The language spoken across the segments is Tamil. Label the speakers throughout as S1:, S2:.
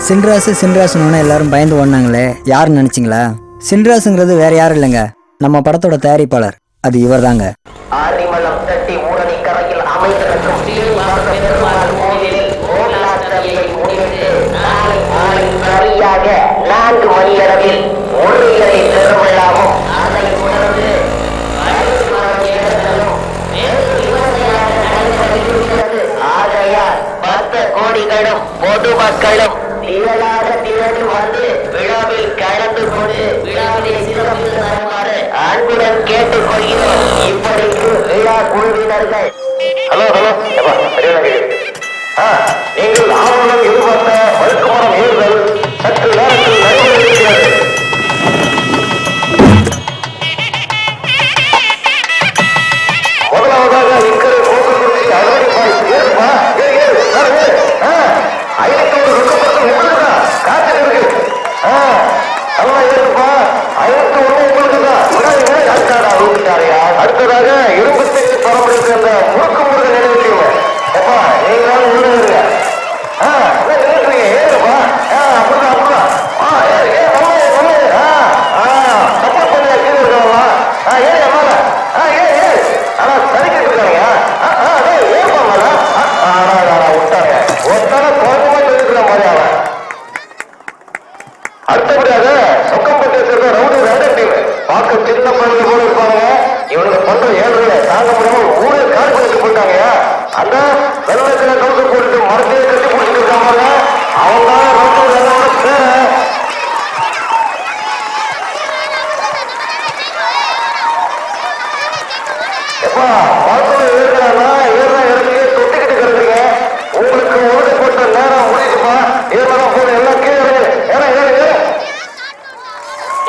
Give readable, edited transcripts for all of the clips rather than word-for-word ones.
S1: சின்ராசு எல்லாரும் பயந்து ஓடினாங்களே, யாருன்னு நினைச்சிங்களா? சின்ராசுங்கிறது வேற யாரும் இல்லைங்க, நம்ம படத்தோட தயாரிப்பாளர். அது இவர் தாங்க.
S2: பொதுமக்களும் திரளாக திரண்டு வந்து விழாவில் கலந்து கொண்டு விழாவிலே சிறப்பு தருமாறு அன்புடன் கேட்டுக்கொள்கிறோம். இப்படிக்கு விழா குழுவினர்கள் நீங்கள் ஆவணம் எதிர்பார்த்த வழக்குமரம் ஏறுதல் சற்று நேரத்தில் நடைபெறுகிறது. முதலாவதாக இக்கரை போக்குவரத்து அகவடி ஏற்பா அடுத்ததாக 25 பரம்பரைக்கு அந்த முறுக்கு முருக நினைவுங்க. எப்பா நீங்களும் உள்ள இருங்க. ஏறுப்பா அப்படிதான் அப்படிதான் சப்போர்ட் பண்ணி கீழே இருக்காங்களா? ஏன் மேல ஏன் ஆனா சரிக்கிட்டு இருக்காங்க. ஏற்பா மேல விட்டாங்க ஒத்தான குழப்பமா இருக்கிற மாதிரி அவன். அடுத்தபடியாக சொக்கம்பட்டியை சேர்ந்த ரவுடி ரெண்டர் டீம் பார்க்க சின்ன பையன் போல இருப்பாங்க. இவனுக்கு பண்ற ஏழ்றையில தாங்க முடியாம ஊரே காடு பண்ணிட்டு போயிட்டாங்க. அந்த வெள்ளத்துல கவுசர் போட்டு மரத்தையே கட்டி பிடிச்சிட்டு இருக்காங்க. அவங்க எப்பா மரத்தோட ஏறுறானா ஏறுற இடத்துலயே தொட்டிக்கிட்டு கிடக்குறீங்க. உங்களுக்கு ஒழுங்கு போட்ட நேரம் முடிச்சுப்பா. ஏறலாம் போன எல்லாம் கீழே ஏற ஏற ஏற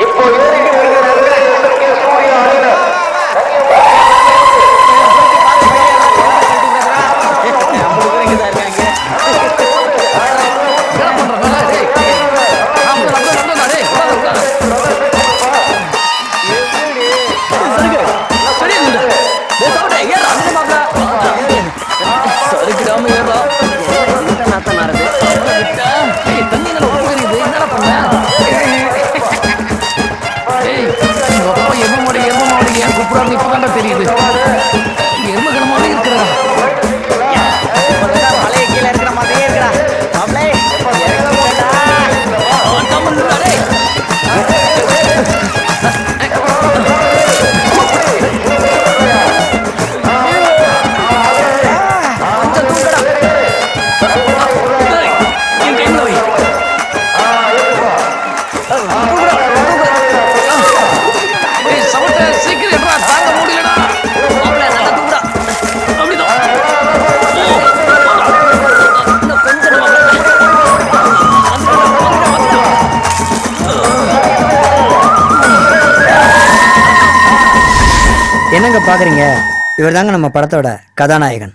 S2: இப்போ ஏறிக்கு வருகிற சூரிய அணியில தெரியுது எருமகணமாக இருக்கிறதா மலையை கீழே இருக்கிற மாதிரியே இருக்கிறா.
S1: என்னங்க பாக்குறீங்க? இவர் தாங்க நம்ம படத்தோட கதாநாயகன்.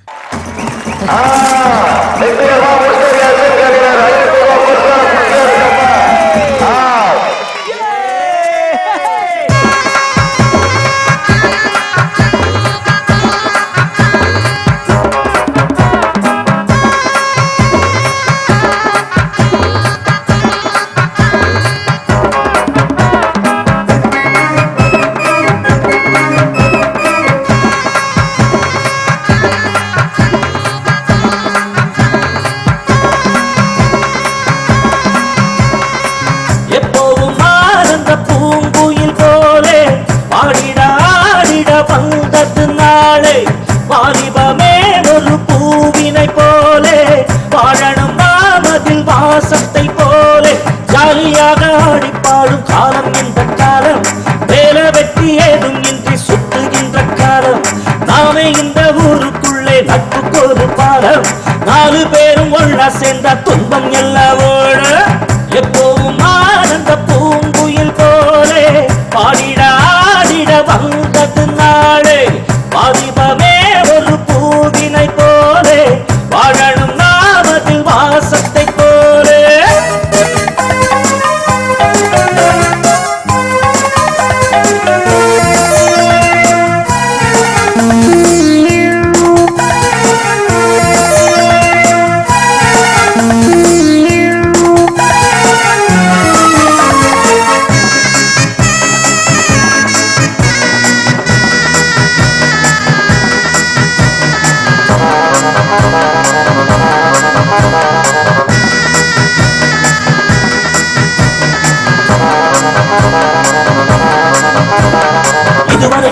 S3: வாலிபமே ஒரு பூவினை போலே வாழணும் நாமதில் வாசத்தை போலே ஜாலியாக ஆடிப்பாடும் காலம் இந்த காலம். வேலை வெற்றி ஏதும் இன்றி சுட்டுகின்ற காலம். நாமே இந்த ஊருக்குள்ளே நட்புக்கு ஒரு பாலம். 4 பேரும் ஒன்றா சேர்ந்த துன்பம் எல்லாம் ஓட எப்போவும் ஆனந்த பூங்குயில் போலே பாடிட ஆடிட வந்தது வாலிபமே ஒரு பூவினை போலே வாழணும் நாமதில் வாசத்தை போலே.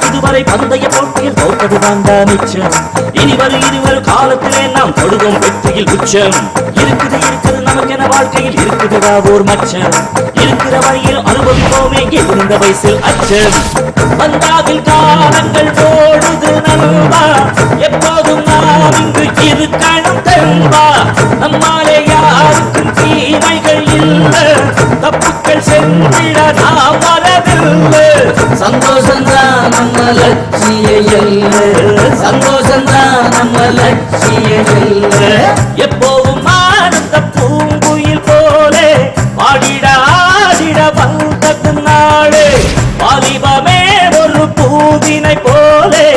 S3: இதுவரை பந்தய போட்டியில் தோற்றது தாண்டா மிச்சம். இனிவரும் காலத்திலே நாம் தொடுவோம் வெற்றியில் உச்சம். இருக்குது நமக்கென வாழ்க்கையில் இருக்குதுடா ஓர் மச்சம். இருக்கிற வழியில் அனுபவிப்போமே இருந்த வயசில் அச்சம். வந்தாவில் காலங்கள் ஓடுது நண்பா, எப்போதும் நாம் இங்கு இருக்கணும் தென்பா. நம்மாலே யாருக்கும் தீமைகள் இல்லை, தப்புக்கள் சென்றிட நாம் வரவில்லை. சந்தோஷந்தான் நம்ம லட்சியம், சந்தோஷந்தான் நம்ம லட்சியம். எப்போவும் ஆனந்த பூங்குயில் போலே பாடிட ஆடிட வந்தது நாளே. வாலிபமே ஒரு பூவினை போலே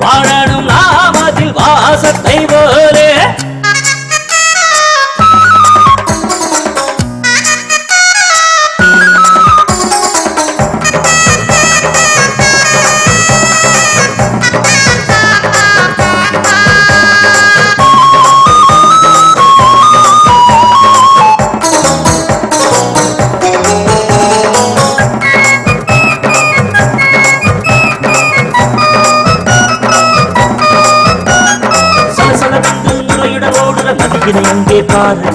S3: வாழணும் நாம் அதில் வாசத்தை போலே. அங்கே பாரு,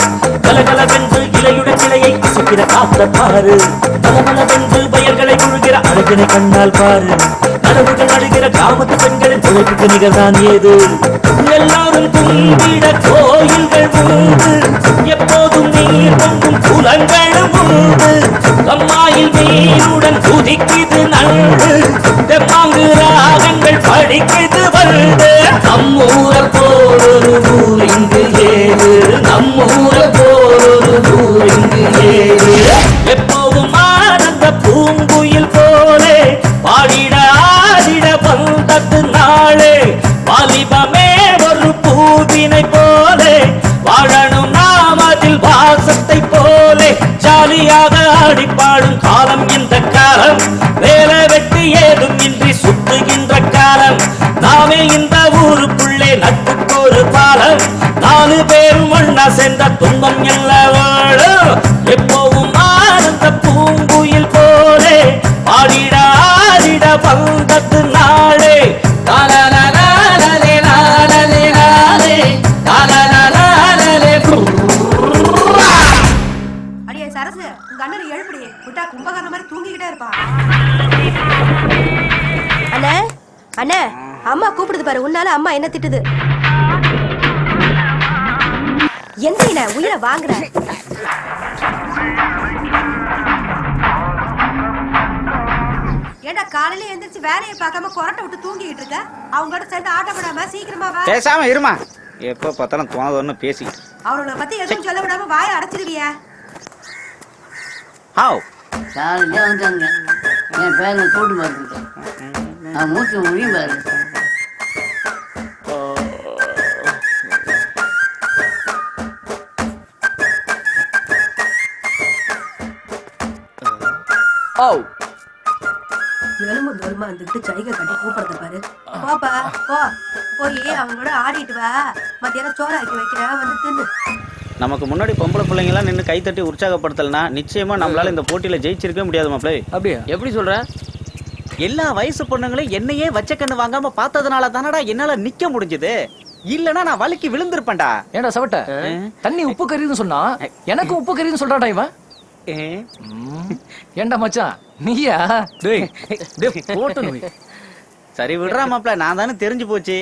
S3: கலகலவென்று இலையுடன் இலையை அசைக்கிற காத்த பாரு. பலபலவென்று வயல்களை முழுகிற அழகினை கண்ணால் பாரு. கடவுகள் நடுகிற கிராமத்து பெண்களின் உழைப்புக்கு நிகழ்தான் ஏது. எல்லாரும் கும்பிட கோயில்கள் உண்டு, எப்போதும் நீர் பொங்கும் குலங்களும் உண்டு. அம்மாயில் நீருடன் துதிக்குது நண்டு, தெம்மாங்கு ராகங்கள் படிக்குது வருது. நம்மூர போல் ஒரு ஊர் இங்கு ஏது, நம்மூர போல் ஒரு ஊர் இங்கு ஏது. எப்போதும் ஆனந்த பூங்குயில் போலே பாடிட ஆடிட வந்தது நாளே. வாலிபமே ஒரு பூவினை போலே வாழணும் நாம் அதில் வாசத்தை போலே. ஜாலியாக ஆடிப்பாடும் காலம் இந்த காலம், வேலை வெட்டு ஏதும் இன்றி சுத்துகின்ற காலம். நாமே இந்த ஊருக்குள்ளே நட்புக்கு ஒரு பாலம், 4 பேரும் ஒன்னா சேர்ந்த துன்பம் எல்லாம் வாழும். எப்போவும் ஆனந்த பூங்குயில் போலே ஆடிட ஆடிட வந்தது நாளே.
S4: அடியே சரசு, உங்க அண்ணனை எழுப்படி, விட்டா கும்பகாரண மாதிரி தூங்கிக்கிட்டே இருப்பா. அண்ணே அண்ணே, அம்மா கூப்பிடுது பாரு, உன்னால அம்மா என்ன திட்டுது. எந்த உயிரை வாங்குற? ஏண்டா காலையில எந்திரிச்சு வேலையை பார்க்காம கொரட்டை விட்டு தூங்கிட்டு இருக்க? அவங்களோட சேர்ந்து ஆட்டப்படாம சீக்கிரமா வா.
S5: பேசாம இருமா, எப்ப பார்த்தாலும் தோணுதோன்னு பேசி
S4: அவங்கள பத்தி எதுவும் சொல்ல விடாம வாயை அடைச்சிருவியா?
S5: ஹாவ்
S6: காலையிலே வந்தாங்க, என் பேரை தோட்டு பாருங்க, நான் மூச்சு முடியும் பாரு.
S4: எலும்பு தோல்மா வந்துட்டு சைகை கட்டி கூப்பிடுறது பாரு. போப்பா போ, போய் அவங்களோட ஆடிட்டு வா. மத்தியானம் சோறு ஆக்கி வைக்கிறேன், வந்து தின்னு.
S5: நமக்கு முன்னாடி பொம்பளை பிள்ளைங்கலாம் நின்று கைத்தட்டி உற்சாகப்படுத்தலனா நிச்சயமா நம்மளால இந்த போட்டியில ஜெயிச்சிருக்க முடியாது மாப்ளே.
S7: அப்படியா? எப்படி சொல்ற?
S5: எல்லா வயசு பொண்ணுங்களையும் என்னையே வச்ச கண்ணு வாங்காம பார்த்ததுனால தானடா என்னால நிக்க முடிஞ்சது. இல்லனா நான் வலிக்கு விழுந்திருப்பேன்டா.
S7: ஏண்டா சவட்ட, தண்ணி உப்பு கறின்னு சொன்னா எனக்கு உப்பு கறின்னு சொல்றாடா இவன். ஏண்டா மச்சான் நீயா? டேய் டேய் போட்டு நோய்.
S5: சரி விடுறா மாப்ள, நான் தானே தெரிஞ்சு போச்சு.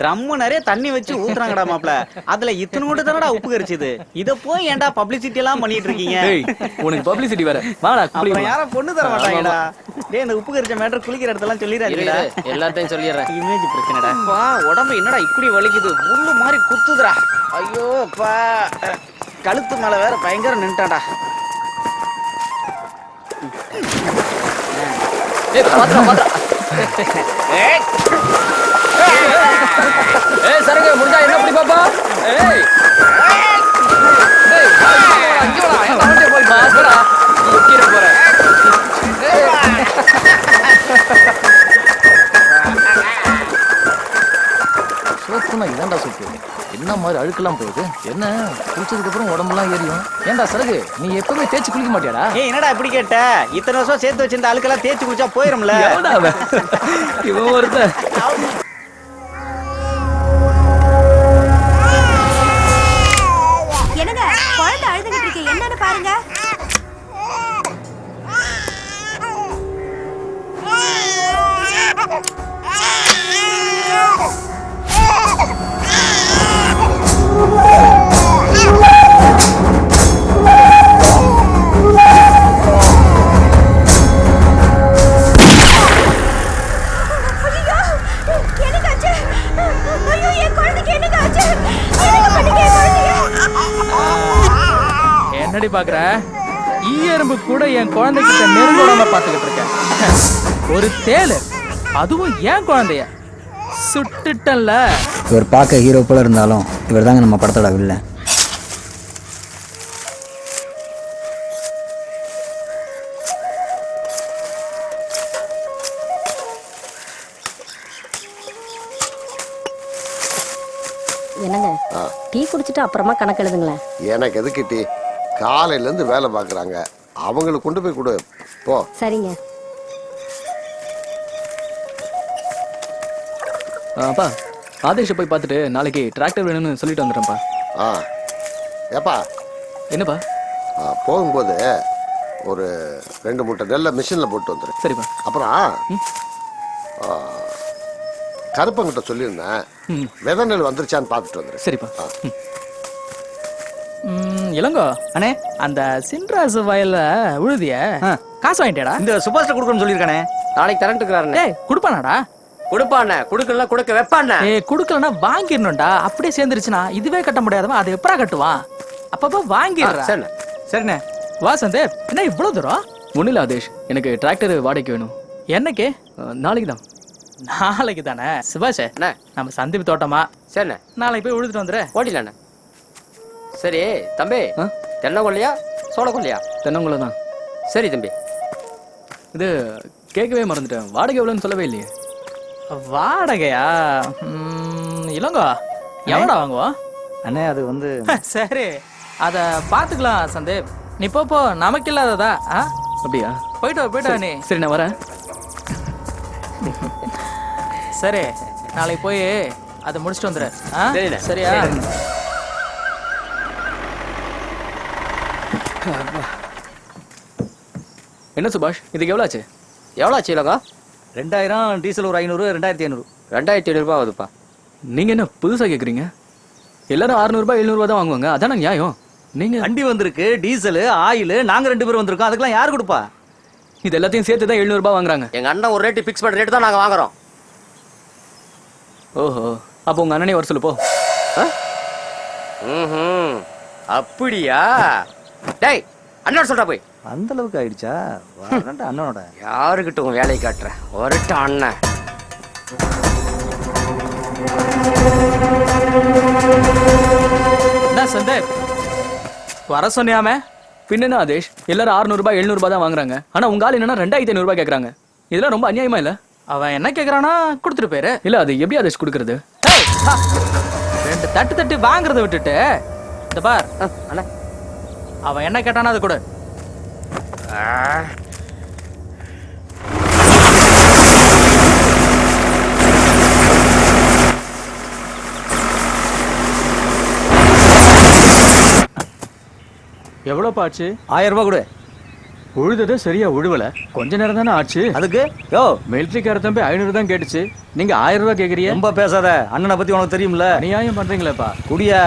S5: ட்ரம்மு நிறைய தண்ணி வச்சு ஊத்துறாங்கடா மாப்ள. அதுல இத்தனோடு தானடா உப்பு கரிச்சுது. இத போய் ஏன்டா பப்ளிசிட்டி எல்லாம் பண்ணிட்டு இருக்கீங்க?
S7: டேய் உனக்கு பப்ளிசிட்டி வேற. வாடா
S5: அப்புறம்
S7: குளிக்கலாம்.
S5: யாரும் பொண்ணு தர மாட்டாங்கடா. டேய் இந்த உப்பு கரிச்ச மேட்டர் குளிக்கிற இடத்தெல்லாம் சொல்லிடாதீங்கடா.
S8: எல்லாத்தையும் சொல்லிடுறேன்.
S5: இமேஜ் பிரச்சனைடா. வா உடம்பு என்னடா இப்படி வலிக்குது? முள்ளு மாதிரி குத்துதுடா. ஐயோ பா, கழுத்து மேல வேற பயங்கர நின்ட்டாடா.
S7: ஏய் பாத்ரா பாத்ரா.
S5: ஏய்
S7: ஏய் சரங்க முடிஞ்சா என்ன பண்ணி பாப்பா? ஏய் டேய் அங்க வாடா. என்ன போய் பாஸ்டா. கீழ போற. சோப்புனா இதான்டா சோப்பு. என்ன மாதிரி அழுக்கெல்லாம் போகுது? என்ன குளிச்சதுக்கு அப்புறம் உடம்பெல்லாம் ஏறியும். ஏன்டா சரகு நீ எப்பவுமே தேய்ச்சி குளிக்க மாட்டியாடா?
S5: ஏய் என்னடா இப்படி கேட்ட? இத்தனை வருஷம் சேர்த்து வச்சிருந்த அழுக்கெல்லாம் தேய்ச்சி குளிச்சா போயிரும்ல.
S7: எவன்டா அவன்? இவன் ஒருத்தன்.
S4: என்னங்க குழந்தை அழுதுகிட்டு இருக்கு, என்னன்னு பாருங்க.
S7: என்னடி பாக்குற? ஈ எறும்பு கூட என் குழந்தைகிட்ட நெருங்கோடாம பாத்துக்கிட்டு இருக்கேன். ஒரு தேளு, அதுவும் என் குழந்தைய சுட்டுட்டல்ல.
S1: இவர் பார்க்க ஹீரோ போல இருந்தாலும் இவர் தாங்க நம்ம படத்தோட வில்லன்.
S9: என்னங்க டீ குடிச்சிட்டு அப்புறமா கணக்கு எழுதுங்களேன்.
S10: எனக்கு எதுக்கு டீ? காலையில இருந்து வேலை பாக்குறாங்க, அவங்களுக்கு கொண்டு போய் கொடு போ.
S9: சரிங்க.
S7: அப்பா ஆதேஷ போய் பார்த்துட்டு நாளைக்கு டிராக்டர் வேணும்னு சொல்லிட்டு வந்துடுறேன்ப்பா.
S10: ஏப்பா
S7: என்னப்பா?
S10: போகும்போது ஒரு 2 மூட்டை நெல்லை மிஷின்ல போட்டு வந்துரு.
S7: சரிப்பா.
S10: அப்புறம் கருப்பங்கிட்ட சொல்லியிருந்தேன், விதை நெல் வந்துருச்சான்னு பார்த்துட்டு வந்துரு.
S7: சரிப்பா. இளங்கோ அண்ணே, அந்த சின்ராசு வயல்ல உழுதிய காசு வாங்கிட்டேடா.
S5: இந்த சுபாஷ் கொடுக்கணும்னு சொல்லியிருக்கானே.
S8: நாளைக்கு தரட்டுக்கிறாரு.
S7: ஏய் குடுப்பானாடா?
S8: கொடுப்பாண்ண, கொடுக்கலாம், கொடுக்க வைப்பாண்ண.
S7: ஏய் குடுக்கலன்னா வாங்கிடணும்டா. அப்படியே சேர்ந்துருச்சுன்னா இதுவே கட்ட முடியாதவன் அதை எப்படா கட்டுவான்? அப்பப்ப வாங்கிடுறா.
S8: சரிண்ணே.
S7: சரிண்ணே. வா சந்தேப், என்ன இவ்வளவு தூரம்? ஒண்ணு இல்ல ஆதேஷ், எனக்கு டிராக்டர் வாடகைக்கு வேணும். என்னைக்கு? நாளைக்கு தான். நாளைக்கு தானே சுபாஷ்? நம்ம சந்தீப் தோட்டமா?
S8: சரிண்ணே.
S7: நாளைக்கு போய் உழுதுட்டு வந்துரு.
S8: ஓடிலாண்ணே. சரி தம்பி, தென்னை கொள்ளையா சோள கொள்ளையா?
S7: தென்னங்குள்ள தான்.
S8: சரி தம்பி.
S7: இது கேட்கவே மறந்துட்டேன், வாடகை எவ்வளோன்னு சொல்லவே இல்லையே. வாடகையா? இளங்கோ எவ்வளோ வாங்குவோம்
S5: அண்ணே? அது வந்து
S7: சரி அத பாத்துக்கலாம் சந்தேப். நீ போ, நமக்கு இல்லாததா? அப்படியா? போயிட்டு நீ. சரி நான் வரேன். சரி நாளைக்கு போய் அதை முடிச்சுட்டு வந்துடு. சரியா? என்ன சுபாஷ், இதுக்கு எவ்வளோ ஆச்சு?
S8: எவ்வளோ ஆச்சு இலங்கா?
S5: 2000 டீசல், ஒரு 500, 2500.
S8: 2500 ரூபாய் ஆகுதுப்பா.
S7: நீங்க என்ன புதுசா கேக்குறீங்க? எல்லாரும் 600 ரூபாய் 700 ரூபாய் தான் வாங்குவாங்க, அதான நியாயம். நீங்க
S5: வண்டி வந்திருக்கு, டீசல், ஆயில், நாங்க 2 பேரும் வந்திருக்கோம், அதுக்கெல்லாம் யாரு கொடுப்பா?
S7: இது எல்லாத்தையும் சேர்த்து தான் 700 ரூபாய் வாங்குறாங்க.
S8: எங்க அண்ணன் ஒரு ரேட்டு ஃபிக்ஸ் பண்ண ரேட்டு தான் நாங்க வாங்குறோம்.
S7: ஓஹோ, அப்போ உங்க அண்ணனே வர சொல்லு போ.
S8: அப்படியா? டேய் அண்ணனோட சொல்றா போய்.
S5: அந்த அளவுக்கு ஆயிடுச்சா? அண்ணனோட
S8: யாருக்கிட்ட உன் வேலையை காட்டுறேன். ஒருட்ட அண்ணன்.
S7: என்ன சந்தேப், வர சொன்னியாமே? பின்ன ஆதேஷ், எல்லாரும் 600 ரூபாய் 700 ரூபாய் தான் வாங்குறாங்க. ஆனா உங்க ஆள் என்னன்னா 2500 ரூபாய் கேக்குறாங்க. இதெல்லாம் ரொம்ப அநியாயமா இல்ல? அவன் என்ன கேக்குறானா கொடுத்துட்டு போயிரு. இல்ல அது எப்படி ஆதேஷ் கொடுக்கறது? 2 தட்டு வாங்குறத விட்டுட்டு இந்த பார்
S8: அண்ணா,
S7: அவன் என்ன கேட்டானா அதை கொடு.
S5: எவ்வளோ பாச்சு? 1000 ரூபாய் கொடு.
S7: உழுததே சரியா உழுவல கொஞ்ச நேரம் தானே ஆச்சு.
S5: அதுக்கு யோ
S7: மிலிட்டரிக்கார தம்பி 500 தான் கேட்டுச்சு, நீங்க 1000 ரூபாய் கேக்குறீங்க.
S5: ரொம்ப பேசாத, அண்ணனை பத்தி உனக்கு தெரியும்ல.
S7: அநியாயம் பண்றீங்களேப்பா.
S5: குடியா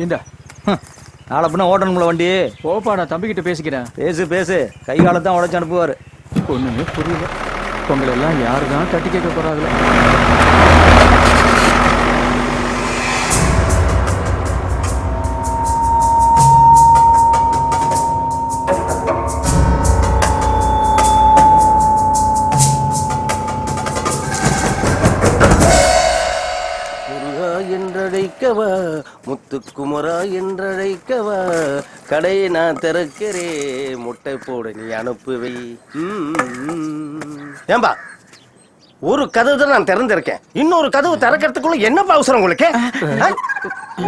S7: இந்த
S5: நாளை பின்ன ஓட்டணும்ல வண்டி.
S7: போப்பா, நான் தம்பி கிட்ட பேசிக்கிறேன்.
S5: பேசு பேசு, கை காலத்தான் உடைச்சு அனுப்புவாரு.
S7: ஒண்ணுமே புரியல. உங்களை எல்லாம் யாரு தான் தட்டி கேட்க போறாங்களோ.
S2: என்றழைக்கவா, முத்துக்குமரா என்றழைக்கவா, கடையை நான் திறக்கிறே, முட்டை போட நீ அனுப்புவை. ஏம்பா, ஒரு கதவு தான் நான் திறந்திருக்கேன், இன்னொரு கதவு திறக்கிறதுக்குள்ள என்னப்பா அவசரம் உங்களுக்கு?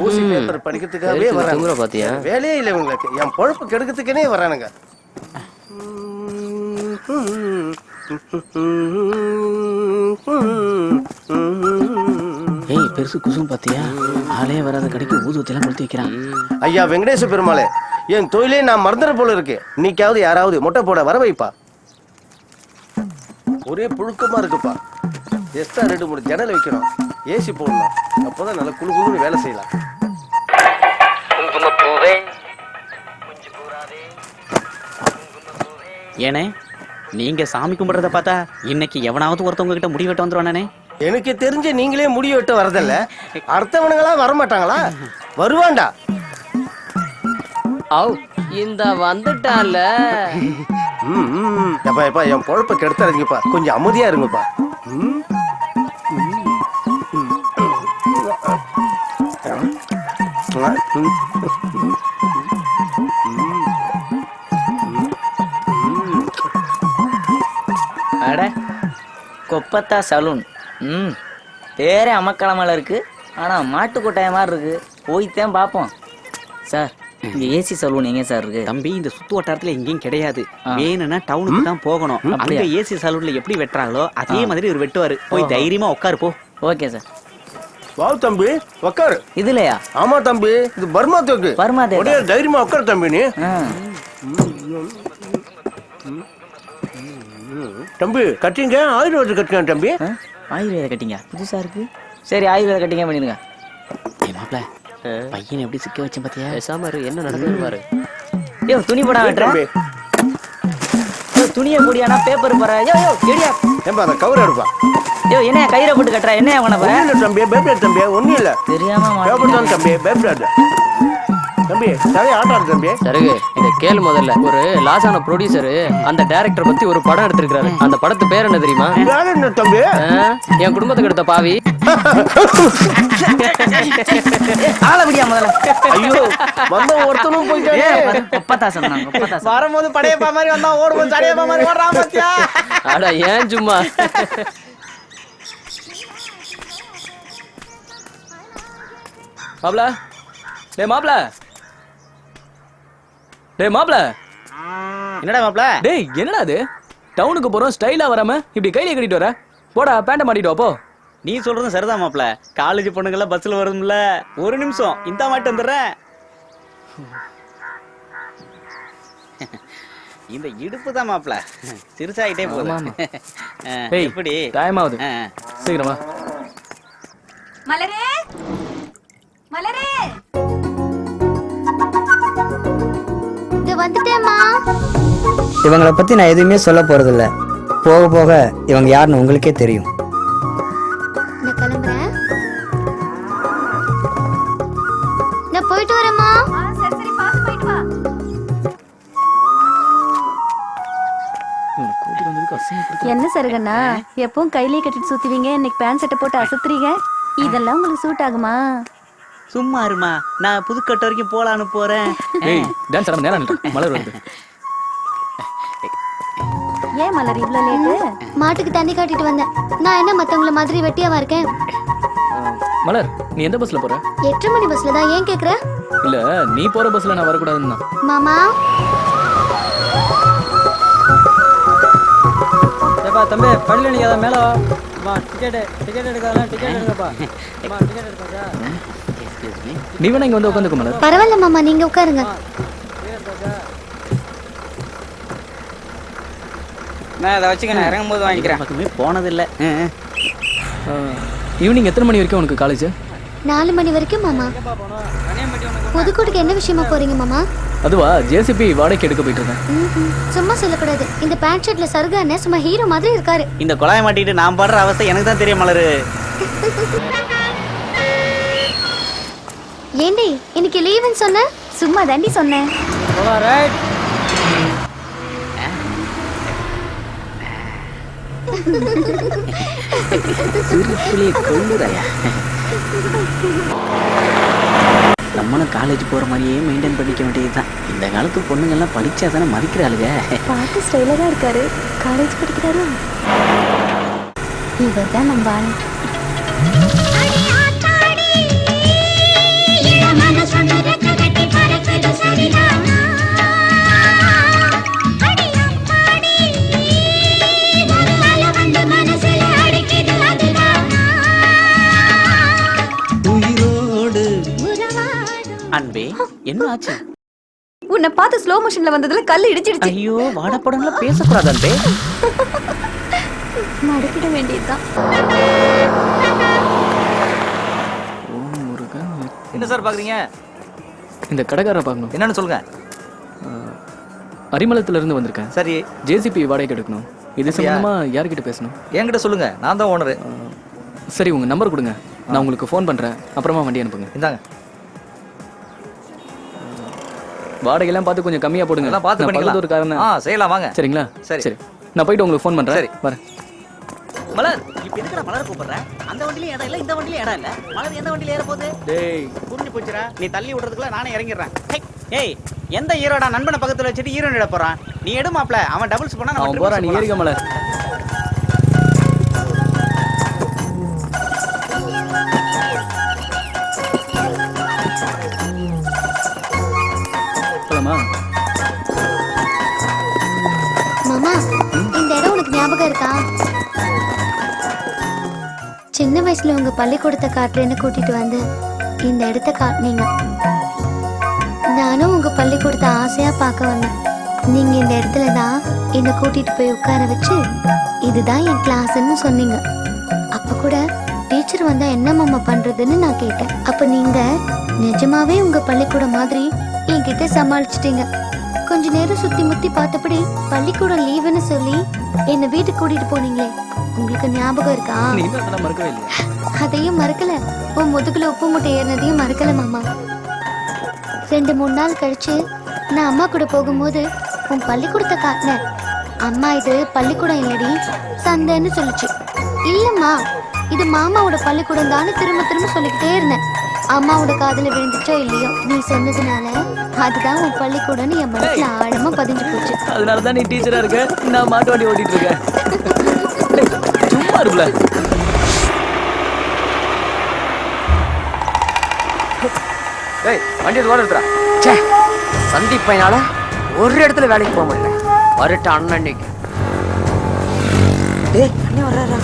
S2: ஊசி பேப்பர் படிக்கிறதுக்காகவே வராங்க பாத்தியா? வேலையே இல்லை உங்களுக்கு, என் பொழப்பு கெடுக்கிறதுக்குனே வரானுங்க.
S8: ஏய் பெருசு குசும் பாத்தியா? ஆளே வராத கடைக்கு ஊதுவத்திலாம் கொளுத்தி வைக்கிறான்.
S2: ஐயா வெங்கடேச பெருமாளே, என் தொழிலே நான் மறந்துட போல இருக்கு. இன்னைக்காவது யாராவது முட்டை போட வர வைப்பா. ஒரே புழுக்கமா இருக்குப்பா. எக்ஸ்ட்ரா 2-3 ஜன்னல் வைக்கணும், ஏசி போடணும், அப்போதான் நல்லா குளு குளுன்னு வேலை செய்யலாம்.
S5: ஏனே நீங்க சாமி கும்பிடுறத பார்த்தா இன்னைக்கு எவனாவது ஒருத்தவங்க கிட்ட முடி வெட்ட வந்துருவானே.
S2: எனக்கு தெரிஞ்ச நீங்களே முடிய விட்டு வரதில்ல, அடுத்தவனுங்களா வரமாட்டாங்களா? வருவான்டா.
S8: இந்த வந்துட்டான்ல.
S2: எப்பா எப்பா, என் பொழப்ப கெடுத்தாருங்கப்பா, கொஞ்சம் அமைதியா இருங்கப்பா.
S11: அட கொப்பத்தா சலூன். பேரே அமக்களமால இருக்கு, ஆனா மாட்டு கொட்டாய மாதிரி இருக்கு. போய்த்தான் பாப்போம். சார், இங்க ஏசி சலூன் எங்க சார் இருக்கு?
S5: தம்பி, இந்த சுத்து வட்டாரத்துல எங்கேயும் கிடையாது. வேணும்னா டவுனுக்கு தான் போகணும். அங்க ஏசி சலூன்ல எப்படி வெட்டுறாங்களோ அதே மாதிரி ஒரு வெட்டுவாரு. போய் தைரியமா உட்காரு போ.
S11: Okay sir.
S2: வா தம்பி, உக்காரு.
S11: இதுலயா?
S2: ஆமா தம்பி, இது பர்மா தோக்கு.
S11: பர்மா தோக்கு.
S2: ஒரே தைரியமா உட்காரு தம்பி. நீ தம்பி கட்டிங்க, ஆயுர்வேத கட்டிங்க தம்பி.
S11: ஆயுர்வேத கட்டிங்க புதுசா இருக்கு. சரி, ஆயுர்வேத கட்டிங்க பண்ணிடுங்க.
S8: மாப்ள, பையனை எப்படி சிக்க வச்சேன் பாத்தியா? பேசாம என்ன நடக்குது பாரு.
S11: யோ, துணி போடா வெட்டுற. துணியை முடியானா பேப்பர் போற. யோ யோ எடியா,
S2: ஏம்பா அந்த கவர் எடுப்பா.
S11: யோ, என்ன கயிறை போட்டு கட்டுற? என்ன பண்ண போற?
S2: இல்ல தம்பி, பேப்பர் தம்பி, ஒண்ணும் இல்ல.
S11: தெரியாம
S2: பேப்பர் தான் தம்பி, பேப்பர் தம்பி. சரி ஆட்டாரு தம்பி.
S8: சருகு, இத கேளு முதல்ல. ஒரு லாசான ப்ரொடியூசர் அந்த டைரக்டர் பத்தி ஒரு படம் எடுத்திருக்காரு. அந்த படத்து பேர் என்ன தெரியுமா?
S2: வேற என்ன தம்பி?
S8: என் குடும்பத்துக்கு எடுத்த பாவி.
S11: ஆளபடியா முதல்ல.
S2: ஐயோ, வந்த ஒருத்தனும் போயிட்டானே.
S11: கொப்பத்தா சொன்னாங்க, கொப்பத்தா.
S5: வரும்போது படையப்பா மாதிரி வந்தா, ஓடும்போது சடையப்பா மாதிரி ஓடுறான் பாத்தியா?
S8: அட ஏன் சும்மா.
S7: மாப்ள, டேய் மாப்ள, டேய் மாப்ள.
S5: என்னடா மாப்ள?
S7: டேய் என்னடா இது? டவுனுக்கு போறோம், ஸ்டைலா வராம இப்படி கையில கட்டிட்டு வர. போடா, பேண்ட மாட்டிட்டு வா போ.
S5: நீ சொல்றது சரிதான் மாப்ள. காலேஜ் பொண்ணுங்கெல்லாம் பஸ்ல வரும்ல. ஒரு நிமிஷம் இந்த மாட்டு வந்துடுறேன். இந்த இடுப்பு தான் மாப்ள சிறுசாயிட்டே போகுது. எப்படி
S7: டைம் ஆகுது, சீக்கிரமா.
S4: மலரே, மலரே,
S9: வந்துட்டேம்மா.
S1: இவங்களை பத்தி நான் எதுவுமே சொல்ல போறதில்ல. போக போக இவங்க யாருன்னு உங்களுக்கே தெரியும்.
S9: நான் கிளம்புறேன். நான் போயிட்டு வரேம்மா.
S4: சரி சரி, பாத்து போயிட்டு வா.
S9: என்ன சருகண்ணா, எப்பவும் கையிலே கட்டிட்டு சுத்துவீங்க, இன்னைக்கு பேண்ட் சட்டை போட்டு அசத்துறீங்க. இதெல்லாம் உங்களுக்கு சூட் ஆகுமா?
S5: சும்மா இருமா, நான் புதுக்கோட்டை வரைக்கும் போலான்னு போறேன்.
S7: ஏய், டான்ஸ் ஆட நேரம் இல்ல. மலர் வருது.
S9: ஏன் மலர் இவ்ளோ லேட்டு?
S12: மாட்டுக்கு தண்ணி காட்டிட்டு வந்தேன். நான் என்ன மத்தவங்கள மாதிரி வெட்டியாவா இருக்கேன்?
S7: மலர், நீ எந்த பஸ்ல போற?
S12: 8 மணி பஸ்ல தான். ஏன் கேக்குற?
S7: இல்ல, நீ போற பஸ்ல நான் வரக்கூடாதுன்னு தான்.
S12: மாமா,
S11: ஏப்பா தம்பி, பள்ளியில நீங்க மேல வா. டிக்கெட் எடுக்காதா? டிக்கெட் எடுங்கப்பா. டிக்கெட் எடுப்பா.
S7: நீ வேணா இங்க வந்து உட்காந்துக்க மலர்.
S12: பரவாயில்ல மாமா, நீங்க உட்காருங்க.
S11: நான் அதை வச்சுக்க இறங்கும் போது வாங்கிக்கிறேன்.
S5: பக்கமே போனதில்லை.
S7: ஈவினிங் எத்தனை மணி வரைக்கும் உனக்கு காலேஜ்?
S12: 4 மணி வரைக்கும் மாமா. புதுக்கோட்டைக்கு என்ன விஷயமா போறீங்க மாமா?
S7: அதுவா, ஜேசிபி வாடகைக்கு எடுக்க போயிட்டு இருக்கேன்.
S12: சும்மா சொல்லக்கூடாது. இந்த பேண்ட் ஷர்ட்ல சருகானே சும்மா ஹீரோ மாதிரி இருக்காரு.
S5: இந்த குழாயை மாட்டிட்டு நான் படுற அவஸ்தை எனக்கு தான் தெரியும் மலரு.
S12: ஏண்டி இன்னைக்கு லீவுன்னு சொன்ன?
S9: சும்மா தாண்டி சொன்னேன்.
S5: நம்மளும் காலேஜ் போற மாதிரியே மெயின்டைன் பண்ணிக்க வேண்டியதுதான். இந்த காலத்து பொண்ணுங்கெல்லாம் படிச்சா தானே மதிக்கிறாளுங்க.
S9: பார்த்து ஸ்டைலரா இருக்காரு. காலேஜ் படிக்கிறாரு. இவர் தான் நம்ம ஆளு.
S5: அன்பே, என்ன ஆச்சு?
S9: உன்னை பார்த்து ஸ்லோ மோஷன்ல வந்ததுல கல்லு இடிச்சிடுச்சு.
S5: ஐயோ, வாடப்படம்ல பேசக்கூடாது அன்பே.
S9: மடக்கிட வேண்டியதுதான்.
S5: என்ன சார் பாக்குறீங்க?
S7: இந்த கடைக்காரரை பார்க்கணும்.
S5: என்னன்னு சொல்லுங்க.
S7: அரிமளத்துல இருந்து வந்திருக்கேன்.
S5: சரி,
S7: ஜேசிபி வாடகைக்கு எடுக்கணும். இது சம்பந்தமா யார்கிட்ட பேசணும்?
S5: என்கிட்ட சொல்லுங்க, நான் தான் ஓனரு.
S7: சரி, உங்க நம்பர் கொடுங்க, நான் உங்களுக்கு ஃபோன் பண்றேன். அப்புறமா வண்டி அனுப்புங்க.
S5: இந்தாங்க.
S7: வாடகைலாம் பார்த்து கொஞ்சம் கம்மியா போடுங்க.
S5: எல்லாம் பார்த்து பண்ணிக்கலாம்.
S7: ஒரு காரணம்.
S5: செய்யலாம் வாங்க.
S7: சரிங்களா?
S5: சரி
S7: சரி, நான் போயிட்டு உங்களுக்கு ஃபோன் பண்றேன்.
S5: சரி,
S7: வரேன்.
S5: மலர், இப்ப எதுக்குடா மலர் கூப்பிடுற? அந்த வண்டியில இடம் இல்ல, இந்த வண்டியில இடம் இல்ல. மலர் எந்த வண்டியில ஏற போகுது?
S7: டேய்,
S5: புரிஞ்சு போச்சுடா. நீ தள்ளி விடுறதுக்குள்ள நானே இறங்கிடுறேன். ஏய், எந்த ஹீரோடா நண்பனை பக்கத்துல வச்சுட்டு ஹீரோயின் இட போறான்? நீ எடு மாப்ள. அவன் டபுள்ஸ் பண்ணா நம்ம
S7: அவன் போறான், நீ ஏறிக்க மலர்.
S12: மாமா, இந்த இடம் உனக்கு ஞாபகம் இருக்கா? சின்ன வயசுல உங்க பள்ளிக்கூடத்தை காட்டுறேன்னு கூட்டிட்டு வந்து இந்த இடத்த காட்டினீங்க. நானும் உங்க பள்ளிக்கூடத்தை ஆசையா பார்க்க வந்தேன். நீங்க இந்த இடத்துல தான் என்னை கூட்டிட்டு போய் உட்கார வச்சு இதுதான் என் கிளாஸ்ன்னு சொன்னீங்க. அப்ப கூட டீச்சர் வந்தா என்ன மாமா பண்றதுன்னு நான் கேட்டேன். அப்ப நீங்க நிஜமாவே உங்க பள்ளிக்கூடம் மாதிரி என்கிட்ட சமாளிச்சிட்டீங்க. கொஞ்ச நேரம் சுத்தி முத்தி பார்த்தபடி பள்ளிக்கூடம் லீவுன்னு சொல்லி என்ன வீட்டுக்கு கூட்டிட்டு போனீங்களே, உங்களுக்கு ஞாபகம் இருக்கா?
S7: மறக்கவே இல்லையா?
S12: அதையும் மறக்கல. உன் முதுகுல உப்பு மூட்டை ஏறினதையும் மறக்கல மாமா. 2-3 நாள் கழிச்சு நான் அம்மா கூட போகும்போது உன் பள்ளிக்கூடத்தை காட்டினேன். அம்மா இது பள்ளிக்கூடம் இல்லடி, சந்தைன்னு சொல்லிச்சு. இல்லம்மா, இது மாமாவோட பள்ளிக்கூடம் தானே திரும்ப திரும்ப சொல்லிக்கிட்டே இருந்தேன். அம்மாவோட காதுல விழுந்துச்சோ இல்லையோ, நீ சொன்னதுனால அதுதான் உன் பள்ளிக்கூடம்னு என் மனசுல ஆழமா பதிஞ்சு போச்சு.
S7: அதனாலதான் நீ டீச்சரா இருக்க, நான் மாட்டு வண்டி ஓட்டிட்டு இருக்கேன். சும்மா இருக்குல்ல.
S8: வண்டி ஓட எடுத்துறா. சந்திப்பைனால ஒரு இடத்துல வேலைக்கு போக முடியல. வரட்ட அண்ணன்னைக்கு அண்ணே வர்றாரா?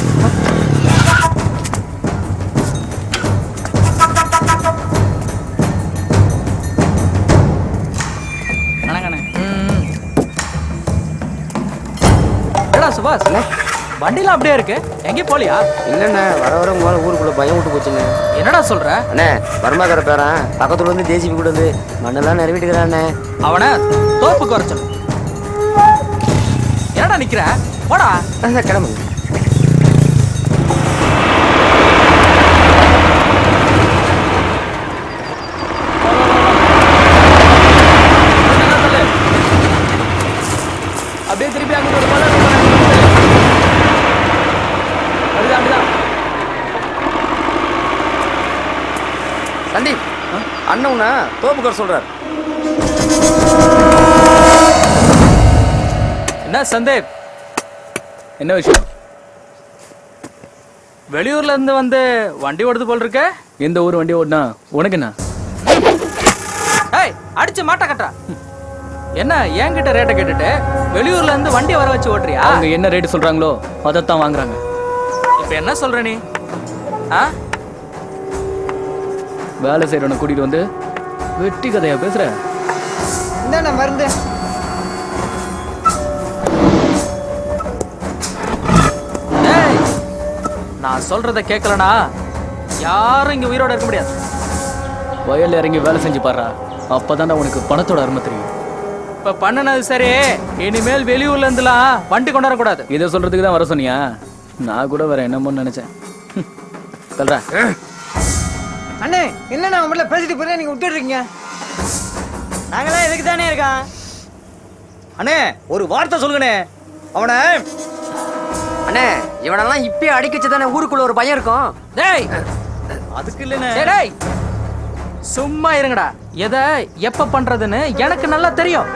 S7: சுபாஷ், வண்டிலாம் அப்படியே இருக்கு, எங்கேயும் போலியா?
S8: இல்லண்ணே, வர வர உங்களால ஊருக்குள்ள பயம் விட்டு போச்சுங்க.
S7: என்னடா சொல்ற?
S8: அண்ணே, பர்மாக்கார பேரன் பக்கத்துல வந்து ஜேசிபி கூட வந்து மண்ணெல்லாம் நிறைவேட்டுக்கிறானே.
S7: அவனை தோப்பு குறைச்சல். என்னடா நிக்கிற? போடா
S8: கிளம்புங்க.
S7: அப்படியே திருப்பி அங்க ஒரு
S8: சந்தீப், அண்ணன் தோப்புக்கார சொல்றாரு.
S7: என்ன சந்தீப், என்ன விஷயம்? வெளியூர்ல இருந்து வந்து வண்டி ஓடுது போல் இருக்க. எந்த ஊர் வண்டி ஓடுனா உனக்கு என்ன? அடிச்சு மாட்ட கட்டா. என்ன என்கிட்ட ரேட்டை கேட்டுட்டு வெளியூர்ல இருந்து வண்டி வர வச்சு ஓட்டுறியா? அவங்க என்ன ரேட்டு சொல்றாங்களோ அதைத்தான் வாங்குறாங்க. இப்ப என்ன சொல்ற நீ? வேலை செய்யறவனை கூட்டிட்டு வந்து வெட்டி கதையா பேசுற?
S1: இந்தாண்ணா மருந்து.
S7: ஏய், நான் சொல்றத கேட்கலனா யாரும் இங்க உயிரோட இருக்க முடியாது. வயல்ல இறங்கி வேலை செஞ்சு பாடுறா, அப்பதான்டா உனக்கு பணத்தோட அருமை தெரியும். இப்ப பண்ணனது சரி, இனிமேல் வெளியூர்ல இருந்துலாம் வண்டி கொண்டாடக்கூடாது. இதை சொல்றதுக்கு தான் வர சொன்னியா? நான் கூட வேற என்னமோன்னு நினைச்சேன். சொல்றா.
S1: அண்ணே என்னண்ணா உங்களை பேசிட்டு போறேன், நீங்க விட்டுட்டு இருக்கீங்க.
S5: நாங்களாம் இதுக்கு தானே இருக்கோம். அண்ணே ஒரு வார்த்தை சொல்லுங்கண்ணே. அவனை
S8: அண்ணே இவனெல்லாம் இப்பயே அடிக்க வச்சுதானே ஊருக்குள்ள ஒரு பையன் இருக்கும்.
S7: டேய்
S5: அதுக்கு இல்லைண்ணே.
S7: டேய் சும்மா இருங்கடா. எதை எப்ப பண்றதுன்னு எனக்கு நல்லா தெரியும்.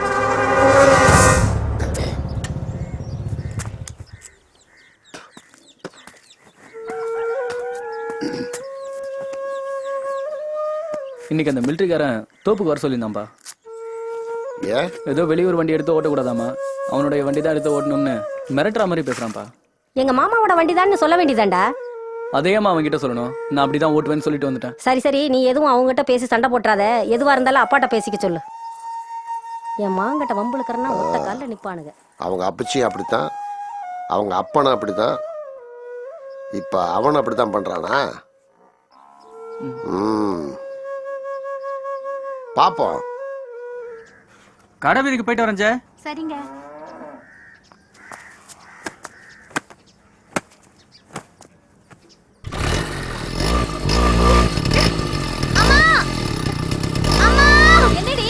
S7: இன்னைக்கு அந்த மிலிட்டரிக்காரன் தோப்புக்கு வர சொல்லியிருந்தான்பா.
S10: ஏன்
S7: ஏதோ வெளியூர் வண்டி எடுத்து ஓட்டக்கூடாதாமா, அவனுடைய வண்டி தான் எடுத்து ஓட்டணும்னு மிரட்டுற மாதிரி பேசுறான்ப்பா.
S9: எங்க மாமாவோட வண்டி தான் சொல்ல வேண்டியதாண்டா.
S7: அதையேமா அவன் கிட்ட சொல்லணும், நான் அப்படிதான் ஓட்டுவேன்னு சொல்லிட்டு வந்துட்டேன்.
S9: சரி சரி, நீ எதுவும் அவங்ககிட்ட பேசி சண்டை போட்டுறாத. எதுவா இருந்தாலும் அப்பாட்ட பேசிக்க சொல்லு. என் மாங்கிட்ட வம்புழுக்கிறன்னா ஒத்த காலில் நிப்பானுங்க.
S10: அவங்க அப்பச்சியும் அப்படித்தான், அவங்க அப்பனும் அப்படித்தான், இப்ப அவன் அப்படித்தான் பண்றானா? பாப்போம்.
S5: கடை வீதிக்கு போயிட்டு வரேன்.
S9: சரிங்க. என்னடி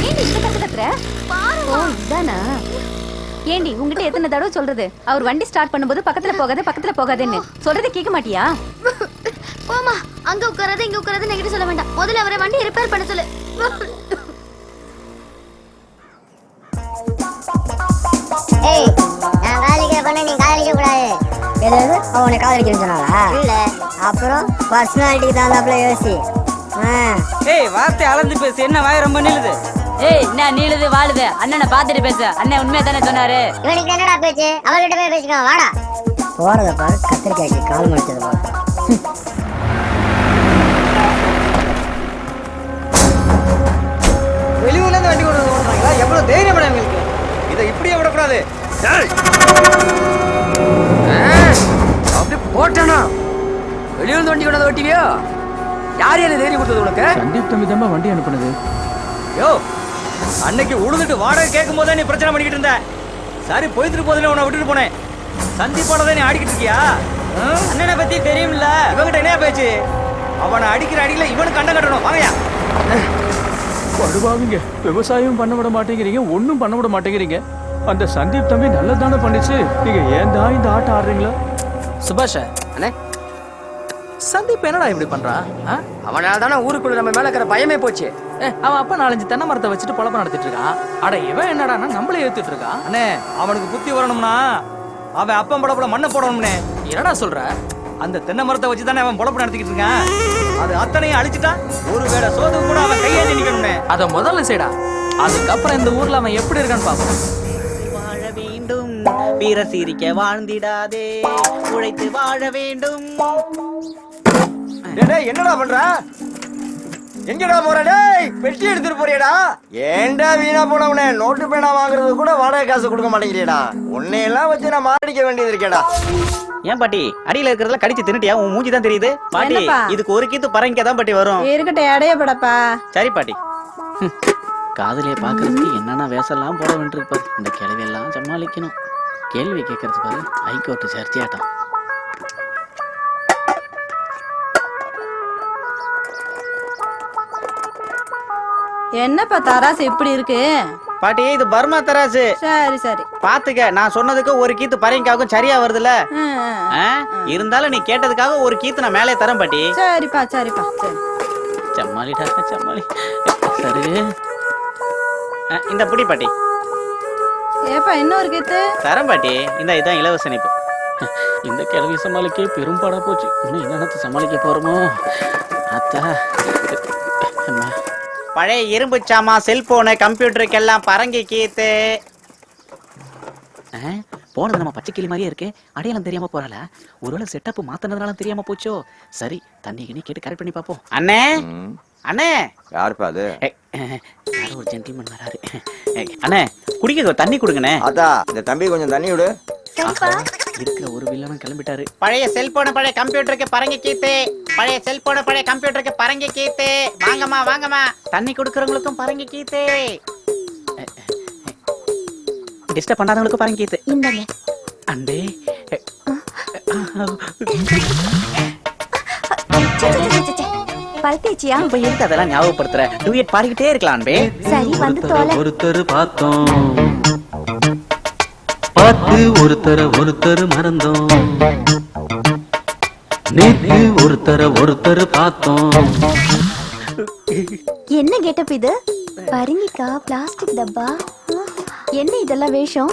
S9: ஏண்டி இந்த கத்துற? ஓ இதானா? ஏண்டி உங்ககிட்ட எத்தனை தடவை சொல்றது, அவர் வண்டி ஸ்டார்ட் பண்ணும்போது பக்கத்துல போகாதுன்னு சொல்றதை கேட்க மாட்டியா?
S12: போமா, அங்க உட்காராத இங்க உட்காராத நெகட்டிவ் சொல்ல வேண்டாம். முதல்ல அவரை வண்டி ரிப்பேர் பண்ண சொல்லு.
S13: ஏய், நான் காதலிக்கிற பண்ண நீ காதலிக்க கூடாது. எதாவது அவனை காதலிக்கணும்னு சொன்னாளா? இல்ல. அப்புறம் பர்சனாலிட்டிக்கு தகுந்தாப்புல யோசி.
S11: ஏய் வார்த்தை அளந்து பேசு, என்ன வாய் ரொம்ப நீளுது.
S6: ஏய் என்ன நீளுது வாழுது, அண்ணனை பாத்துட்டு பேசு. அண்ணன் உண்மையா தானே சொன்னாரு.
S13: இவனுக்கு என்னடா பேச்சு? அவர்கிட்ட போய் பேசிக்கோ, வாடா. போறத பாரு, கத்திரிக்காய்க்கு கால் முடிச்சது பாரு.
S1: வெளியூர்ல இருந்து வண்டி கொண்டு ஓடுறாங்களா? எவ்வளவு தைரியம் உங்களுக்கு?
S5: இதை இப்படியே விடக்கூடாது.
S8: அப்படி போட்டானா வெளியூர் வண்டி கொண்டாந்து ஓட்டிவியோ? யார் யாரு தைரியம் கொடுத்தது உனக்கு?
S7: சந்தீப் தம்பி தான் வண்டி அனுப்புனது.
S5: யோ அன்னைக்கு உழுதுட்டு வாடகை கேட்கும் போதே நீ பிரச்சனை பண்ணிக்கிட்டு இருந்த. சரி போயிட்டு போதில உன்னை விட்டுட்டு போனேன். சந்தீப்போட தான் நீ ஆடிக்கிட்டு இருக்கியா? அண்ணனை பத்தி தெரியும்ல, இவங்கிட்ட என்ன பேச்சு? அவனை அடிக்கிற அடியில இவனுக்கு கண்டம் கட்டணும். வாங்கயா
S7: படுவாங்க. விவசாயம் பண்ண விட மாட்டேங்கிறீங்க, ஒன்னும் பண்ண விட மாட்டேங்கிறீங்க. அந்த சந்தீப் தம்பி நல்லதானே பண்ணிச்சு, நீங்க ஏன் தான் இந்த ஆட்டம் ஆடுறீங்களா? சுபாஷ்
S8: அண்ணே
S7: சந்தீப் என்னடா இப்படி பண்றான்?
S8: அவனால தானே ஊருக்குள்ள நம்ம மேல இருக்கிற பயமே போச்சு.
S7: அவன் அப்பா 4-5 தென்னை மரத்தை வச்சுட்டு பொழப்ப நடத்திட்டு இருக்கான். அட இவன் என்னடானா நம்மளே ஏத்துட்டு இருக்கான்.
S5: அண்ணே அவனுக்கு புத்தி வரணும்னா அவன் அப்பன் படப்புல மண்ணை போடணும்னே.
S7: என்னடா சொல்ற?
S5: அந்த தென்னை மரத்தை வச்சு தானே அவன் பொழப்பு நடத்திக்கிட்டு இருக்கான். அது அத்தனையும் அழிச்சுட்டா ஒரு வேளை சோது கூட அவன் கையேந்தி நிக்கணும்னே.
S7: அத முதல்ல செய்டா, அதுக்கப்புறம் இந்த ஊர்ல அவன் எப்படி இருக்கான்னு பாப்போம்.
S5: வாழ வேண்டும் வீர சிரிக்க வாழ்ந்திடாதே, உழைத்து வாழ வேண்டும். என்னடா பண்ற? எங்கடா போற? டேய் பெட்டி எடுத்துட்டு போறியடா? ஏன்டா வீணா போனவனே, நோட்டு பேனா வாங்குறது கூட வாடகை காசு கொடுக்க மாட்டேங்கிறீடா. உன்னையெல்லாம் வச்சு நான் மாடிக்க வேண்டியது இருக்கேடா. ஏன் பாட்டி அடியில இருக்கிறதுல கடிச்சு தின்னுட்டியா? உன் மூஞ்சி தான் தெரியுது பாட்டி. இதுக்கு ஒரு கீத்து பறங்க தான் பாட்டி வரும்.
S4: இருக்கட்ட அடைய படப்பா.
S5: சரி பாட்டி. காதலிய பாக்குறதுக்கு என்னென்ன வேஷம்லாம் போட வேண்டியிருப்பாரு. இந்த கிழவியெல்லாம் சமாளிக்கணும். கேள்வி கேட்கறது பாரு, ஹைகோர்ட்டு சர்ச்சையாட்டம்.
S4: என்னப்பா தராசு இப்படி இருக்கு?
S5: பாட்டி இது பர்மா தராசு.
S4: சரி சரி
S5: பாத்துக்க, நான் சொன்னதுக்கு ஒரு கீத்து பறங்காவுக்கும் சரியா வருதுல்ல. இருந்தாலும் நீ கேட்டதுக்காக ஒரு கீத்து நான் மேலே தரேன் பாட்டி.
S4: சரிப்பா சரிப்பா சரி.
S5: சமாளிடா சமாளி. சரி இந்த புடி பாட்டி.
S4: ஏப்பா இன்னொரு கீத்து
S5: தரேன் பாட்டி. இந்த இதான் இலவச இனிப்பு. இந்த கிழவி சமாளிக்க பெரும்பாடா போச்சு. இன்னும் என்னத்து சமாளிக்க போறோமோ அத்தா. பழைய இரும்பு சாமா, செல்போனு, கம்ப்யூட்டருக்கு எல்லாம் பரங்கி கீத்து.
S14: போனது நம்ம பச்சை கிளி மாதிரியே இருக்கு, அடையாளம் தெரியாம போறாள. ஒருவேளை செட்டப் மாத்தினதுனால தெரியாம போச்சோ. சரி, தண்ணி கிணி கேட்டு கரெக்ட் பண்ணி பாப்போம். அண்ணே அண்ணே.
S5: யாருப்பா அது?
S14: யாரோ ஒரு ஜென்டில்மேன் வராரு. அண்ணே குடிக்க தண்ணி கொடுங்கண்ணே.
S5: அதான் இந்த தம்பி கொஞ்சம் தண்ணி விடு.
S14: இருக்கிற ஒரு வில்லவன் கிளம்பிட்டாரு.
S11: பழைய செல்போன பழைய கம்ப்யூட்டருக்கு பரங்கி கீத்து, பழைய செல்போன பழைய கம்ப்யூட்டருக்கு பரங்கி கீத்து. வாங்கம்மா வாங்கம்மா, தண்ணி கொடுக்கறவங்களுக்கும் பரங்கி கீத்து,
S14: டிஸ்டர்ப் பண்ணாதவங்களுக்கும் பரங்கி கீத்து.
S12: இந்தாங்க.
S14: அண்டே
S9: பல்தேச்சியா?
S14: இப்ப எதுக்கு அதெல்லாம் ஞாபகப்படுத்துற? டூயட் பாடிக்கிட்டே இருக்கலாம் அன்பே.
S9: சரி வந்து தோலை.
S3: ஒருத்தர் பார்த்தோம், பார்த்து ஒருத்தர் மறந்தோம், நேற்று ஒருத்தர் பார்த்தோம்.
S9: என்ன கெட்டப் இது? பரங்கிக்கா, பிளாஸ்டிக் டப்பா, என்ன இதெல்லாம் வேஷம்?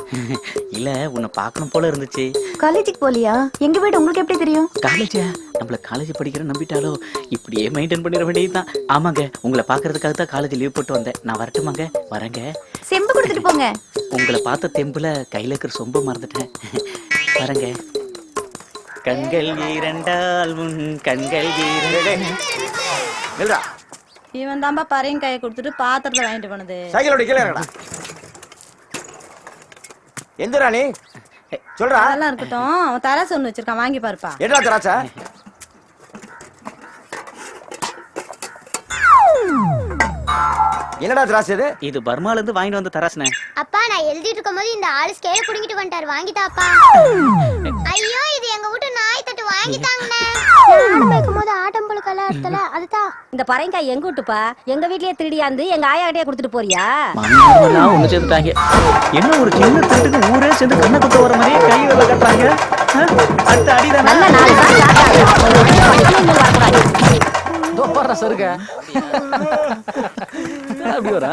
S14: இல்ல உன்னை பார்க்கணும் போல இருந்துச்சு.
S9: காலேஜுக்கு போலியா? எங்க வீடு உங்களுக்கு எப்படி தெரியும்?
S14: காலேஜா? நம்மள காலேஜ் படிக்கிற நம்பிட்டாலோ? இப்படியே மெயின்டைன் பண்ணிட வேண்டியதுதான். ஆமாங்க, உங்களை பாக்குறதுக்காக தான் காலேஜ் லீவ் போட்டு வந்தேன். நான் வரட்டுமாங்க? வரேங்க.
S9: செம்பு கொடுத்துட்டு போங்க.
S14: உங்களை பார்த்த தெம்புல கையில இருக்கிற சொம்ப மறந்துட்டேன். வரேங்க. கண்கள் இரண்டால் முன் கண்கள்
S5: நில்றா.
S15: இவன் தான்பா பறையும் கையை கொடுத்துட்டு பாத்திரத்தை வாங்கிட்டு போனது.
S5: சைக்கிளோட கீழே இறங்கடா. எந்திரா நீ சொல்றா.
S15: அதெல்லாம் இருக்கட்டும், அவன் தராசு ஒண்ணு வச்சிருக்கான், வாங்கி பாருப்பா.
S5: என்னடா தராசா? என்னடா தராசு இது?
S14: இது பர்மால இருந்து வாங்கிட்டு வந்த தராசுனே.
S12: அப்பா நான் எழுதிட்டு இருக்கும்போது இந்த ஆளு ஸ்கேல் புடிங்கிட்டு வந்துட்டாரு, வாங்கிட்டாப்பா. ஐயோ இது எங்க வீட்டு நாய் தட்டு, வாங்கிட்டாங்கண்ணே. ஆடம் வைக்கும்போது ஆட்டம் போல கலர்த்தல அதுதான்.
S15: இந்த பறையங்காய் எங்க விட்டுப்பா? எங்க வீட்லயே திருடியாந்து எங்க ஆயாட்டே கொடுத்துட்டு போறியா?
S14: மாமியாரெல்லாம் ஒண்ணு சேர்ந்துட்டாங்க. என்ன ஒரு சின்ன திருட்டுக்கு ஊரே சேர்ந்து கண்ணை குத்த வர மாதிரியே கை வேலை கட்டுறாங்க. அடுத்த அடிதானே.
S15: நல்ல நாலு
S7: பாரு சருக அப்படி வரா.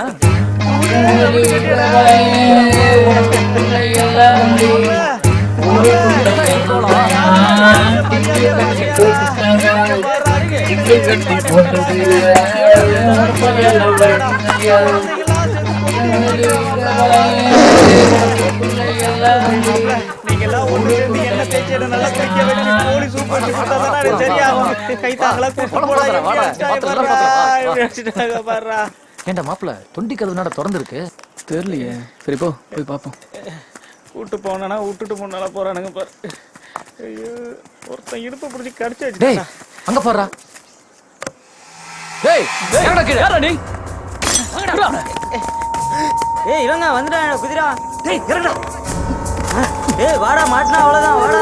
S7: ஏண்டா மாப்பிள்ள தொண்டி கதவுனாட திறந்து இருக்கு தெரியலையே. சரி போ போய் பாப்போம்.
S11: கூட்டு போனா விட்டுட்டு போனால போறானுங்க பாரு. ஐயோ ஒருத்தன் இடுப்பு பிடிச்சி கடிச்சு
S7: டேய் அங்க போறா. டேய் என்னடா கீழ யாரா நீ?
S11: ஏய் இவங்க வந்துட்டாங்க குதிரா. டேய் இறங்கடா. ஏய் வாடா மாட்டனா அவ்வளவுதான் வாடா.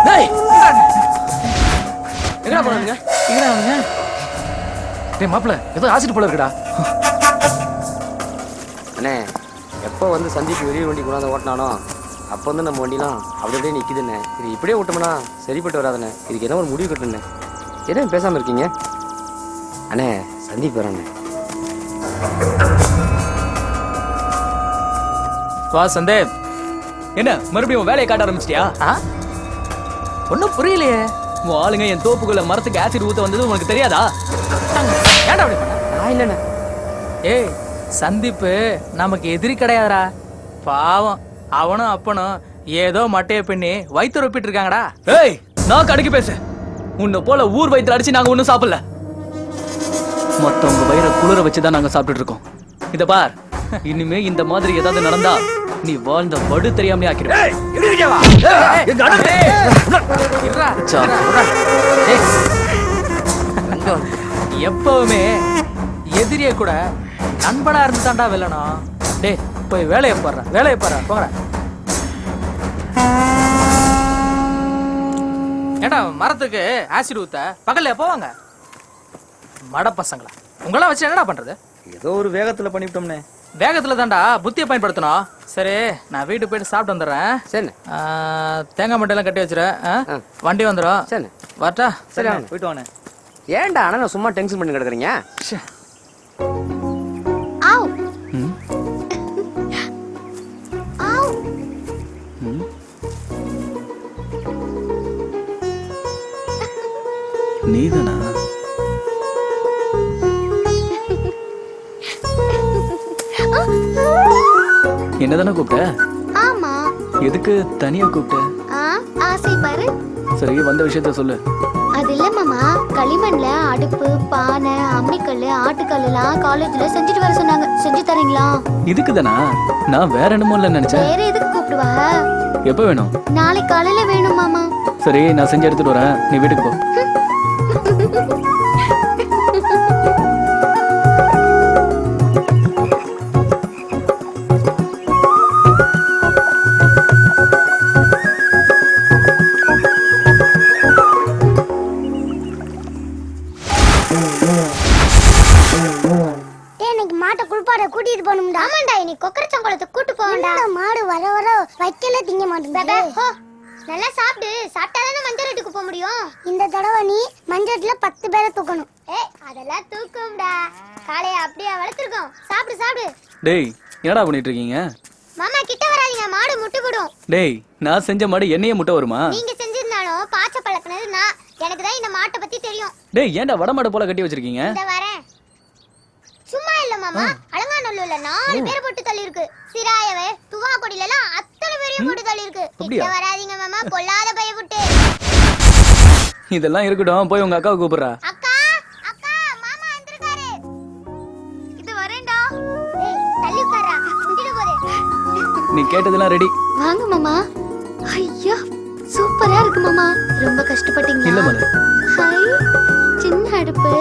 S7: டேய் எங்கடா போறானுங்க? எங்கடா அவனுங்க? டேய் மாப்பிள்ள ஏதோ ஆசிட் போல இருக்குடா.
S8: அண்ணே எப்போ வந்து சந்திப்பு வெளியே வண்டி கொண்டாந்து ஓட்டினானோ அப்போ வந்து நம்ம வண்டிலாம் அப்படி அப்படியே நிற்கிதுண்ணே. இது இப்படியே ஓட்டோம்னா சரிப்பட்டு வராதுண்ணே. இதுக்கு என்ன ஒரு முடிவு கட்டுண்ணே. என்ன பேசாமல் இருக்கீங்க? அண்ணே சந்திப்பு வரண்ணே.
S7: வா சந்தேப். என்ன மறுபடியும் வேலையை காட்ட ஆரம்பிச்சிட்டியா? ஒன்னும் புரியலையே. உன் ஆளுங்க என் தோப்புக்குள்ள மரத்துக்கு ஆசிட் ஊத்த வந்தது உனக்கு தெரியாதா? ஏன்டா அப்படி பண்ண?
S8: நான் இல்லைண்ணே.
S7: ஏய் சந்தீப்பு நமக்கு எதிரி கிடையாதுடா. பாவம் அவனும் அப்பனும் ஏதோ மட்டைய பண்ணி வயிற்று ரொப்பிட்டு இருக்காங்கடா. ஏய் நான் கடைக்கு பேசு. உன்னை போல ஊர் வயிற்று அடிச்சு நாங்க ஒன்னும் சாப்பிடல. மத்தவங்க வயிறை குளிர வச்சுதான் நாங்க சாப்பிட்டுட்டு இருக்கோம். இத பார், இனிமே இந்த மாதிரி ஏதாவது நடந்தா நீ வாழ்ந்த வடு தெரியாமலே ஆக்கிடுவேன். எப்பவுமே எதிரிய கூட நண்பனா இருந்து தாண்டா வெல்லணும். டேய் போய் வேலையை பாரு, வேலையை பாரு போங்கடா. ஏண்டா மரத்துக்கு ஆசிட் ஊத்த பகல்ல போவாங்க மட பசங்களா? உங்களெல்லாம் வச்சு என்னடா பண்றது?
S8: ஏதோ ஒரு வேகத்தில் பண்ணிவிட்டோம்ண்ணே.
S7: வேகத்துல தாண்டா புத்தியை பயன்படுத்தணும். சரி நான் வீட்டுக்கு போயிட்டு சாப்பிட்டு வந்துடுறேன்.
S8: சரி
S7: தேங்காய் மட்டையெல்லாம் கட்டி வச்சுறேன். வண்டி வந்துடும்.
S8: சரி
S7: வரட்டா?
S8: சரி போயிட்டு வாண்ணே. ஏன்டா அண்ணா சும்மா டென்ஷன் பண்ணி கிடக்குறீங்க?
S12: ஆவ் ஆவ்
S7: நீதானா? என்னதானே கூப்பிட்ட?
S12: ஆமா.
S7: எதுக்கு தனியா கூப்பிட்ட?
S12: ஆசை பாரு.
S7: சரி, வந்த விஷயத்த சொல்லு.
S12: அது இல்ல மாமா, களிமண்ல அடுப்பு, பானை, அம்மிக்கல், ஆட்டுக்கல்லாம் காலேஜ்ல செஞ்சுட்டு வர சொன்னாங்க. செஞ்சு தரீங்களா?
S7: இதுக்கு தானா? நான் வேற என்னமோ இல்ல நினைச்சேன்.
S12: வேற எதுக்கு கூப்பிடுவா?
S7: எப்ப வேணும்?
S12: நாளைக்கு காலையில வேணும் மாமா.
S7: சரி, நான் செஞ்சு எடுத்துட்டு வரேன், நீ வீட்டுக்கு போ.
S12: கூட்டிட்டு போகணும்டா. ஆமாண்டா, இன்னைக்கு கொக்கரச்சங்குளத்தை கூட்டு போகணும்டா. மாடு வர வர வைக்கல திங்க மாட்டேங்குது. நல்லா சாப்பிடு, சாப்பிட்டாதானே மஞ்சள் வீட்டுக்கு போக முடியும். இந்த தடவை நீ மஞ்சள்ல 10 பேரை தூக்கணும். அதெல்லாம் தூக்கும்டா. காளைய அப்படியே வளர்த்துருக்கோம். சாப்பிடு சாப்பிடு.
S7: டேய், என்னடா பண்ணிட்டு இருக்கீங்க?
S12: மாமா கிட்ட வராதீங்க, மாடு முட்டை போடும்.
S7: டேய், நான் செஞ்ச மாடு என்னையே முட்டை வருமா?
S12: நீங்க செஞ்சிருந்தாலும் பாச்சை பழக்கினது நான். எனக்கு தான் இந்த மாட்டை பத்தி தெரியும்.
S7: டேய், ஏன்டா வட மாடு போல கட்டி வச்சிருக்கீங்க?
S12: இந்த வரேன். சும்மா இல்ல மாமா, அலங்காநல்லூர்ல 4 பேர் போட்டு தள்ளி இருக்கு. சிராயவே துவாக்குடியில எல்லாம் அத்தனை பேரையும் போட்டு தள்ளி இருக்கு. கிட்ட வராதீங்க மாமா, கொல்லாத பயப்பட்டு.
S7: இதெல்லாம் இருக்கட்டும், போய் உங்க அக்காவை கூப்பிடுறா.
S12: அக்கா அக்கா, மாமா வந்திருக்காரு. இது வரேன்டா. ஏய், தள்ளி உட்காரா, குண்டிட போறே.
S7: நீ கேட்டதெல்லாம் ரெடி.
S12: வாங்க மாமா. ஐயா, சூப்பரா இருக்கு மாமா. ரொம்ப கஷ்டப்பட்டீங்களா?
S7: இல்ல மலர்.
S12: ஹாய், சின்ன அடுப்பு,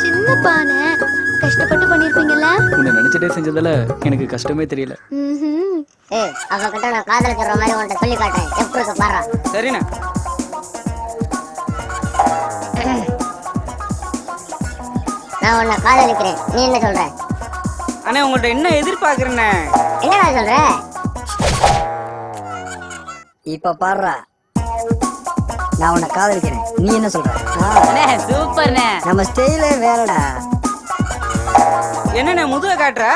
S12: சின்ன பானை, கஷ்டப்பட்டு பண்ணிருப்பீங்கல்ல.
S7: உன்னை நினைச்சிட்டே செஞ்சதால எனக்கு கஷ்டமே தெரியல.
S13: ஏய், அவகிட்ட நான் காதலிக்கிற மாதிரி உன்கிட்ட சொல்லி காட்டுறேன். எப்படி இருக்கு பாரு.
S11: சரிண்ணே.
S13: நான் உன்னை காதலிக்கிறேன், நீ என்ன சொல்ற?
S11: அண்ணே, உங்கள்ட்ட என்ன எதிர்பார்க்கறேண்ணே?
S13: என்னடா சொல்ற?
S1: இப்ப பாருடா, நான் உன்னை காதலிக்கிறேன், நீ என்ன சொல்ற?
S11: சூப்பர்ண்ணே.
S1: நம்ம ஸ்டைலே வேறடா.
S11: என்னண்ணே முதுக காட்டுற?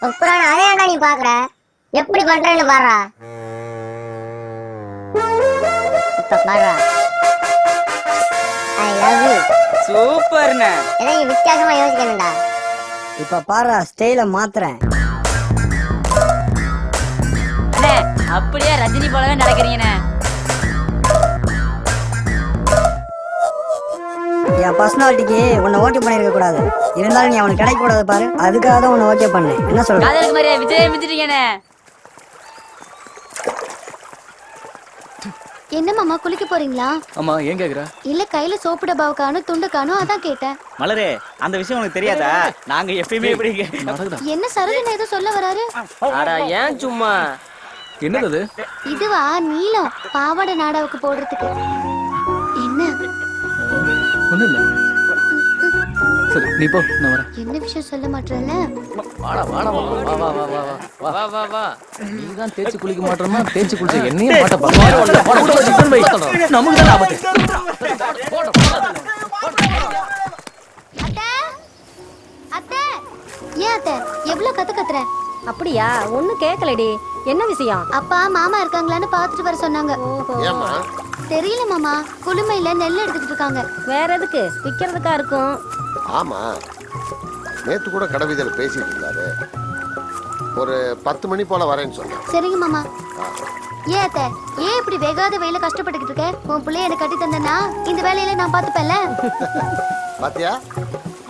S13: அப்புறம் அதையாண்டா நீ பாக்குற? எப்படி பண்றேன்னு பாருடா. இப்ப பாருடா. I love you.
S11: சூப்பர்ண்ணே.
S13: எதையும் வித்தியாசமா யோசிக்கணும்டா.
S1: இப்ப பாருடா, ஸ்டைல மாத்துறேன்.
S11: அண்ணே, அப்படியே ரஜினி போலவே நடக்கிறீங்கண்ணே.
S1: என் பர்சனாலிட்டிக்கு உன்னை ஓகே பண்ணிருக்க கூடாது. இருந்தாலும் நீ அவனுக்கு கிடைக்க கூடாது பாரு, அதுக்காக தான் உன்னை ஓகே பண்ணேன். என்ன சொல்ற?
S11: காதலுக்கு மாதிரியே விஜய் மிஞ்சிட்டீங்கண்ணே.
S12: என்ன மாமா, குளிக்க போறீங்களா?
S7: ஆமா, ஏன் கேக்குற?
S12: இல்ல, கையில சோப்பு டப்பாவை காணும், துண்டு காணும், அதான் கேட்டேன்.
S14: மலரே, அந்த விஷயம் உனக்கு தெரியாதா? நாங்க எப்பயுமே இப்படி
S12: என்ன சரவணன் ஏதோ சொல்ல வராரு?
S11: ஏன் சும்மா?
S7: என்னது?
S12: இதுவா நீலம், பாவாடை நாடாவுக்கு போடுறதுக்கு. என்ன?
S7: ஒண்ணும் இல்ல. சரி, நீ போ, நான் வரேன்.
S12: என்ன விஷயம் சொல்ல மாட்டேறல?
S7: வாடா வாடா, வா வா வா வா வா வா வா வா. நீ தான் தேய்ச்சி குளிக்க மாட்டறமா? தேய்ச்சி குளிச்ச என்னையே மாட்ட பா. நமக்கு தான் ஆபத்து.
S12: அத்தை அத்தை, ஏன் அத்தை எவ்வளவு கத்துற?
S15: அப்படியா? ஒண்ணும் கேட்கலடி. என்ன விஷயம்?
S12: அப்பா மாமா இருக்காங்களான்னு பாத்துட்டு வர சொன்னாங்க.
S10: ஏம்மா?
S12: தெரியல மாமா, குளுமையில நெல் எடுத்துட்டு இருக்காங்க.
S15: வேற எதுக்கு? விக்கிறதுக்கா இருக்கும்.
S10: ஆமா, நேத்து கூட கடைவீதியில் பேசிட்டு இருந்தாரு. ஒரு 10 மணி போல வரேன்னு சொன்னேன்.
S12: சரிங்க மாமா. ஏன் அத்தை, ஏன் இப்படி வேகாத வேலை கஷ்டப்பட்டுக்கிட்டு இருக்க? உன் பிள்ளைய எனக்கு கட்டி தந்தனா இந்த வேலையில நான் பாத்துப்பேன்ல.
S10: பாத்தியா?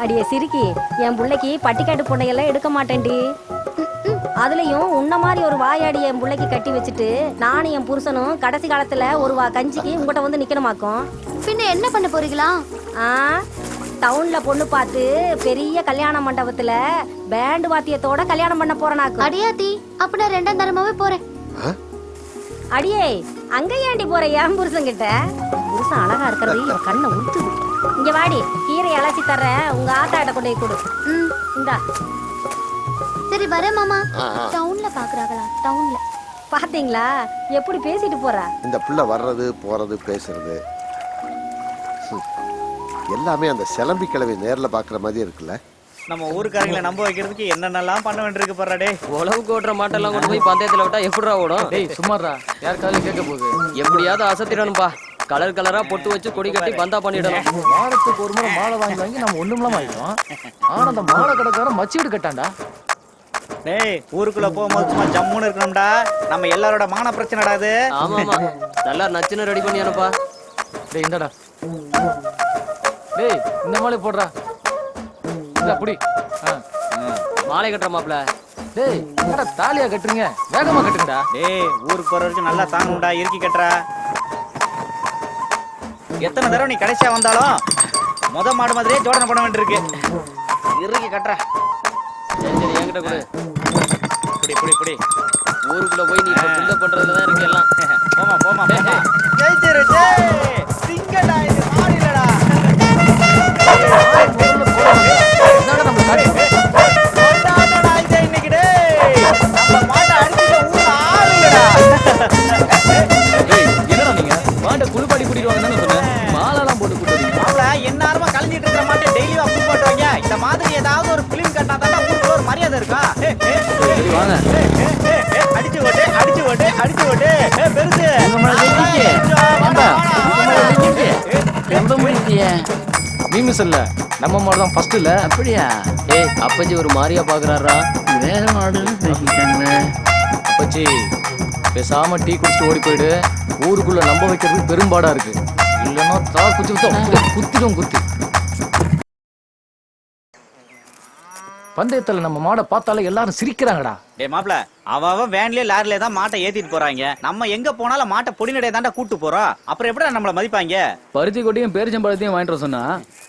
S15: அடியே சிரிக்கி, என் பிள்ளைக்கு பட்டிக்காட்டு பொண்ணையெல்லாம் எடுக்க மாட்டேன்டி. அதுலயும் உன்ன மாதிரி ஒரு வாயாடி என் பிள்ளைக்கு கட்டி வச்சுட்டு நானும் என் புருஷனும் கடைசி காலத்துல ஒரு கஞ்சிக்கு உங்ககிட்ட வந்து நிக்கணுமாக்கும்.
S12: பின்ன என்ன பண்ண போறீங்களா?
S15: டவுன்ல பொண்ணு பார்த்து பெரிய கல்யாண மண்டபத்துல பேண்ட் வாத்தியத்தோட கல்யாணம் பண்ண போறனாக்கும்.
S12: அடியாத்தி, அப்ப நான் 2ஆம் தரமாவே போறேன்.
S15: அடியே, அங்க ஏண்டி போற என் புருஷன் கிட்ட? புருஷன் அழகா இருக்கிறது என் கண்ணை ஊத்துது. இங்க வாடி, கீரை அலசி தர்றேன், உங்க ஆத்தாட்ட கொண்டு போய் கொடு. இந்தா.
S12: சரி வரேன் மாமா. டவுன்ல பாக்குறாங்களா? டவுன்ல
S15: பாத்தீங்களா எப்படி பேசிட்டு போறா?
S10: இந்த பிள்ளை வர்றது போறது பேசுறது எல்லாமே அந்த சிலம்பி கிழவி நேர்ல பாக்குற மாதிரி இருக்குல்ல.
S14: நம்ம ஊருக்காரங்களை நம்ப வைக்கிறதுக்கு என்னென்னலாம் பண்ண வேண்டியிருக்கு பாருடே.
S8: உழவுக்கு ஓட்டுற மாட்டெல்லாம் கொண்டு போய் பந்தயத்துல விட்டா எப்படிடா ஓடும்?
S7: டேய் சும்மாடா, யார் காலையும் கேட்க போகுது?
S8: எப்படியாவது அசத்திடணும்பா. கலர் கலரா பொட்டு வச்சு கொடி கட்டி பந்தா பண்ணிடணும்.
S7: வாரத்துக்கு ஒரு முறை மாலை வாங்கி வாங்கி நம்ம ஒண்ணுமெல்லாம் வாங்கிடுவோம். ஆனா அந்த மாலை கடைக்காரன் மச்சீடு கட்டாண்டா.
S14: டேய் ஊருக்குள்ள போகும்போது சும்மா ஜம்முன்னு இருக்கணும்டா. நம்ம எல்லாரோட மான பிரச்சனைடா இது.
S8: ஆமா ஆமா நல்லா நச்சுன்னு ரெடி பண்ணி அனுப்பா.
S7: டேய் இந்தடா. டேய் இந்த மாலை போடுறா. இந்த புடி.
S8: மாலை கட்டுற மாப்ள.
S7: டேய் என்னடா தாலியா கட்டுறீங்க? வேகமா கட்டுங்கடா.
S14: டேய் ஊருக்கு போற வரைக்கும் நல்லா தாங்கணும்டா. இறுக்கி கட்டுறா. எத்தனை தடவை நீ கடைசியா வந்தாலும் முத மாடு மாதிரியே ஜோடனை பண்ண வேண்டியிருக்கு. இறுக்கி கட்டுறா.
S8: சரி சரி என்கிட்ட கொடு.
S14: புடி புடி புடி.
S8: ஊருக்குள்ள போய் நீ இப்ப பில்ல பண்றதுல தான் இருக்கு எல்லாம்.
S14: போமா போமா போமா. ஜெயிச்சிரு ஜெய். சிங்கடா இது மாடு இல்லடா.
S7: என்னடா நம்ம காடி?
S14: கொண்டாடடா இது இன்னைக்கு டேய். நம்ம மாட்டை அடிச்சிட்ட ஊர் ஆள் இல்லடா.
S7: டேய் என்னடா நீங்க மாட்டை குளிப்பாடி கூட்டிட்டு வாங்கன்னு சொன்னேன். மாலைலாம் போட்டு கூட்டிட்டு
S14: மாப்ள என்னாரமா கலஞ்சிட்டு இருக்கிற மாட்டை டெய்லி வா கூ போட்டுவாங்க. இந்த மாதிரி ஏதாவது ஒரு பிலிம் கட்டா தான் ஊருக்குள்ள ஒரு மரியாதை இருக்கா?
S7: சரி வாங்க.
S14: அடிச்சு ஓட்டு அடிச்சு ஓட்டு அடிச்சு ஓட்டு. பெருசு
S7: நீ மிஸ் இல்ல நம்ம மாடு தான் ஃபர்ஸ்ட் இல்ல.
S8: அப்படியா? ஏய் அப்பச்சி ஒரு மாதிரியா பாக்குறாரா? வேற மாடுன்னு பேசிட்டாங்க.
S7: அப்பச்சி பேசாம டீ குடிச்சிட்டு ஓடி போயிடு. ஊருக்குள்ள நம்ப வைக்கிறது பெரும்பாடா இருக்கு. இல்லன்னா தா குத்திடும் குத்தி. பந்தயத்துல நம்ம மாடை பார்த்தாலே எல்லாரும் சிரிக்கிறாங்கடா.
S14: டேய் மாப்ள அவன் வேன்லயே லாரில தான் மாட்டை ஏத்திட்டு போறாங்க. நம்ம எங்க போனாலும் மாட்டை பொடிநடைய தாண்டா கூட்டு போறோம். அப்புறம் எப்படி நம்மள மதிப்பாங்க?
S7: பருத்தி கொட்டையும் பேரிச்சம்பழத்தையும் வாங்கிட்டு வர சொன்னா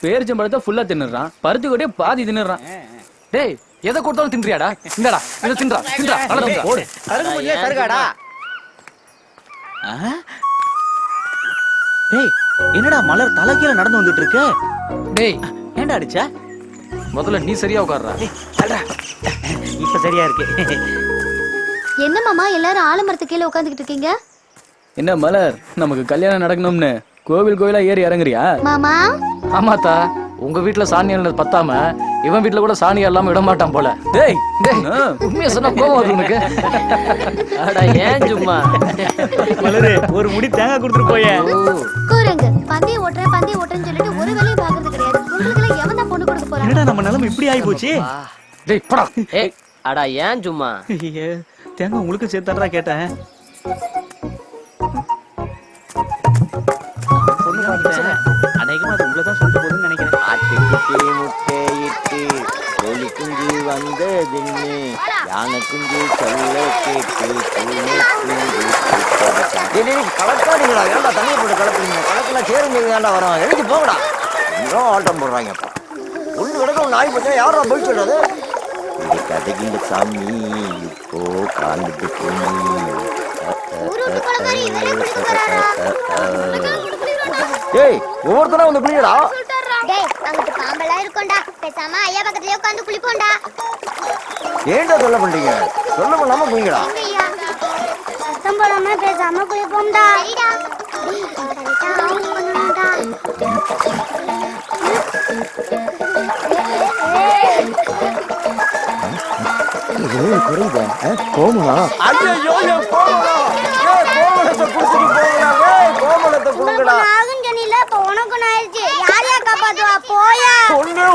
S7: பேரிச்சம்பழத்தை ஃபுல்லா தின்னுறான். பருத்தி கொட்டையும் பாதி தின்னுறான். டேய் எதை கொடுத்தாலும் தின்றியாடா? இந்தடா இத தின்றா தின்றா. நல்லா ஓடு.
S14: கருகு முடியே கருகாடா. டேய் என்னடா மலர் தலைகீழ நடந்து வந்துட்டு இருக்கு?
S7: டேய்
S14: ஏன்டா அடிச்ச?
S7: முதல்ல நீ சரியா உட்கார்றா.
S14: இப்ப சரியா இருக்கு.
S12: என்ன மாமா எல்லாரும் ஆலமரத்து கீழே உட்காந்துக்கிட்டு இருக்கீங்க?
S7: என்ன மலர் நமக்கு கல்யாணம் நடக்கணும்னு கோவில் கோவிலா ஏறி இறங்குறியா?
S12: மாமா
S7: ஆமாத்தா உங்க வீட்டுல சாணி அள்ளது பத்தாம இவன் வீட்டுல கூட சாணி இல்லாம விட மாட்டான் போல. டேய் டேய் உண்மையா சொன்னா கோவம் வருது உனக்கு.
S8: அட ஏன் சும்மா
S14: மலரு ஒரு முடி தேங்காய் கொடுத்துட்டு போயே.
S12: கூறுங்க பந்தய ஓட்டுறேன்னு சொல்லிட்டு ஒரு வேலையும் பாக்குறது கிடையாது. உங்களுக்கு எவன் தான் பொண்ணு கொடுக்க போறாங்க?
S14: என்னடா நம்ம நிலைமை இப்படி ஆயி போச்சு?
S7: டேய் போடா.
S8: ஏய் அட ஏன் சும்மா
S14: தேங்காய் உங்களுக்கு சேர்த்தாடா கேட்டேன். அநேகமா அது உங்களதான் சொல்லிட்டு போகுதுன்னு நினைக்கிறேன்.
S5: ஆட்டுக்குட்டி முட்டையிட்டு கோழி குஞ்சு வந்ததுன்னு யானை குஞ்சு சொல்ல கேட்டு கலக்காதீங்களா? ஏன்டா தண்ணியை போட்டு கலக்குறீங்க? கலக்கெல்லாம் சேரும் ஏன்டா வரோம்? எழுதி போங்கடா. இன்னும் ஆட்டம் போடுறாங்கப்பா. ஒன்று கிடக்க நாய் பச்சா யாரா போய் சொல்றது? இது கதைகின்ற சாமி இப்போ காந்துட்டு போனி. ஏய் ஒவ்வொருத்தரும் வந்து குளிக்கடா.
S12: டேய் அங்கிட்டு பாம்பெல்லாம் இருக்கும்டா. பேசாம ஐயா பக்கத்துலயே உட்கார்ந்து குளிப்போம்டா.
S5: ஏன்டா சொல்ல பண்றீங்க? சொல்ல பண்ணாம குளிக்கடா.
S12: சத்தம் போடாம பேசாம குளிப்போம்டா.
S5: குறையுதா கோமலா? ஐயோ என் கோமலா! ஏய் கோமலத்தை குடிச்சிட்டு போங்கடா. ஏய் கோமலத்தை குடுங்கடா.
S12: நாகஞ்சனில இப்ப உனக்கு ஆயிடுச்சு. யாரையா காப்பாத்துவா? போயா.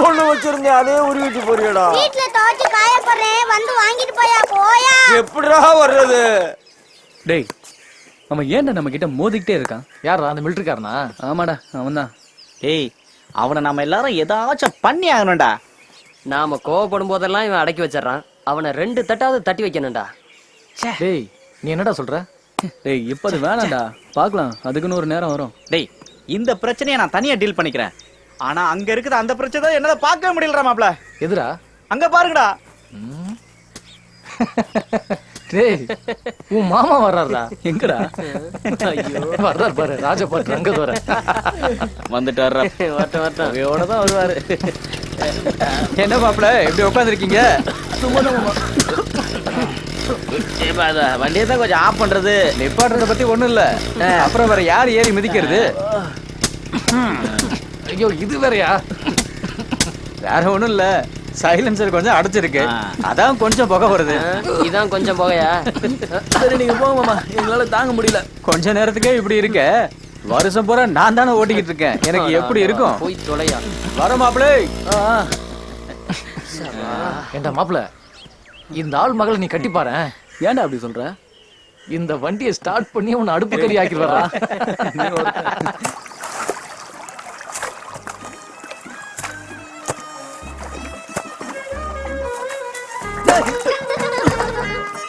S5: ஒண்ணு வச்சிருந்தேன் அதே உருவிட்டு போறியடா.
S12: வீட்ல துவைச்சு காய போடுறேன் வந்து வாங்கிட்டு போயா.
S5: எப்படிடா வர்றது?
S7: டேய் அவன் ஏன்டா நம்ம கிட்ட மோதிக்கிட்டே இருக்கான்? யாரா அந்த மிலிட்டரிக்காரனா? ஆமாடா அவன்தான்.
S14: டேய் அவனை நம்ம எல்லாரும் ஏதாச்சும் பண்ணி ஆகணும்டா.
S8: நாம கோவப்படும் போதெல்லாம் இவன் அடக்கி வச்சிடறான். அவனை 2 தட்டாவது தட்டி வைக்கணும்டா.
S7: டேய் நீ என்னடா சொல்ற? டேய் இப்ப அது வேணாம்டா. பார்க்கலாம் அதுக்குன்னு ஒரு நேரம் வரும்.
S14: டேய் இந்த பிரச்சனையை நான் தனியா டீல் பண்ணிக்கிறேன். ஆனா அங்க இருக்குது அந்த பிரச்சனை என்னால பார்க்கவே முடியலடா மாப்ள.
S7: எதுடா?
S14: அங்க பாருங்கடா.
S7: டேய் உன் மாமா வர்றாருடா. எங்கடா? ஐயோ வர்றாரு பாரு. ராஜபாட்டு ரங்கதோர
S14: வந்துட்டாரா?
S8: வரட்டும்
S7: இவனோட தான் வருவாரு. என்ன மாப்ள எப்படி உட்காந்துருக்கீங்க? சும்மா
S14: வண்டியை தான் கொஞ்சம் ஆஃப் பண்றது.
S7: நிப்பாட்டுறத பத்தி ஒண்ணும் இல்ல. அப்புறம் வேற யார் ஏறி மிதிக்கிறது? ஐயோ இது வேறயா? வேற ஒண்ணும் இல்ல. சைலன்சர் கொஞ்சம் அடைச்சிருக்கு. அதான் கொஞ்சம் புகை வருது.
S8: இதான் கொஞ்சம் புகையா?
S7: சரி நீங்க போங்க மாமா. எங்களால தாங்க முடியல. கொஞ்ச நேரத்துக்கே இப்படி இருக்க. வருஷம் பூரா நான் தானே ஓட்டிக்கிட்டு இருக்கேன். எனக்கு எப்படி இருக்கும்?
S8: போய் தொலையா.
S7: வர மாப்பிளே. ஏண்டா மாப்பிள
S16: இந்த ஆள் மகளை நீ கட்டி பாரு.
S7: ஏன்டா அப்படி சொல்ற?
S16: இந்த வண்டியை ஸ்டார்ட் பண்ணி உன்னை அடுப்பு கறி ஆக்கி வர்றா.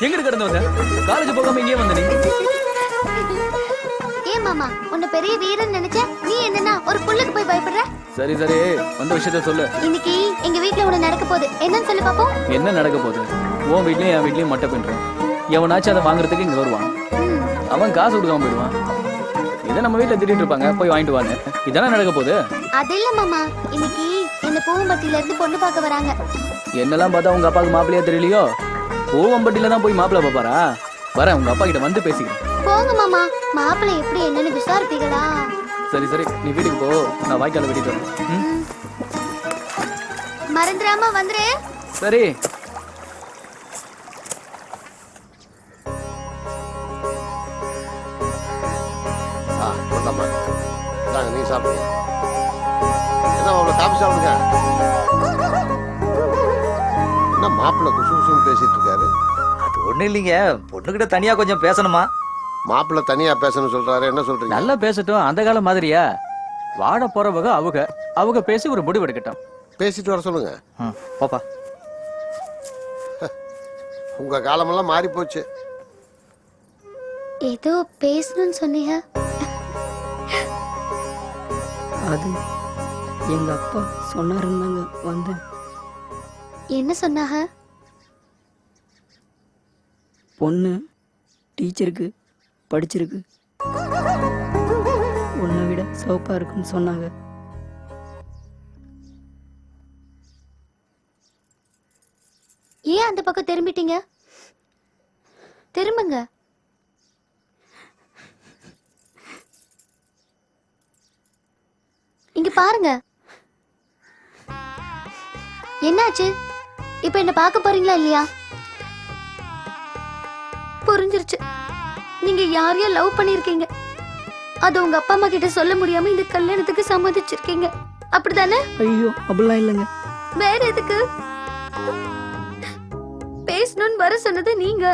S7: எங்க கடந்து வந்த? காலேஜ் போகாம இங்கே வந்த நீ?
S12: ஏன் மாமா உன்னை பெரிய வீரன் நினைச்ச, நீ என்னன்னா ஒரு புல்லுக்கு போய் பயப்படுற?
S7: சரி சரி, வந்த விஷயத்த சொல்லு.
S12: இன்னைக்கு எங்க வீட்ல ஒண்ணு நடக்க போகுது, என்னன்னு சொல்லு பாப்போம்.
S7: என்ன நடக்க போகுது? உன் வீட்லயும் என் வீட்லயும் மட்டை பின்றோம். எவனாச்சும் அதை வாங்குறதுக்கு இங்க வருவான். அவன் காசு கொடுக்காம போயிடுவான். இதை நம்ம வீட்டுல திட்டிட்டு இருப்பாங்க, போய் வாங்கிட்டு வாங்க. இதானே நடக்க போகுது?
S12: அது இல்ல மாமா, இன்னைக்கு இந்த பூவம்பட்டியில இருந்து பொண்ணு பார்க்க வராங்க.
S7: என்னெல்லாம் பார்த்தா உங்க அப்பாவுக்கு மாப்பிள்ளையா தெரியலையோ? பூவம்பட்டியில தான் போய் மாப்பிள்ளை பாப்பாரா? வரேன், உங்க அப்பா கிட்ட வந்து பேசிக்கிறேன்.
S12: போங்க மாமா, மாப்பிள்ளை எப்படி என்னன்னு விசாரிப்பீங்களா?
S7: சரி சரி, நீ வீட்டுக்கு போ, நான் வாய்க்கால வெட்டிட்டு வரேன்.
S12: மறந்துடாம வந்துரு.
S7: சரி.
S10: நீ சாப்பிடுங்க. என்ன மாப்பிள்ள காப்பி சாப்பிடுங்க. என்ன மாப்பிள்ள குசு குசுன்னு பேசிட்டு இருக்காரு?
S5: அது ஒண்ணு இல்லைங்க, பொண்ணுகிட்ட தனியா கொஞ்சம் பேசணுமா?
S10: மாப்பிள்ள தனியா பேசணும்னு சொல்றாரு, என்ன சொல்றீங்க?
S7: நல்லா பேசட்டும், அந்த காலம் மாதிரியா? வாட போறவங்க அவங்க பேசி ஒரு முடிவு எடுக்கட்டும்.
S10: பேசிட்டு வர சொல்லுங்க.
S5: பாப்பா,
S10: உங்க காலமெல்லாம் மாறி போச்சு.
S12: ஏதோ பேசணும்னு சொன்னீங்க.
S17: அது எங்க அப்பா சொன்னாருந்தாங்க வந்தேன்.
S12: என்ன சொன்னாங்க?
S17: பொண்ணு டீச்சருக்கு படிச்சிருக்கு, உன்னை விட சோப்பா இருக்குன்னு சொன்னாங்க.
S12: ஏன் அந்த பக்கம் திரும்பிட்டீங்க? திரும்புங்க. இங்க பாருங்க. என்னாச்சு? இப்ப என்ன பார்க்க போறீங்களா இல்லையா? புரிஞ்சிருச்சு, நீங்க யாரையோ லவ் பண்ணிருக்கீங்க. அது உங்க அப்பா அம்மா கிட்ட சொல்ல முடியாம இந்த கல்யாணத்துக்கு சம்மதிச்சிருக்கீங்க, அப்படிதானே?
S17: ஐயோ அப்படிலாம் இல்லைங்க.
S12: வேற எதுக்கு? பேசணும்னு வர சொன்னது நீங்க.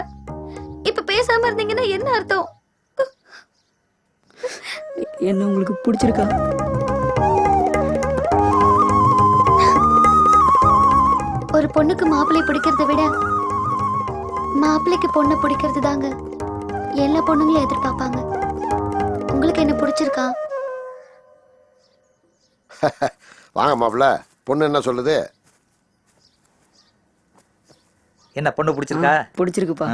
S12: இப்ப பேசாம இருந்தீங்கன்னா என்ன அர்த்தம்?
S17: என்ன உங்களுக்கு பிடிச்சிருக்கா?
S12: ஒரு பொண்ணுக்கு மாப்பிள்ளை பிடிக்கிறத விட மாப்பிள்ளைக்கு பொண்ணை பிடிக்கிறது தாங்க எல்லா பொண்ணுங்களும் எதிர்பார்ப்பாங்க. உங்களுக்கு என்ன பிடிச்சிருக்கா?
S10: வாங்க மாப்பிள்ள, பொண்ணு என்ன சொல்லுது?
S5: என்ன பொண்ணு பிடிச்சிருக்கா?
S17: பிடிச்சிருக்குப்பா.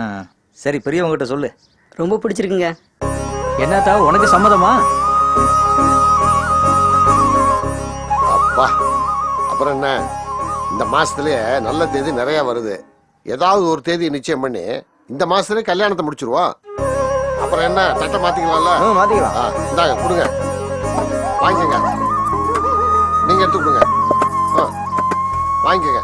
S5: சரி, பெரியவங்க கிட்ட சொல்லு.
S17: ரொம்ப பிடிச்சிருக்குங்க.
S7: என்னத்தா உனக்கு சம்மதமா?
S10: அப்பா, அப்புறம் என்ன, இந்த மாசத்துலயே நல்ல தேதி நிறைய வருது. ஏதாவது ஒரு தேதி நிச்சயம் பண்ணி இந்த மாசத்துலயே கல்யாணத்தை முடிச்சிருவோம். அப்புறம் என்ன, சட்டை மாத்திக்கலாம்ல?
S5: மாத்திக்கலாம்.
S10: இந்தாங்க கொடுங்க, வாங்கிக்கங்க. நீங்க எடுத்து கொடுங்க, வாங்கிக்கங்க.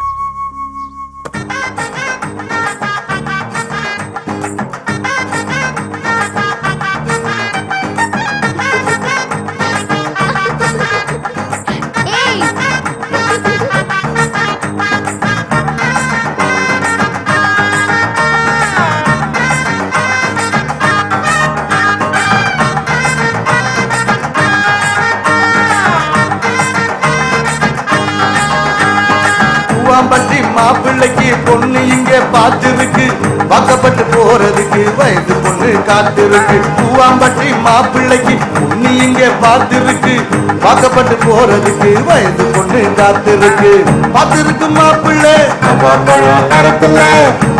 S2: பற்றி மாப்பிள்ளைக்கு பொண்ணு இங்கே பார்த்திருக்கு, வாக்கப்பட்டு போறதுக்கு வயது பொண்ணு காத்திருக்கு. பூவாம்பட்டி மாப்பிள்ளைக்கு பொண்ணு இங்கே பார்த்திருக்கு, வாக்கப்பட்டு போறதுக்கு வயது பொண்ணு காத்திருக்கு. பார்த்திருக்கும் மாப்பிள்ளை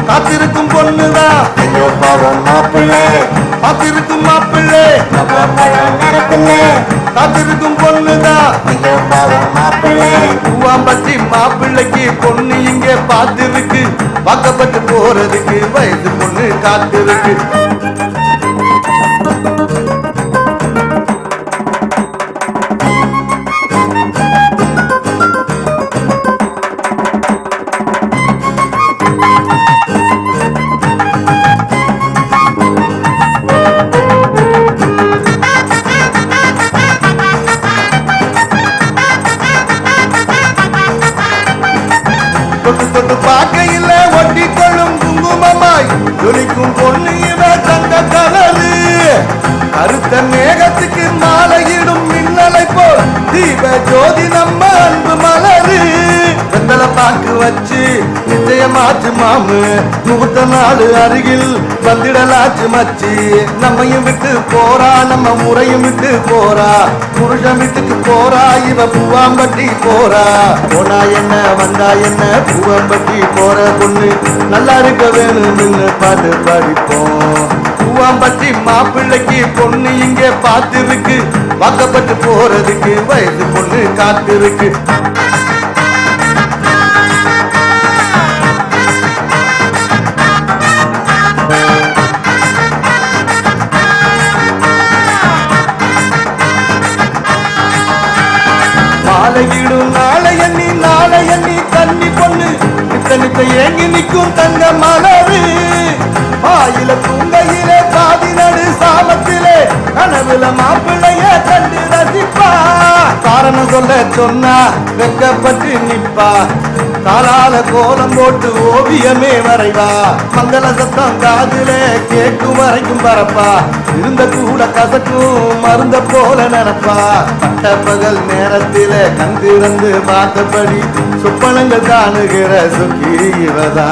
S2: காத்திருக்கும் பொண்ணுதான் மாப்பிள்ளை. பார்த்திருக்கும் மாப்பிள்ளை காத்திருக்கும் பொண்ணுதான் மாப்பிள்ளை. பூவாம்பட்டி மாப்பிள்ளைக்கு பொண்ணு இங்கே பார்த்திருக்கு, வாக்கப்பட்டு போறதுக்கு வயது பொண்ணு காத்திருக்கு. தொட்டு தொட்டு பார்க்கையில் ஒட்டி கொள்ளும் நிச்சயமாச்சு மாமு முகூர்த்த நாடு அருகில் வந்திடலாச்சு மச்சி நம்மையும் விட்டு போறா நம்ம முறையும் விட்டு போறா புருஷன் வீட்டுக்கு போறா இவ பூவாம்பட்டி போறா போனா என்ன வந்தா என்ன பூவாம்பட்டி போற பொண்ணு நல்லா இருக்க வேணும்னு பாட்டு பாடிப்போம் பூவாம்பட்டி மாப்பிள்ளைக்கு பொண்ணு இங்கே பார்த்திருக்கு வாக்கப்பட்டு போறதுக்கு வயசு பொண்ணு காத்திருக்கு மாலையிடும் நாளை எண்ணி தண்ணி பொண்ணு நித்த ஏங்கி நிற்கும் தங்க மலரு ஆயில தூங்கையிலே பாதி நடு சாமத்திலே கனவுல மாப்பிள்ளைய கண்டு ரசிப்பா காரணம் சொல்ல சொன்னா வெக்கப்பட்டு நிப்பா காலால கோலம் போட்டு ஓவியமே வரைவா மங்கள சத்தம் காதுல கேட்கும் வரைக்கும் பரப்பா இருந்த கூட கசக்கும் மருந்த போல நினைப்பா பட்ட பகல் நேரத்தில கண் திறந்து பார்த்தபடி சொப்பனங்கள் காணுகிற சுக்கி இவதா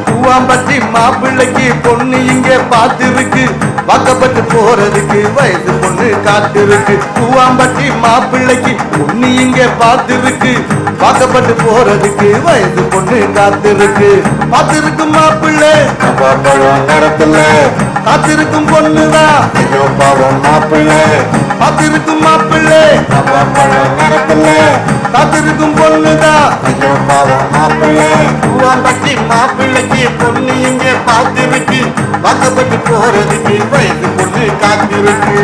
S2: பூவாம்பட்டி மாப்பிள்ளைக்கு பொண்ணு இங்கே பார்த்திருக்கு வாக்கப்பட்டு போறதுக்கு வயசு பொண்ணு காத்திருக்கு பூவாம்பட்டி மாப்பிள்ளைக்கு பொண்ணு இங்கே பார்த்திருக்கு வாக்கப்பட்டு போறதுக்கு வயசு பொண்ணு காத்திருக்கு பார்த்திருக்கும் மாப்பிள்ளை நேரத்துல காத்திருக்கும் பொண்ணுதான் ஐயோ பாவம் மாப்பிள்ளை காத்திருக்கும் மாப்பிள்ளை நேரத்துல காத்திருக்கும் பொண்ணுதான் ஐயோ பாவம் மாப்பிள்ளை பூவாம்பட்டி மாப்பிள்ளைக்கு பொண்ணு இங்கே பார்த்திருக்கு வாக்கப்பட்டு போறதுக்கு வயசு பொண்ணு காத்திருக்கு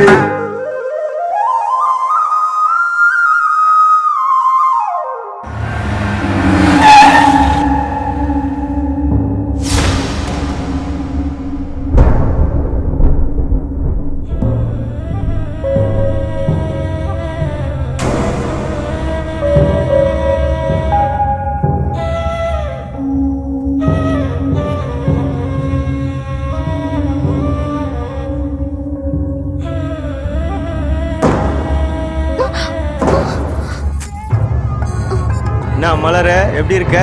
S5: என்ன மலர எப்படி இருக்க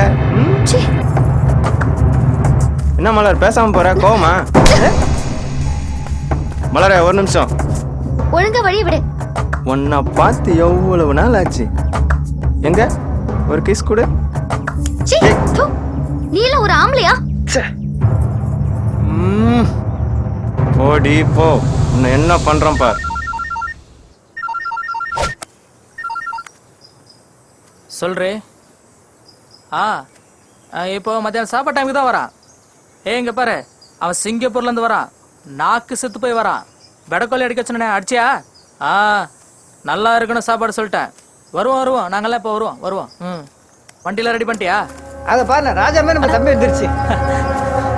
S5: என்ன மலர் பேசாம போற கோவமா மலர ஒரு நிமிஷம்
S12: ஒழுங்கா வழி விடு
S5: உன்னை பார்த்து எவ்வளவு நாள் ஆச்சு எங்க ஒரு கிஸ் கூட
S12: நீல ஒரு ஆம்பளையா
S5: ஓடி போ உன்னை என்ன பண்றோம் பார்
S7: சொல்றே இப்போ மத்தியானம் சாப்பாடு டைமுக்கு தான் வரான் இங்க பாரு அவன் சிங்கப்பூர்ல இருந்து வரான் நாக்கு செத்து போய் வரான் பெடக்கோலி அடிக்க சொன்னேன் அடிச்சியா நல்லா இருக்கணும் சாப்பாடு சொல்லிட்டேன் வருவோம் நாங்கெல்லாம் இப்போ வருவோம் வண்டியில ரெடி பண்ணிட்டியா
S5: அத பாரு ராஜா மாதிரி நம்ம தம்பி வந்துருச்சு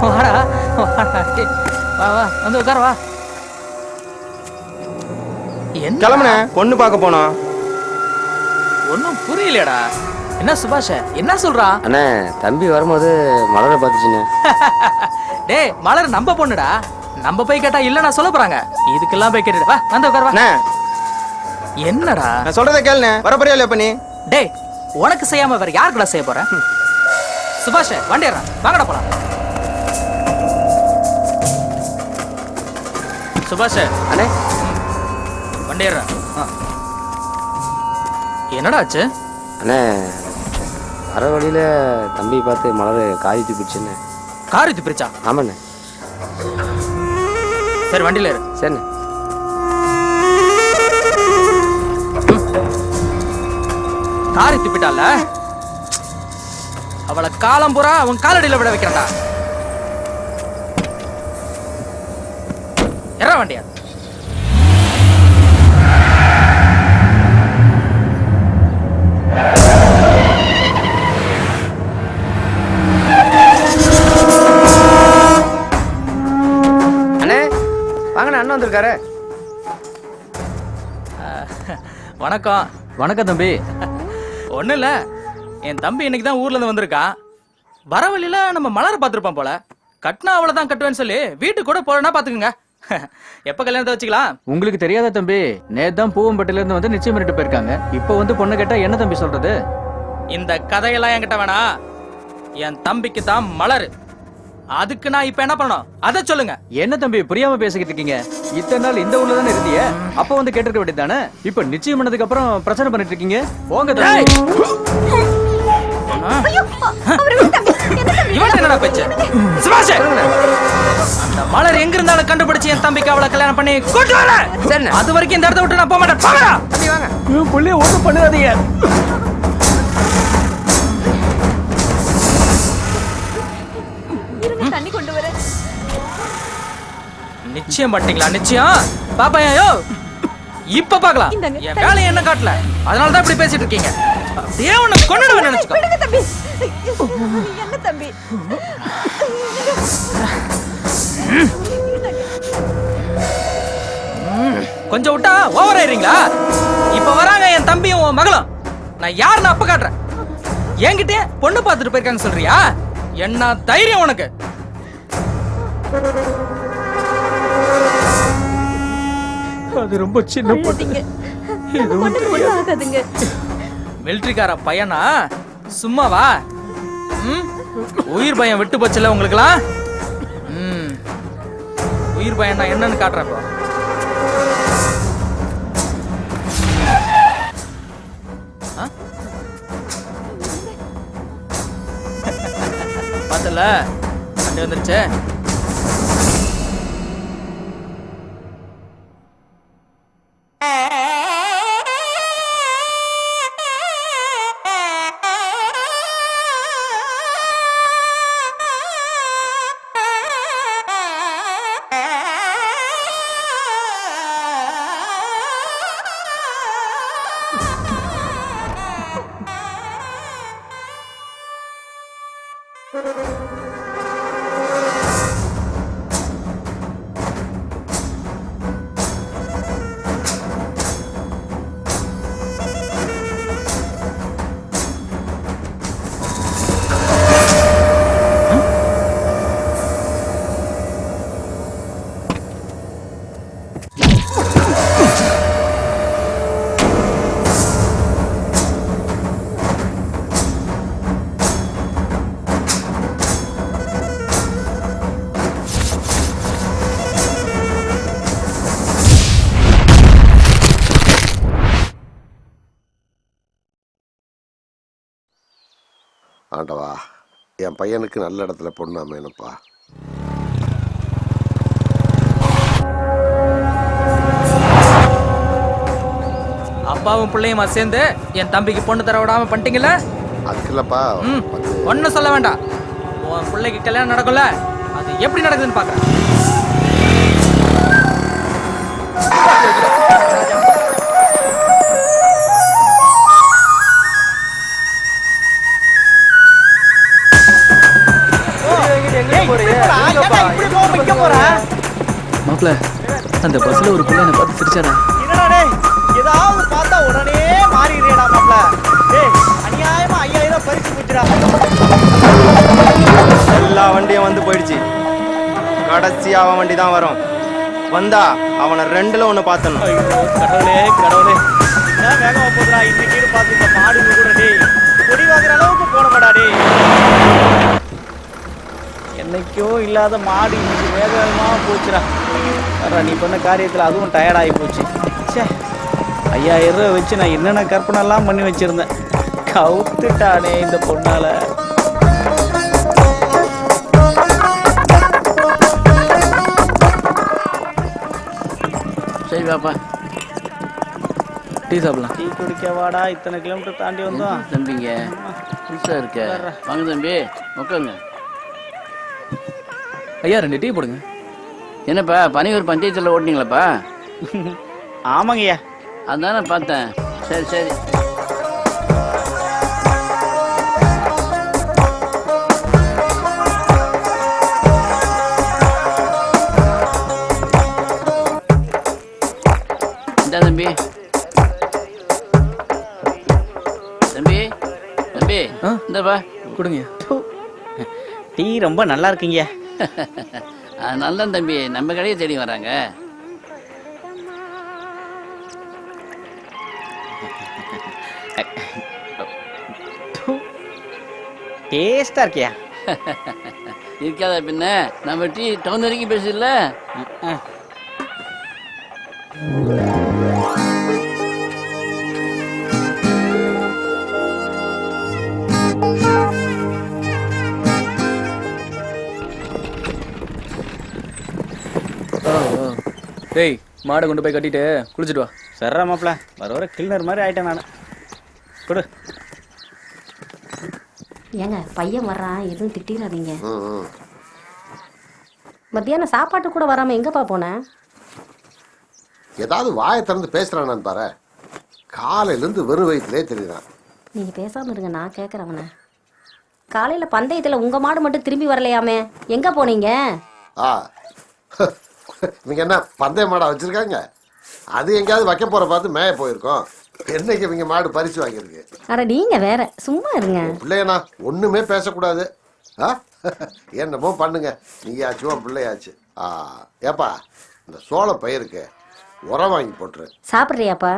S7: வாடா வா வந்து உட்கார வா என்ன
S5: கிளம்புன பொண்ணு பார்க்க போனோம்
S7: ஒன்னும் புரியலடா என்ன சுபாஷ் என்ன சொல்றான்
S8: அண்ணே தம்பி வரும்போது மலரை பார்த்துச்சுன்னு
S7: டேய் மலர் நம்ம பொண்ணுடா நம்ம போய் கேட்டா இல்ல நான் சொல்ல போறாங்க இதுக்கெல்லாம் போய் கேட்டுடா வா வந்து உட்கார வா என்னடா
S5: நான் சொல்றத கேளுனே வர போறியா இல்ல பண்ணி
S7: டேய் உனக்கு செய்யாம வேற யாருக்குடா செய்ய போறேன் சுபாஷ் வண்டி ஏறா வாங்கடா போலாம் சுபாஷ்
S8: அண்ணே
S7: வண்டி ஏறா என்னடா ஆச்சு
S8: அண்ணே வர வழியில தம்பி பார்த்து மலர் காரி தூக்கிடுச்சுன்னு
S7: காரி தூப்பிச்சா
S8: ஆமாண்ணே
S7: சரி வண்டியில ஏறு
S8: சரிண்ணே
S7: காரி துப்பிட்டால அவளை காலம் பூரா அவன் காலடியில விட வைக்கிறா எற வண்டியா
S8: அண்ணன் வந்திருக்காரு
S7: வணக்கம்
S16: வணக்கம் தம்பி
S7: ஒண்ணும் இல்ல என் தம்பி இன்னைக்கு தான் ஊர்ல இருந்து வந்திருக்கான் வர வழியில நம்ம மலர பாத்துருப்பான் போல கட்டினா அவ்வளவுதான் கட்டுவேன்னு சொல்லி வீட்டுக்கு கூட போறேன்னா பாத்துக்குங்க எப்ப கல்யாணத்தை வச்சுக்கலாம்
S16: உங்களுக்கு தெரியாத தம்பி நேத்தான் பூவம்பட்டில இருந்து வந்து நிச்சயம் பண்ணிட்டு போயிருக்காங்க இப்ப வந்து பொண்ணு கேட்டா என்ன தம்பி சொல்றது
S7: இந்த கதையெல்லாம் என்கிட்ட வேணாம் என் தம்பிக்கு தான் மலரு. அதுக்கு நான் இப்ப என்ன பண்ணணும் அத சொல்லுங்க.
S18: என்ன தம்பி புரியாம பேசிக்கிட்டு இருக்கீங்க? இத்தனை நாள் இந்த ஊர்ல தானே இருந்தீங்க, அப்ப வந்து கேட்டிருக்க வேண்டியதானே. இப்ப நிச்சயம் பண்ணதுக்கு அப்புறம் பிரச்சனை பண்ணிட்டு இருக்கீங்க. போங்க தம்பி.
S7: இவன் என்னடா பேச்சு? சுபாஷ், அந்த மலர் எங்க இருந்தாலும் கண்டுபிடிச்சு என் தம்பிக்கு அவளை கல்யாணம் பண்ணி கூட்டு வர. அது வரைக்கும் இந்த இடத்த விட்டு நான் போக மாட்டேன். போங்கடா.
S18: புள்ளிய ஒண்ணும் பண்ணாதீங்க.
S9: தண்ணி கொண்டு வர.
S7: நிச்சயம் பண்ணிட்டீங்களா? நிச்சயம் பாப்பா. யோ இப்ப பாக்கலாம். என் வேலையை என்ன காட்டல, அதனால தான் இப்படி பேசிட்டு இருக்கீங்க. அப்படியே உன்னை கொன்னுடுவேன் நினைச்சுக்கோ.
S9: என்ன தம்பி?
S7: கொஞ்சம் விட்டா ஓவர் ஆயிடுறீங்களா? இப்ப வராங்க என் தம்பியும் உன் மகளும். நான் யாருன்னு அப்ப காட்டுறேன். என்கிட்ட பொண்ணு பார்த்துட்டு போயிருக்காங்க சொல்றியா? என்ன தைரியம் உனக்கு?
S18: அது ரொம்ப சின்ன பொண்ணு.
S7: மிலிட்டரிக்கார பையனா சும்மாவா? உயிர் பயம் விட்டு போச்சுல உங்களுக்குலாம். உயிர் பயம் நான் என்னன்னு காட்டுறப்போ பார்த்தல வண்டி வந்துருச்சு.
S10: ஆண்டவா, என் பையனுக்கு நல்ல இடத்துல பொண்ணு அமையணுப்பா.
S7: அப்பாவும் பிள்ளையுமா சேர்ந்து என் தம்பிக்கு பொண்ணு தர விடாம பண்ணிட்டீங்கல்ல?
S10: அதுக்கு இல்லப்பா,
S7: ஒன்னும் சொல்ல வேண்டாம். உன் பிள்ளைக்கு கல்யாணம் நடக்கும்ல, அது எப்படி நடக்குதுன்னு பாக்குறேன்.
S16: மாப்ள, அந்த பஸ்ல ஒரு பிள்ளை என்ன பார்த்து சிரிச்சாடா.
S5: என்னடா ஏதாவது பார்த்தா உடனே மாறிடுறேடா மாப்ள. டேய் அநியாயமா 5000 பரிசு குடுத்துடா. எல்லா வண்டியும் வந்து போயிடுச்சு. கடைசி அவன் வண்டி தான் வரும். வந்தா அவனை ரெண்டுல ஒண்ணு பார்த்தணும். ஐயோ கடவுளே கடவுளே, என்ன வேகமா போகுதுடா. இன்னைக்கு பார்த்து இந்த மாடு கூட டேய் கொடி வாங்குற அளவுக்கு போனமாடா டேய். என்னைக்கோ இல்லாத மாடு இன்னைக்கு வேகமா போச்சுடா. நீ பண்ண காரியத்தில் அதுவும் டயர்டாகி போச்சு. சே, 5000 ரூபா வச்சு நான் என்னென்ன கற்பனைலாம் பண்ணி வச்சிருந்தேன். கவுத்துட்டானே இந்த பொண்ணால.
S14: சரி பாப்பா,
S16: டீ சாப்பிடலாம்.
S5: டீ குடிக்க வாடா, இத்தனை கிலோமீட்டர் தாண்டி வந்தோம்.
S14: தம்பிங்க புதுசா இருக்க, வாங்க தம்பி உட்காருங்க.
S16: ஐயா 2 டீ போடுங்க.
S14: என்னப்பா பனியூர் பஞ்சாயத்துல ஓட்டினீங்களாப்பா?
S5: ஆமாங்கய்யா.
S14: அதானே பார்த்தேன். சரி சரி. இந்த தம்பி தம்பி தம்பி இந்தப்பா
S16: கொடுங்க.
S5: டீ ரொம்ப நல்லா இருக்குங்க.
S14: நல்ல தம்பி, நம்ம கடையை தேடி வராங்க. டேஸ்டா இருக்கியா?
S6: இருக்காதா பின்ன? நம்ம டீ டவுன் வரைக்கும் பேசல.
S7: டேய் மாடை கொண்டு போய் கட்டிட்டு குளிச்சுட்டு வா.
S14: சர்ரா மாப்பிள, வர வர கிளீனர் மாதிரி ஆயிட்டேன் நான். கொடு.
S15: ஏங்க பையன் வர்றான், எதுவும் திட்டிடாதீங்க. மத்தியானம் சாப்பாட்டு கூட வராம எங்கப்பா போனேன்?
S10: ஏதாவது வாயை திறந்து பேசுறானான்னு பாரு. காலையில இருந்து வெறும் வயிற்றுலே தெரியுறான்.
S15: நீங்க பேசாம இருங்க, நான் கேக்குறவன. காலையில பந்தயத்துல உங்க மாடு மட்டும் திரும்பி வரலையாமே, எங்க போனீங்க?
S10: இவங்க என்ன பந்தய மாடா வச்சிருக்காங்க? அது எங்கேயாவது வைக்க போற பார்த்து மேய போயிருக்கோம். என்னைக்கு இவங்க மாடு பரிசு வாங்கியிருக்கு.
S15: அட நீங்க வேற, சும்மா இருங்க.
S10: பிள்ளையனா ஒண்ணுமே பேசக்கூடாது. என்னமோ பண்ணுங்க, நீயாச்சும் பிள்ளையாச்சு. ஏப்பா இந்த சோள பயிருக்கு உரம் வாங்கி போட்டுரு.
S15: சாப்பிட்றியாப்பா?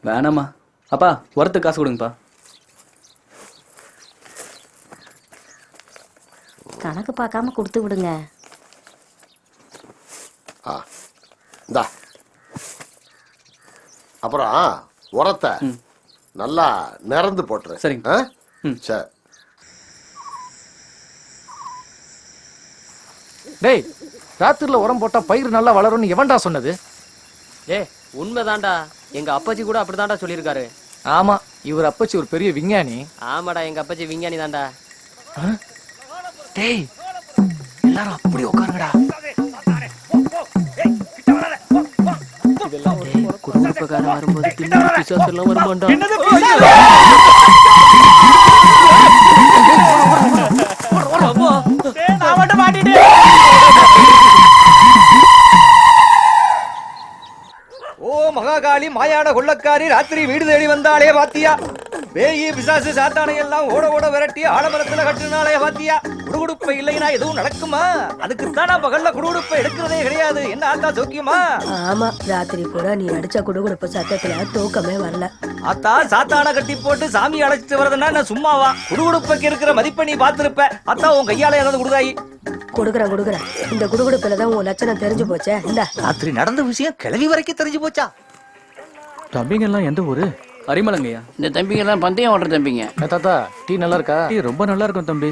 S7: வேணாமா. அப்பா உரத்துக்கு காசு கொடுங்கப்பா.
S15: கணக்கு பார்க்காம கொடுத்து விடுங்க.
S10: இந்தா அப்புறம் உரத்தை நல்லா நிறந்து போட்டுரு.
S7: சரிங்க.
S10: சரி.
S16: டேய், ராத்திரில உரம் போட்டா பயிர் நல்லா வளரும்னு எவன்டா சொன்னது?
S8: உண்மைதான்டா, எங்க அப்பாச்சி கூட அப்படிதான்டா சொல்லியிருக்காரு.
S16: ஆமா, இவர் அப்பச்சி ஒரு பெரிய விஞ்ஞானி.
S8: ஆமாடா, எங்க அப்பாச்சி விஞ்ஞானி தான்டா.
S16: டேய், எல்லாரும் அப்படி உட்காருங்கடா.
S8: குடும்பக்காரன் வரும்போது பிசாசெல்லாம் வருமாண்டா.
S5: ஓ மகாகாளி மாயான கொள்ளக்காரி ராத்திரி வீடு தேடி வந்தாலே பாத்தியா? பேயி பிசாசு சாத்தானை எல்லாம் ஓட ஓட விரட்டி ஆலமரத்துல கட்டுனாலே பாத்தியா? குடுகுடுப்பை இல்லைன்னா எதுவும் நடக்குமா? அதுக்குத்தான் நான் பகல்ல குடுகுடுப்பை எடுக்கிறதே கிடையாது. என்ன ஆத்தா சௌக்கியமா?
S4: ஆமா, ராத்திரி பூரா நீ அடிச்ச குடுகுடுப்பு சத்தத்துல தூக்கமே வரல.
S5: அத்தா சாத்தான கட்டி போட்டு சாமி அழைச்சிட்டு வரதுன்னா நான் சும்மாவா? குடுகுடுப்புக்கு இருக்கிற மதிப்பை நீ பாத்துருப்ப. அத்தா உன் கையால ஏதாவது கொடுக்காயி.
S4: கொடுக்குறேன். இந்த குடுகுடுப்புலதான் உன் லட்சணம் தெரிஞ்சு போச்சே. இந்த
S5: ராத்திரி நடந்த விஷயம் கிளவி வரைக்கும் தெரிஞ்சு போச்சா?
S7: தம்பிங்க எல்லாம் எந்த ஊரு? அரிமலங்கய்யா.
S6: இந்த தம்பிங்க எல்லாம் பந்தயம் ஓடுற தம்பிங்க.
S16: தாத்தா, டீ நல்லா இருக்கா?
S7: டீ ரொம்ப நல்லா இருக்கும் தம்பி.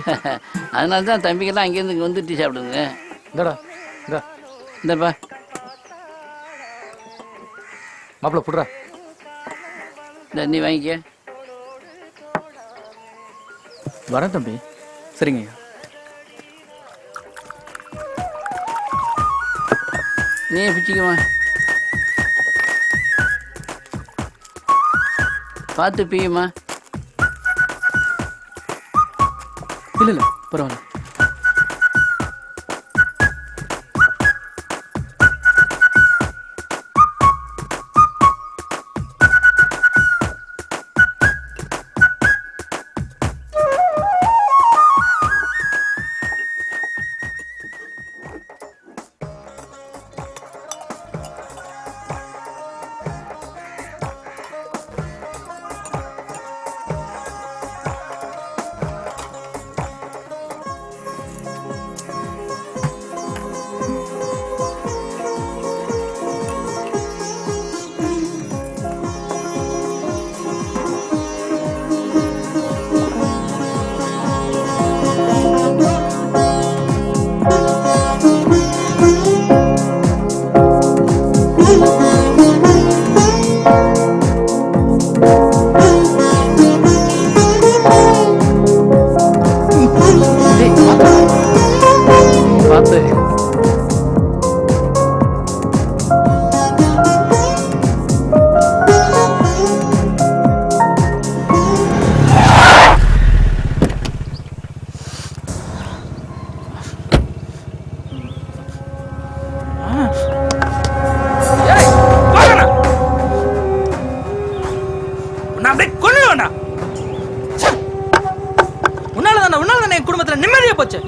S6: அதனால தான் தம்பிங்க எல்லாம் அங்கேருந்து இங்க வந்து டீ சாப்பிடுங்க.
S16: இந்தடா,
S6: இந்தப்பா
S16: மாப்பிள புடுறா.
S6: இந்த நீ வாங்கிக்க.
S7: வரேன் தம்பி. சரிங்கய்யா.
S6: நீ பிச்சுக்குமா, பார்த்து பீயுமா.
S7: இல்ல பரவாயில்ல.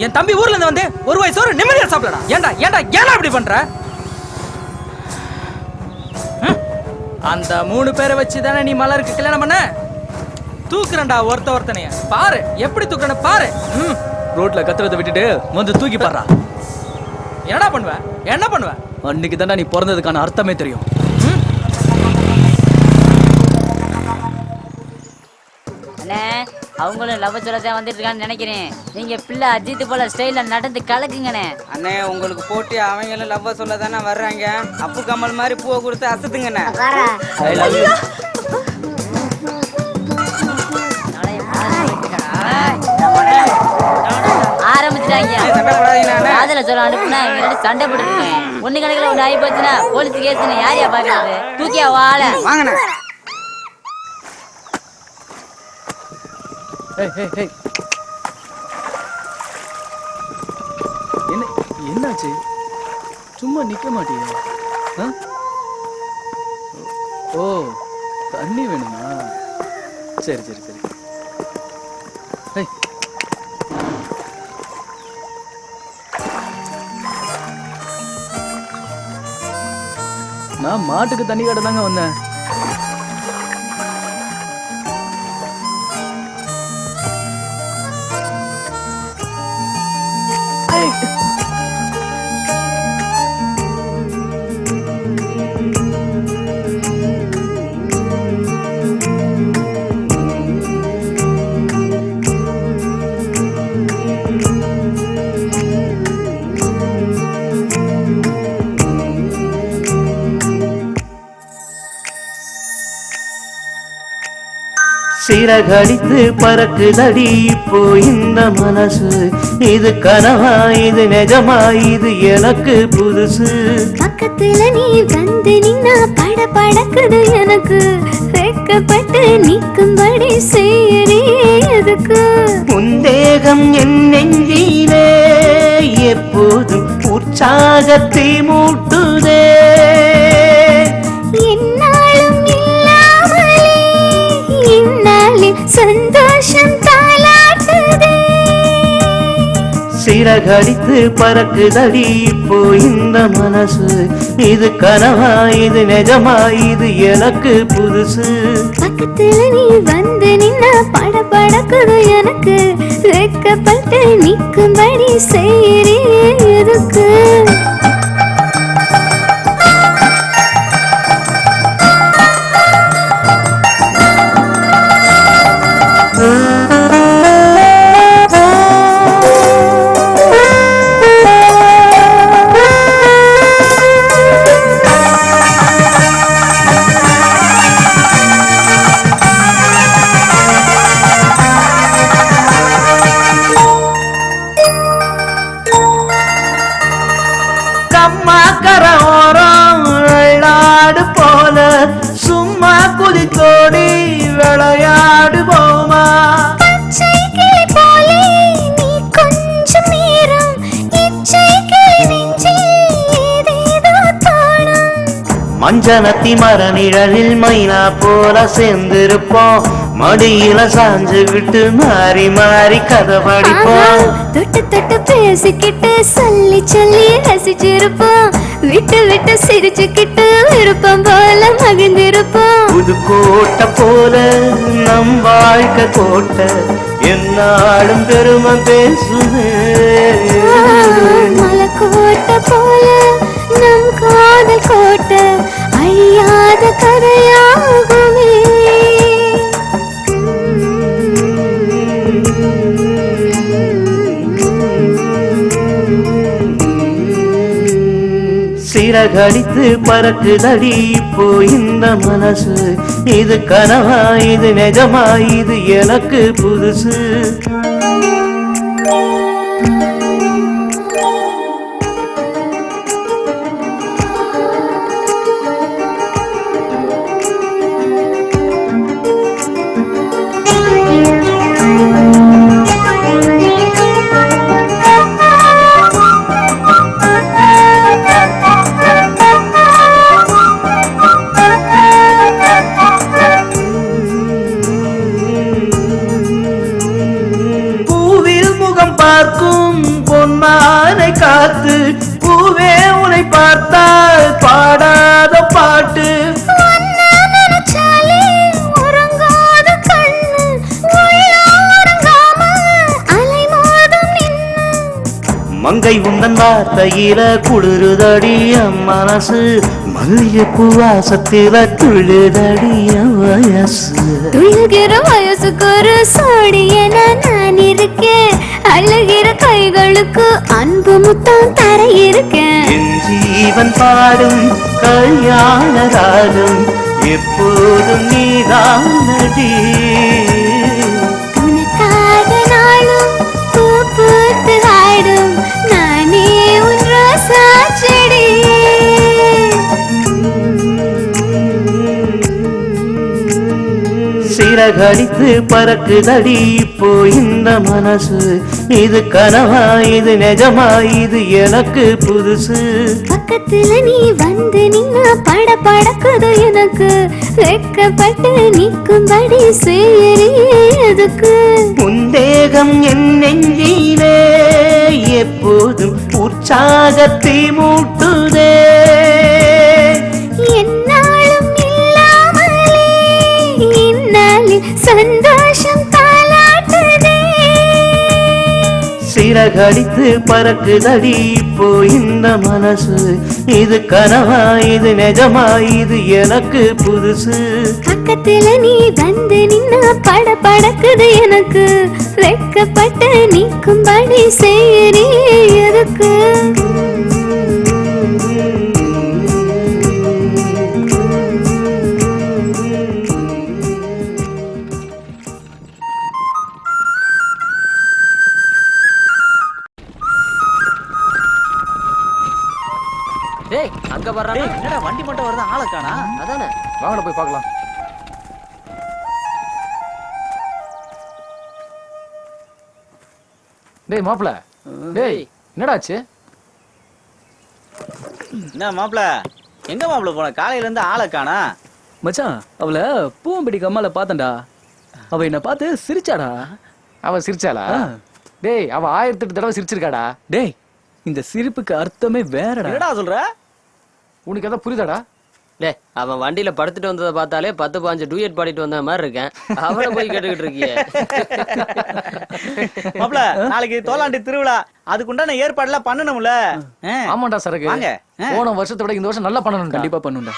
S7: என் தம்பி ஊர்ல இருந்து வந்து ஒரு வயசு ஒரு நிம்மதியா சாப்பிடலாம். ஏண்டா ஏண்டா ஏன்னா இப்படி பண்ற? அந்த 3 பேரை வச்சு தானே நீ மலருக்கு கல்யாணம் பண்ண? தூக்குறேன்டா ஒருத்தனைய பாரு எப்படி தூக்குறேன்னு பாரு. ரோட்ல கத்துறதை விட்டுட்டு வந்து தூக்கி பாடுறா. என்னடா பண்ணுவ என்ன பண்ணுவ? அன்னைக்கு தானே நீ பிறந்ததுக்கான அர்த்தமே தெரியும்.
S6: அண்ணே அவங்களும் லவ் சொல்லதான் வந்துட்டு இருக்கான்னு நினைக்கிறேன். நீங்க பிள்ளை அஜித் போல ஸ்டைல நடந்து கலக்குங்கண்ணே.
S17: அண்ணே உங்களுக்கு போட்டி அவங்களும் லவ்வ சொல்ல தானே வர்றாங்க. அப்பு கமல் மாதிரி பூவை கொடுத்து அசத்துங்கண்ணே.
S6: I love you. ஆரம்பிச்சிட்டாங்க. காதல சொல்ல அனுப்புனா சண்டை போட்டுருக்கேன். ஒண்ணு கணக்குல ஒண்ணு ஆகி போச்சுன்னா போலீஸ் கேஸ்ன்னு யாரையா பாக்குறது? தூக்கியா வாழ வாங்கண்ணே.
S7: என்னாச்சு? சும்மா நிக்க மாட்டீங்க? ஓ தண்ணி வேணுமா? சரி சரி சரி. நான் மாட்டுக்கு தண்ணி கடை தாங்க வந்தேன்.
S19: சிறகடித்து பறக்குதடி இப்போ இந்த மனசு. இது கனவா இது நிஜமா இது எனக்கு புதுசு.
S12: பக்கத்துல நீ வந்து நின்னா பட படக்குது எனக்கு. வெக்கப்பட்டு நிற்கும்படி செய்யறே எதுக்கு?
S19: உந்தேகம் என் நெஞ்சிலே எப்போதும் உற்சாகத்தை மூட்டுதே.
S12: என்னாலும் இல்லாமலே இந்நாளில் சந்தோஷம் தாலாட்டுதே.
S19: சிறகடித்து பறக்குதடி இப்போ இந்த மனசு. இது கனவா இது நிஜமா இது எனக்கு புதுசு.
S12: பக்கத்துல நீ வந்து நின்னா பட படக்குது எனக்கு. வெக்கப்பட்டு நிற்கும்படி செய்யறே எதுக்கு?
S19: சும்மா குதித்தோடி விளையாடுவோமா?
S12: பச்சை கிளி போலே நீ கொஞ்சம் நேரம் இச்சை கிளி நெஞ்சில் ஏதேதோ தோணும்.
S19: மஞ்சனத்தி மர நிழலில் மைனா போல சேர்ந்திருப்போம். மடியில சாஞ்சு விட்டு மாறி மாறி கதை படிப்போம்.
S12: தொட்டு தொட்டு பேசிக்கிட்டு சொல்லி சொல்லி ரசிச்சிருப்போம். விட்டு விட்டு சிரிச்சுக்கிட்டு விருப்பம் போல மகிழ்ந்திருப்போம்.
S19: புது கோட்டை போல நம் வாழ்க்கை கோட்டை என்னாலும் பெருமை பேசுவே.
S12: மலை கோட்டை போல நம் காதல் கோட்டை அழியாத கதையாகுமே.
S19: சிறகடித்து பறக்குதடி இப்போ இந்த மனசு. இது கனவா இது நிஜமா இது எனக்கு புதுசு. வார்த்தையில குளிருதடி என் மனசு மல்லிகைப்பூ வாசத்தில துள்ளுதடி என் வயசு
S12: துள்ளுகிற வயசுக்கு ஒரு சோடியன நான் இருக்கேன் அழுகிற கைகளுக்கு அன்பு முத்தம் தர இருக்கேன்
S19: என் ஜீவன் பாடும் கல்யாண ராகம் எப்போதும் நீதானடி
S12: உனக்காக நாளும் பூ பூத்து ஆடும் நானே உன் ரோசா செடி
S19: சிறகடித்து பறக்குதடி இப்போ இந்த மனசு இது கனவா இது நிஜமா இது எனக்கு புதுசு
S12: பக்கத்துல நீ வந்து நின்னா பட படக்குது எனக்கு வெட்கப்பட்டு நிற்கும்படி செய்யறியே எதுக்கு
S19: உந்தேகம் என் நெஞ்சிலே எப்போதும் உற்சாகத்தை மூட்டுதே
S12: என்னாலும் இல்லாமலே இந்நாளில் சந்தோஷம் தாலாட்டுதே
S19: சிறகடித்து பறக்குதடி இப்போ இந்த மனசு இது கனவா இது நிஜமா இது எனக்கு புதுசு
S12: பக்கத்துல நீ வந்து நின்னா பட படக்குது எனக்கு வெட்கப்பட்டு நிற்கும்படி செய்யறியே எதுக்கு
S18: டேய் அங்க வர்றானே என்னடா வண்டி மட்டும் வருது ஆளை காணா அதானே
S16: வாங்கடா போய் பார்க்கலாம். டேய் மாப்ள, டேய் என்னடாச்சு?
S14: என்ன மாப்ள எங்க மாப்ள போன காலையில இருந்து ஆளை காணா?
S7: மச்சான் அவளை பூவம்படி கம்மால பார்த்தேன்டா. அவ என்ன பார்த்து சிரிச்சாடா.
S16: அவ சிரிச்சாளா? டேய் அவ 1008 தடவை சிரிச்சிருக்காடா.
S7: டேய் இந்த சிரிப்புக்கு அர்த்தமே வேறடா.
S14: என்னடா சொல்ற?
S16: உனக்கு எதாவது புரியுதாடா?
S8: டே அவன் வண்டியில படுத்துட்டு வந்ததை பார்த்தாலே 10-15 டூயட் பாடிட்டு வந்த மாதிரி இருக்கேன். அவனை போய் கேட்டுக்கிட்டு இருக்கியே.
S14: மாப்ள நாளைக்கு தோலாண்டி திருவிழா அதுக்குண்டான ஏற்பாடுலாம் பண்ணணும்ல.
S16: ஆமாண்டா சரக்கு.
S14: வாங்க.
S16: போன வருஷத்தை விட இந்த வருஷம் நல்லா பண்ணணும்.
S7: கண்டிப்பா பண்ணுண்டா.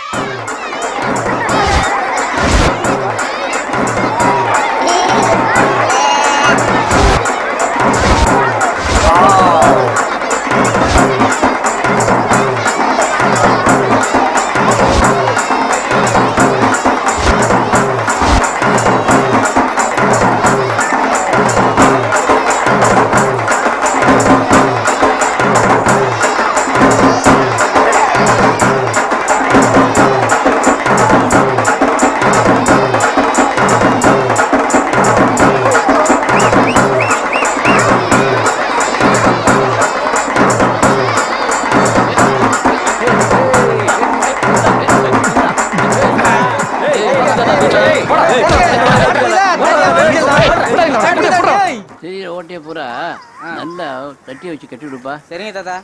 S11: ஓட்டிய பூரா நல்லா கட்டி வச்சு கட்டி விடுப்பா.
S17: சரிங்க தாத்தா.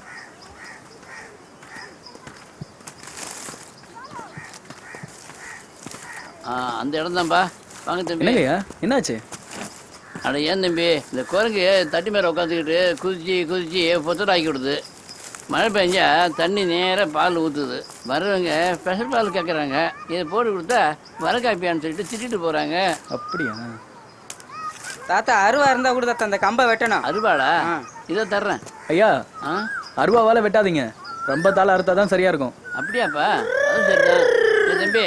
S11: அந்த இடம் தான்ப்பா. வாங்க தம்பி.
S7: என்னங்கய்யா என்னாச்சு?
S11: அட ஏன் தம்பி இந்த குரங்கு தட்டி மேல உட்காந்துக்கிட்டு குதிச்சு குதிச்சு பொத்தடாக்கி விடுது. மழை பெஞ்சா தண்ணி நேராக பால் ஊற்றுது. வர்றவங்க ஸ்பெஷல் பால் கேட்குறாங்க. இதை போட்டு கொடுத்தா வர காப்பியான்னு சொல்லிட்டு திட்டிட்டு போகிறாங்க.
S7: அப்படியா?
S17: தாத்தா அருவா இருந்தா கூட தாத்தா அந்த கம்பை வெட்டணும்.
S11: அருவாடா? இதை தர்றேன்.
S7: ஐயா அருவாவால வெட்டாதீங்க. ரொம்ப தாள அறுத்தாதான் சரியா இருக்கும்.
S11: அப்படியாப்பா? அது சரிதான். தம்பி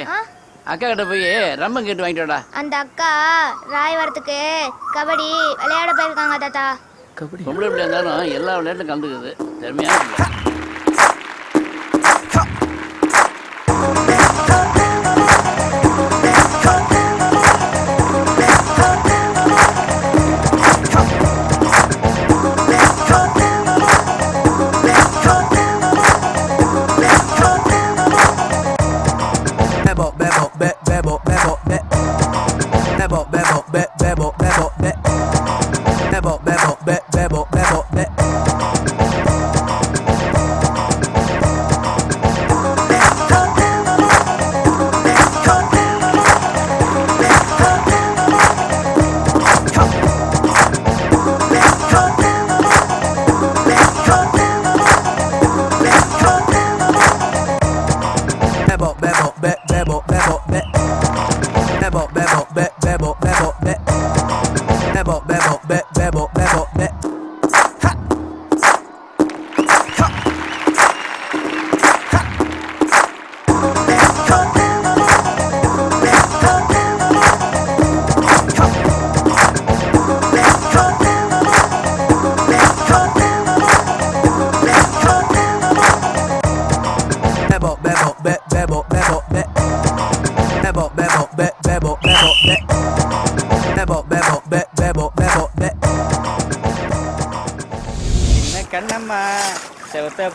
S11: அக்கா கிட்ட போய் ரம்மம் கேட்டு வாங்கிட்டோடா.
S12: அந்த அக்கா ராயவரத்துக்கு கபடி விளையாட போயிருக்காங்க தாத்தா.
S7: கபடி
S11: பொம்பளை எப்படி இருந்தாலும் எல்லா விளையாட்டும் கலந்துக்குது. திறமையான பிள்ளை.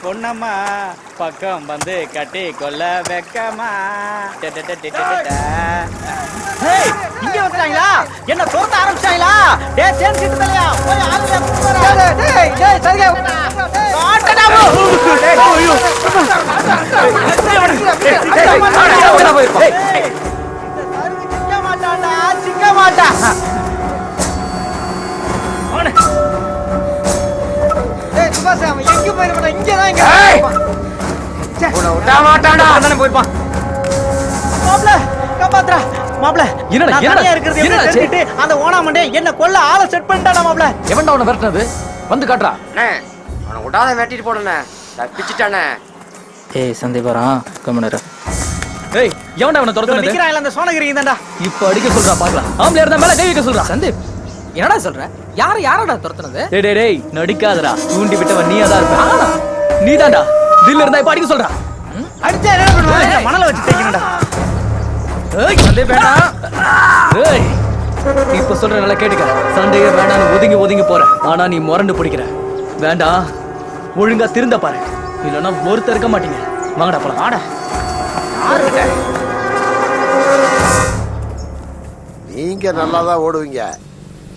S14: பொண்ணம்மா பக்கம் வந்து கட்டி கொள்ள வெக்கமா. இங்க வந்துட்டாங்களா? என்ன தோத்த ஆரம்பிச்சாங்களா? டேய் சேன் கிட்ட தலையா போய் ஆளுங்க கூப்பிடுறா. டேய் டேய் சரியா காட்டடா போ. ஐயோ சிக்க மாட்டாடா சிக்க மாட்டா. டேய் சுபாஷ் அவன் எங்க போயிர இங்க தான் இங்க. உன விட மாட்டாடா. தானே போய்ப்பான். மாப்ள காப்பாத்ரா. மாப்ள
S7: என்னடா
S14: என்னடா இருக்குது என்ன தெரிஞ்சிட்டு அந்த ஓனாமண்டே என்ன கொல்ல ஆளை செட் பண்ணிட்டாடா மாப்ள.
S7: எவன்டா உன்னை விரட்டுனது? வந்து காட்டுறா.
S8: அண்ணே அவனை விடாத வெட்டிட்டு போனே தப்பிச்சிட்டானே.
S16: ஏய் சந்தீபரான் கம்மனரா.
S7: ஏய் எவன்டா அவனை துரத்துனது?
S14: நிக்கறான்ல அந்த சோனகிரிங்க தான்டா.
S7: இப்போ அடிக்க சொல்றா பார்க்கலாம். ஆம்பளையா இருந்தா மேல கை வைக்க சொல்றா.
S16: சந்தீப் என்னடா சொல்ற? யாரடா துரத்துனது?
S7: டேய் டேய் டேய் நடிக்காதடா. தூண்டி விட்டவன் நீயா தான் இருப்ப. நீதான்டா. தில்ல இருந்தா இப்ப அடிக்க சொல்றா.
S14: அடிச்சா என்ன பண்ணுவ? மணல வச்சு தேய்க்கணும்டா.
S7: ஏய் சந்தே வேண்டாம். ஏய் இப்ப சொல்ற நல்லா கேட்டுக்க. சண்டையே வேண்டாம்னு ஒதுங்கி ஒதுங்கி போற. ஆனா நீ முரண்டு பிடிக்கிற. வேண்டாம் ஒழுங்கா திருந்த பாரு. இல்லைன்னா ஒருத்தர் இருக்க மாட்டீங்க. வாங்கடா போலாம்.
S14: வாடா.
S10: நீங்க நல்லா தான் ஓடுவீங்க.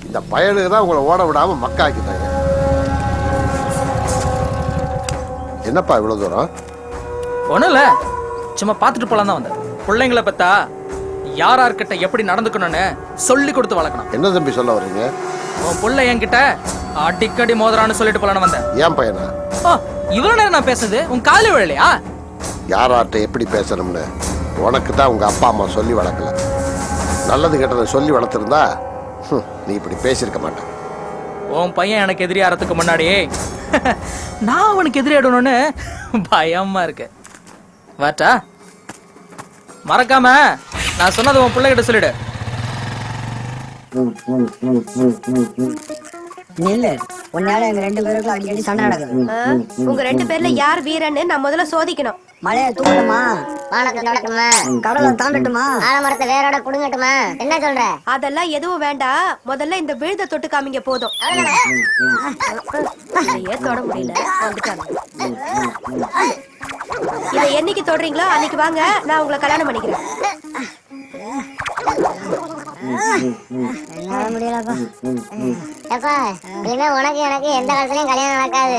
S10: இந்த பயலுக்கு தான் உங்களை ஓட விடாம மக்காக்கிட்டாங்க. என்னப்பா இவ்வளவு தூரம்?
S16: ஒண்ணும் இல்ல, சும்மா பாத்துட்டு போலாம் தான் வந்தேன். பிள்ளைங்களை பத்தா யாரார்கிட்ட எப்படி நடந்துக்கணும்னு சொல்லி கொடுத்து வளர்க்கணும்.
S10: என்ன தம்பி சொல்ல வர்றீங்க?
S16: உன் புள்ள என்கிட்ட அடிக்கடி மோதுறான்னு சொல்லிட்டு போலான்னு வந்தேன்.
S10: ஏன் பையனா?
S16: இவ்வளவு நேரம் நான் பேசுறது உன் காலி விழலையா?
S10: யாரார்ட்ட எப்படி பேசணும்னு உனக்கு தான் உங்க அப்பா அம்மா சொல்லி வளர்க்கல. நல்லது கெட்டதை சொல்லி வளர்த்துருந்தா நீ இப்படி பேசியிருக்க மாட்டேன்.
S16: உன் பையன் எனக்கு எதிரியாறதுக்கு முன்னாடி நான் அவனுக்கு எதிரியாடணும்னு பயமா இருக்கு. வாட்டா மறக்காம நான் சொன்னது உன் பிள்ளைகிட்ட சொல்லிடு.
S13: நில்லு, உன்னால எங்க 2 பேருக்கும் அடிக்கடி சண்டை நடக்குது.
S4: உங்க 2 பேர்ல யார் வீரன்னு நான் முதல்ல சோதிக்கணும்.
S13: மலையை தூக்கட்டுமா? வானத்தை நடக்குமா? கடலை தாண்டட்டுமா? ஆலமரத்தை வேரோட புடுங்கட்டுமா? என்ன சொல்ற?
S4: அதெல்லாம் எதுவும் வேண்டாம். முதல்ல இந்த விழுத தொட்டு காமிங்க போதும். இதையே தொட முடியல. வந்துட்டாங்க. இதை என்னைக்கு தொடுறீங்களோ அன்னைக்கு வாங்க, நான் உங்களை கல்யாணம் பண்ணிக்கிறேன்.
S13: உனக்கு எனக்கு எந்த காலத்துலயும் கல்யாணம் நடக்காது.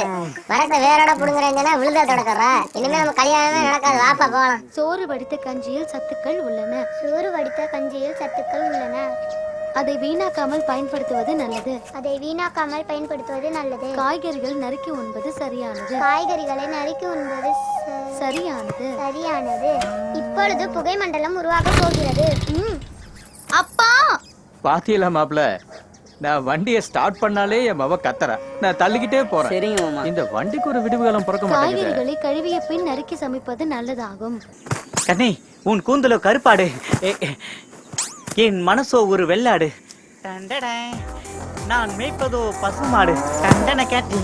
S13: மரத்தை வேரோட புடுங்குறேன்னா விழுத தொடக்கறா. இனிமே நம்ம கல்யாணமே நடக்காது. வாப்பா போலாம்.
S12: சோறு வடித்த கஞ்சியில் சத்துக்கள் உள்ளன. சோறு வடித்த கஞ்சியில் சத்துக்கள் உள்ளன. அதை வீணாக்காமல் பயன்படுத்துவது நல்லது. அதை வீணாக்காமல் பயன்படுத்துவது நல்லது. காய்கறிகள் நறுக்கி உண்பது சரியானது. காய்கறிகளை நறுக்கி உண்பது சரியானது. சரியானது. இப்பொழுது புகை மண்டலம் உருவாக போகிறது. அப்பா
S18: பாத்தியல மாப்ள, நான் வண்டியை ஸ்டார்ட் பண்ணாலே என் மவ கத்தற. நான் தள்ளிக்கிட்டே போறேன்.
S11: சரிங்க மாமா.
S18: இந்த வண்டிக்கு ஒரு விடுவுகாலம் பிறக்க மாட்டேங்குது.
S12: காய்கறிகளை கழுவிய பின் நறுக்கி சமைப்பது நல்லதாகும்.
S14: கண்ணே, உன் கூந்தலோ கருப்பாடு, என் மனசோ ஒரு வெள்ளாடு. நான் மேய்ப்பதோ பசுமாடு. கண்டன கேட்டு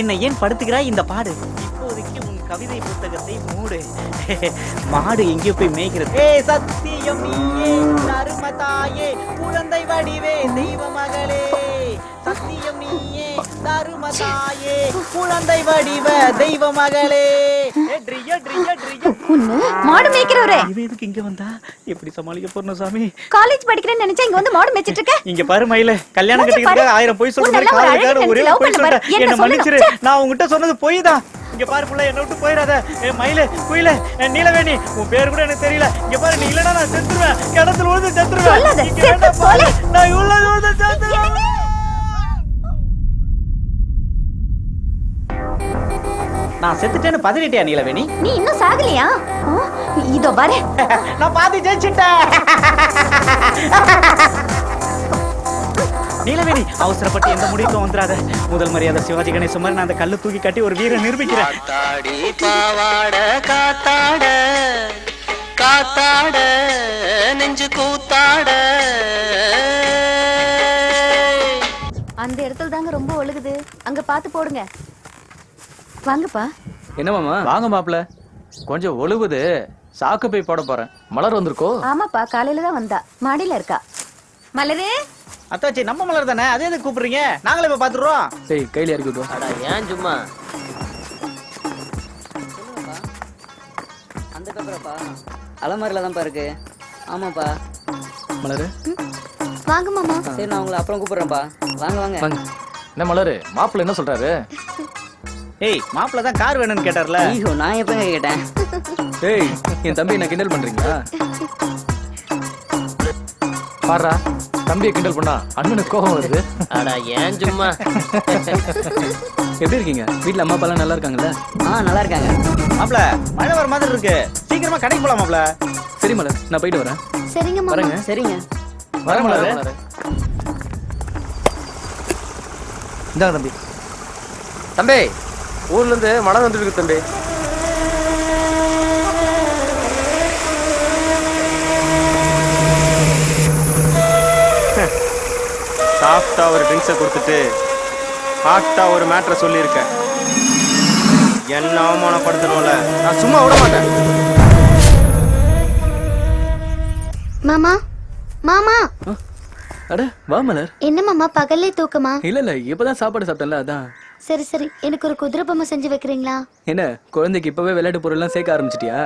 S14: என்னை ஏன் படுத்துகிறாய் இந்த பாடு? இப்போதைக்கு உன் கவிதை புத்தகத்தை மூடு. மாடு எங்கேயோ போய் மேய்க்கிறது. ஏ சத்தியம் நீயே தருமதாயே குழந்தை வடிவே தெய்வ மகளே. சத்தியம் நீயே தருமதாயே குழந்தை வடிவ தெய்வ மகளே.
S9: மாடு மேய்க்கிறவரே,
S14: இவ எதுக்கு இங்க வந்தா? எப்படி சமாளிக்க போறணும் சாமி?
S9: காலேஜ் படிக்கிறேன்னு நினைச்சா இங்க வந்து மாடு மேய்ச்சிட்டு இருக்க.
S14: இங்க பாரு மயில, கல்யாணம் கட்டிக்கிறதுக்கு 1000 பொய் சொல்ற மாதிரி காலையில ஒரே பொய் சொல்ற. என்ன மன்னிச்சிரு, நான் உன்கிட்ட சொன்னது பொய் தான். இங்க பாரு புள்ள, என்ன விட்டு போயிடாத. மயில குயில நீலவேணி, உன் பேர் கூட எனக்கு தெரியல. இங்க பாரு, நீ இல்லனா நான் செத்துருவேன். கிணத்துல விழுந்து செத்துருவேன். நான் இவ்வளவு விழுந்து செத்துருவேன். நான் செத்துட்டேன்னு பதறிட்டியா நீலவேணி?
S9: நீ இன்னும் சாகலையா? இதோ பாரு,
S14: நான் பாதி ஜெயிச்சிட்டேன். நீலவேணி, அவசரப்பட்டு எந்த முடிவுக்கும் வந்துடாத. முதல் மரியாதை சிவாஜி கணேசன் மாதிரி நான் அந்த கல்லு தூக்கி கட்டி ஒரு வீரன் நிரூபிக்கிறேன்.
S19: பாவாட காத்தாட காத்தாட நெஞ்சு கூத்தாட.
S9: அந்த இடத்துல தாங்க ரொம்ப ஒழுகுது. அங்க பாத்து போடுங்க. வாங்கப்பா.
S18: என்ன மாமா? வாங்க மாப்ள, கொஞ்சம் ஒழுகுது. சாக்கு போய் போட போறேன். மலர் வந்திருக்கோ?
S9: ஆமாப்பா, காலையில தான் வந்தா. மாடியில இருக்கா. மலரு
S14: அத்தாச்சி, நம்ம மலர் தானே, அதே எதுக்கு கூப்பிடுறீங்க? நாங்களே போய் பாத்துறோம்.
S18: டேய் கையில இறக்கி விடு.
S11: ஏன் சும்மா சாப்பிட்றப்பா அலமாரில தான்ப்பா இருக்கு. ஆமாப்பா.
S7: மலரு
S12: வாங்க மாமா.
S11: சரி நான் உங்களை அப்புறம் கூப்பிடுறேன்ப்பா. வாங்க வாங்க.
S7: வாங்க. என்ன மலரு மாப்பிள்ள என்ன சொல்றாரு?
S14: ஏய் மாப்பிள்ள தான் கார் வேணும்னு கேட்டார்ல.
S11: ஐயோ நான் எப்பங்க கேட்டேன்?
S7: ஏய் என் தம்பி என்ன கிண்டல் பண்றீங்களா? பாரா தம்பியை கிண்டல் பண்ணா அண்ணனுக்கு கோபம் வருது.
S11: அடா ஏன் சும்மா.
S7: எப்படி இருக்கீங்க? வீட்ல அம்மா அப்பா எல்லாம் நல்லா இருக்காங்கல்ல?
S11: நல்லா இருக்காங்க.
S14: மாப்பிள்ள மழை வர மாதிரி இருக்கு, சீக்கிரமா கடைக்கு போலாம் மாப்பிள்ள.
S7: சரி மலர் நான் போயிட்டு வரேன்.
S12: சரிங்க மாமா.
S7: வரேங்க.
S11: சரிங்க.
S7: வரேன் மலர்.
S8: இந்தாங்க தம்பி. தம்பி ஊர்ல இருந்து மழை வந்துட்டு இருக்கு தம்பி.
S20: சாஃப்டா ஒரு ட்ரிங்க்ஸை கொடுத்துட்டு ஹாட்டா ஒரு மேட்ரை சொல்லியிருக்கேன். என்ன அவமானப்படுத்தணும்ல, நான் சும்மா விட மாட்டேன்.
S12: மாமா மாமா.
S7: அட வா மலர்.
S12: என்ன மாமா பகல்லே தூக்கமா?
S7: இல்ல இப்பதான் சாப்பாடு சாப்பிட்டேன்ல அதான்.
S12: சரி சரி, எனக்கு ஒரு குதிரை பொம்மை செஞ்சு வைக்கிறீங்களா?
S7: என்ன குழந்தைக்கு இப்பவே விளையாட்டு பொருள் எல்லாம் சேர்க்க ஆரம்பிச்சிட்டியா?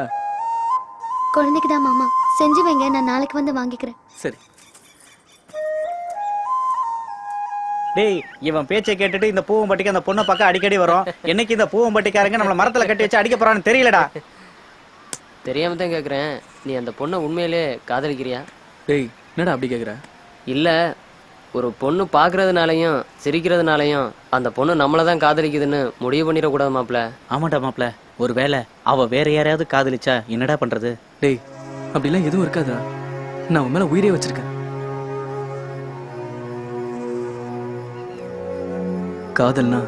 S12: குழந்தைக்கு தான் மாமா. செஞ்சு வைங்க, நான் நாளைக்கு வந்து வாங்கிக்கிறேன்.
S7: சரி.
S14: டேய் இவன் பேச்சை கேட்டுட்டு இந்த பூவம்பட்டிக்கு அந்த பொண்ணை பக்கம் அடிக்கடி வரும். என்னைக்கு இந்த பூவம்பட்டிக்காரங்க நம்மள மரத்துல கட்டி வச்சு அடிக்க போறான்னு தெரியலடா.
S11: தெரியாம தான் கேக்குறேன். நீ அந்த பொண்ணை உண்மையிலே காதலிக்கிறியா?
S7: டேய் என்னடா அப்படி கேக்குற?
S11: இல்ல ஒரு பொண்ணு பாக்குறதுனாலயும் சிரிக்கிறதுனாலயும் அந்த பொண்ணு நம்மள தான் காதலிக்குதுன்னு முடிவு பண்ணிடக்கூடாது மாப்ள.
S14: ஆமாட்டா மாப்ள, ஒரு வேளை அவ வேற யாரையாவது காதலிச்சா என்னடா பண்றது?
S7: டேய் அப்படிலாம் எதுவும் இருக்காதா, நான் உன் மேல உயிரே வச்சிருக்கேன். காதல்னா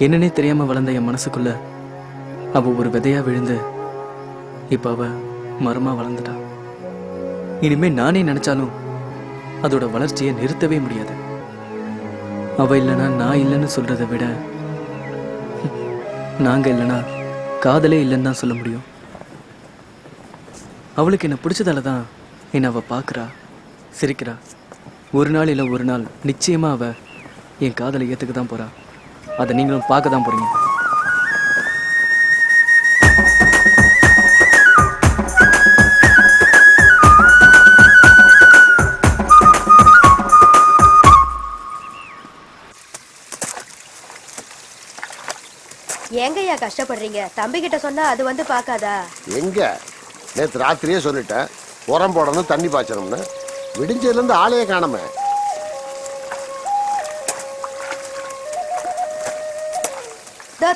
S7: என்னன்னே தெரியாம வளர்ந்த என் மனசுக்குள்ள அவ ஒரு விதையா விழுந்து இப்ப அவ மரமா வளர்ந்துட்டா. இனிமே நானே நினைச்சாலும் அதோட வளர்ச்சியை நிறுத்தவே முடியாது. அவ இல்லைன்னா நான் இல்லைன்னு சொல்றதை விட நாங்க இல்லைன்னா காதலே இல்லைன்னு தான் சொல்ல முடியும். அவளுக்கு என்ன பிடிச்சதால தான் என்ன அவ பாக்குறா, சிரிக்கிறா. ஒரு நாள் இல்லை ஒரு நாள் நிச்சயமா அவ என் காதலை ஏத்துக்க தான் போறா. அதை நீங்களும் பார்க்க தான் போறீங்க.
S4: ஏங்கய்யா கஷ்டப்படுறீங்க? தம்பி கிட்ட சொன்னா அது வந்து பாக்காதா?
S10: எங்க நேற்று ராத்திரியே சொல்லிட்டேன் உரம் போடணும் தண்ணி பாய்ச்சணும்னு. விடிஞ்சதுல இருந்து ஆளையே காணாம.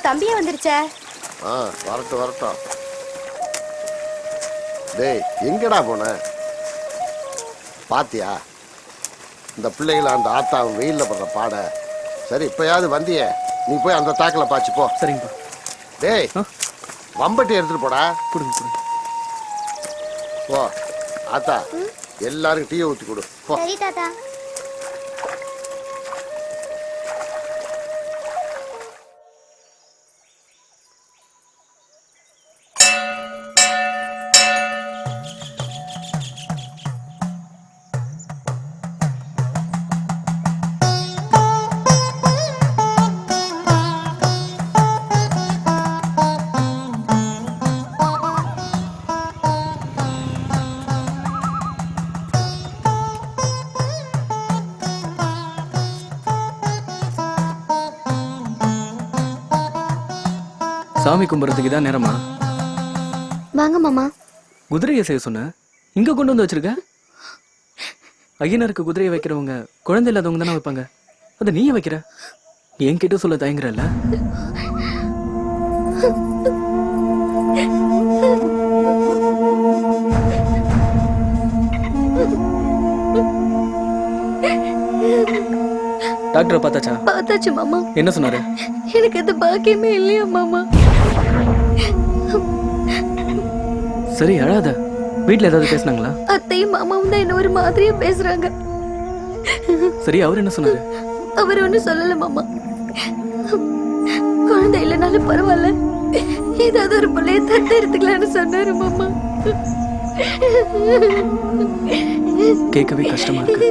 S4: தம்பியே வந்துருச்சே.
S10: வரட்டும் வரட்டும். டேய் எங்கடா போன? பாத்தியா இந்த பிள்ளைகளை அந்த ஆத்தாவும் வெயில்ல படுற பாட. சரி இப்பயாவது வந்திய, நீ போய் அந்த தாக்கல பாய்ச்சி போ.
S7: சரிங்கப்பா.
S10: டேய் வம்பட்டி எடுத்துட்டு போடா. போ ஆத்தா, எல்லாரும் டீ ஊத்தி கொடு.
S12: சரி தாத்தா.
S7: சாமி கும்பிட்றதுக்கு தான் நேரமா?
S12: வாங்க மாமா.
S7: குதிரையை செய்ய சொன்ன, இங்க கொண்டு வந்து வச்சிருக்க. ஐயனருக்கு குதிரையை வைக்கிறவங்க குழந்தை இல்லாதவங்க தானே வைப்பாங்க, அதை நீயே வைக்கிற. என்கிட்ட சொல்ல தயங்குறல்ல? டாக்டரை பார்த்தாச்சா?
S12: பார்த்தாச்சு மாமா.
S7: என்ன சொன்னாரு?
S12: எனக்கு அது பாக்கியமே இல்லையா மாமா.
S7: சரி அழாத. வீட்ல ஏதாவது பேசுனாங்களா?
S12: அத்தையும் மாமாவும் தான் என்ன ஒரு மாதிரியா பேசுறாங்க.
S7: சரி அவர் என்ன சொன்னாரு?
S12: அவர் ஒன்னும் சொல்லல மாமா. குழந்தை இல்லைனாலும் பரவாயில்ல, ஏதாவது ஒரு பிள்ளைய தத்து எடுத்துக்கலான்னு சொன்னாரு மாமா.
S7: கேட்கவே கஷ்டமா இருக்கு.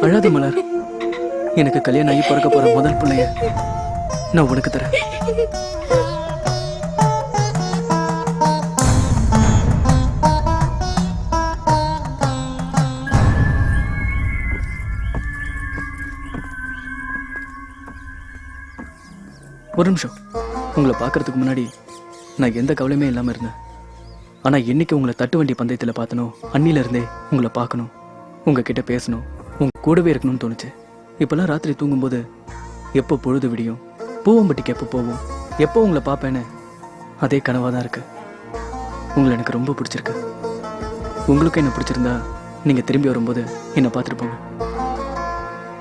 S7: அழாத மலர். எனக்கு கல்யாணம் ஆகி பிறக்க போற முதல் பிள்ளைய நான் உனக்கு தரேன். ஒரு நிமிஷம். உங்களை பார்க்கறதுக்கு முன்னாடி நான் எந்த கவலையுமே இல்லாமல் இருந்தேன். ஆனால் என்னைக்கு உங்களை தட்டு வண்டி பந்தயத்தில் பார்த்தனோ அன்னில உங்களை பார்க்கணும், உங்ககிட்ட பேசணும், உங்க கூடவே இருக்கணும்னு தோணுச்சு. இப்போல்லாம் ராத்திரி தூங்கும்போது எப்போ பொழுது விடியும், பூவம்பட்டிக்கு எப்போ போவோம், எப்போ உங்களை பார்ப்பேன்னு அதே கனவாக தான் இருக்கு. உங்களை எனக்கு ரொம்ப பிடிச்சிருக்கு. உங்களுக்கும் என்ன பிடிச்சிருந்தா நீங்கள் திரும்பி வரும்போது என்னை பார்த்துட்டு போங்க.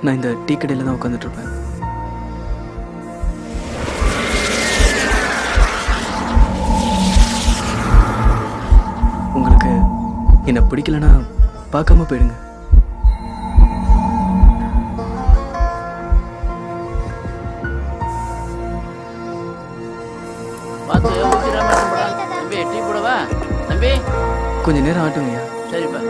S7: நான் இந்த டீ கடையில் தான் உட்காந்துட்டு இருப்பேன். உங்களுக்கு என்ன பிடிக்கலன்னா பார்க்காம போயிடுங்க. கொஞ்ச நேரம் ஆட்டுங்க. சரிப்பா.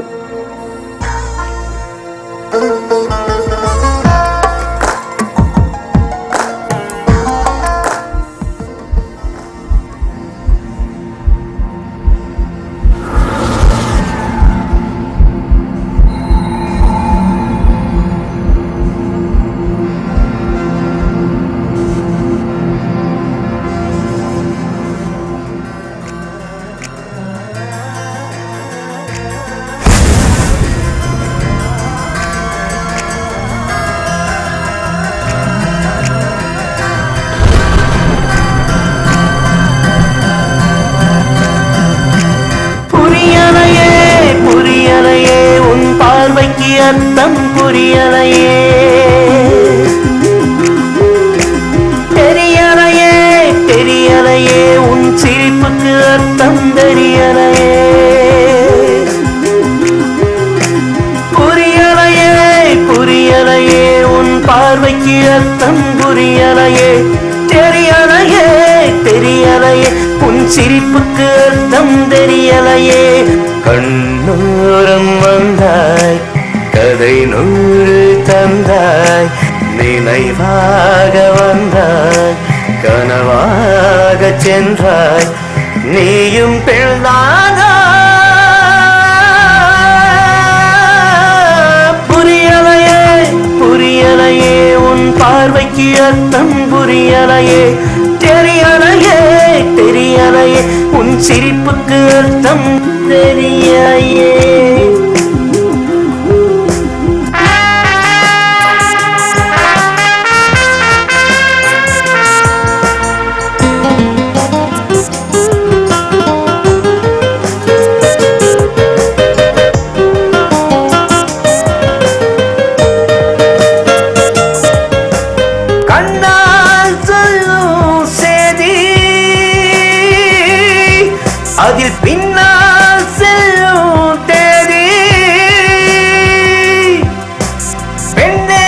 S19: அர்த்தம் புரியலையே, தெரியலையே தெரியலையே, உன் சிரிப்புக்கு அர்த்தம் தெரியலையே, புரியலையே புரியலையே, உன் பார்வைக்கு அர்த்தம் புரியலையே, தெரியலையே தெரியலையே, உன் சிரிப்புக்கு அர்த்தம் தெரியலையே. கண்ணோரம் வந்தாய், கதை 100 தந்தாய், நினைவாக வந்தாய், கனவாக சென்றாய், நீயும் பெண்ணாதா? புரியலையே புரியலையே, உன் பார்வைக்கு அர்த்தம் புரியலையே, தெரியலையே தெரியலையே, உன் சிரிப்புக்கு அர்த்தம் தெரியலையே. அதில் பின்னால் செல்லும் தேதி, பெண்ணே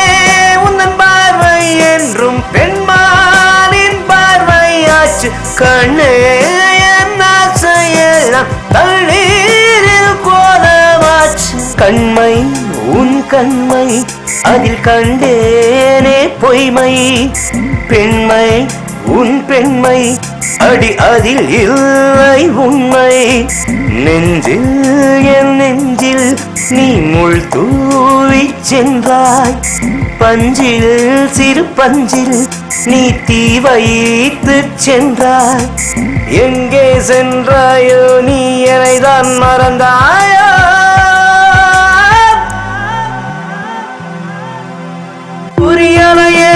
S19: உந்தன் பார்வை என்றும் பெண்மானின் பார்வையாச்சு, கண்ணே என்ன செய்யலாம் தண்ணீரில் கோலமாச்சு, கண்மை உன் கண்மை அதில் கண்டேனே பொய்மை, பெண்மை உன் பெண்மை அடி அதில் இல்லை உண்மை, நெஞ்சில் என் நெஞ்சில் நீ முள் தூவி சென்றாய், பஞ்சில் சிறு பஞ்சில் நீ தீ வைத்து சென்றாய், எங்கே சென்றாயோ நீ என்னைதான் மறந்தாயோ? புரியலையே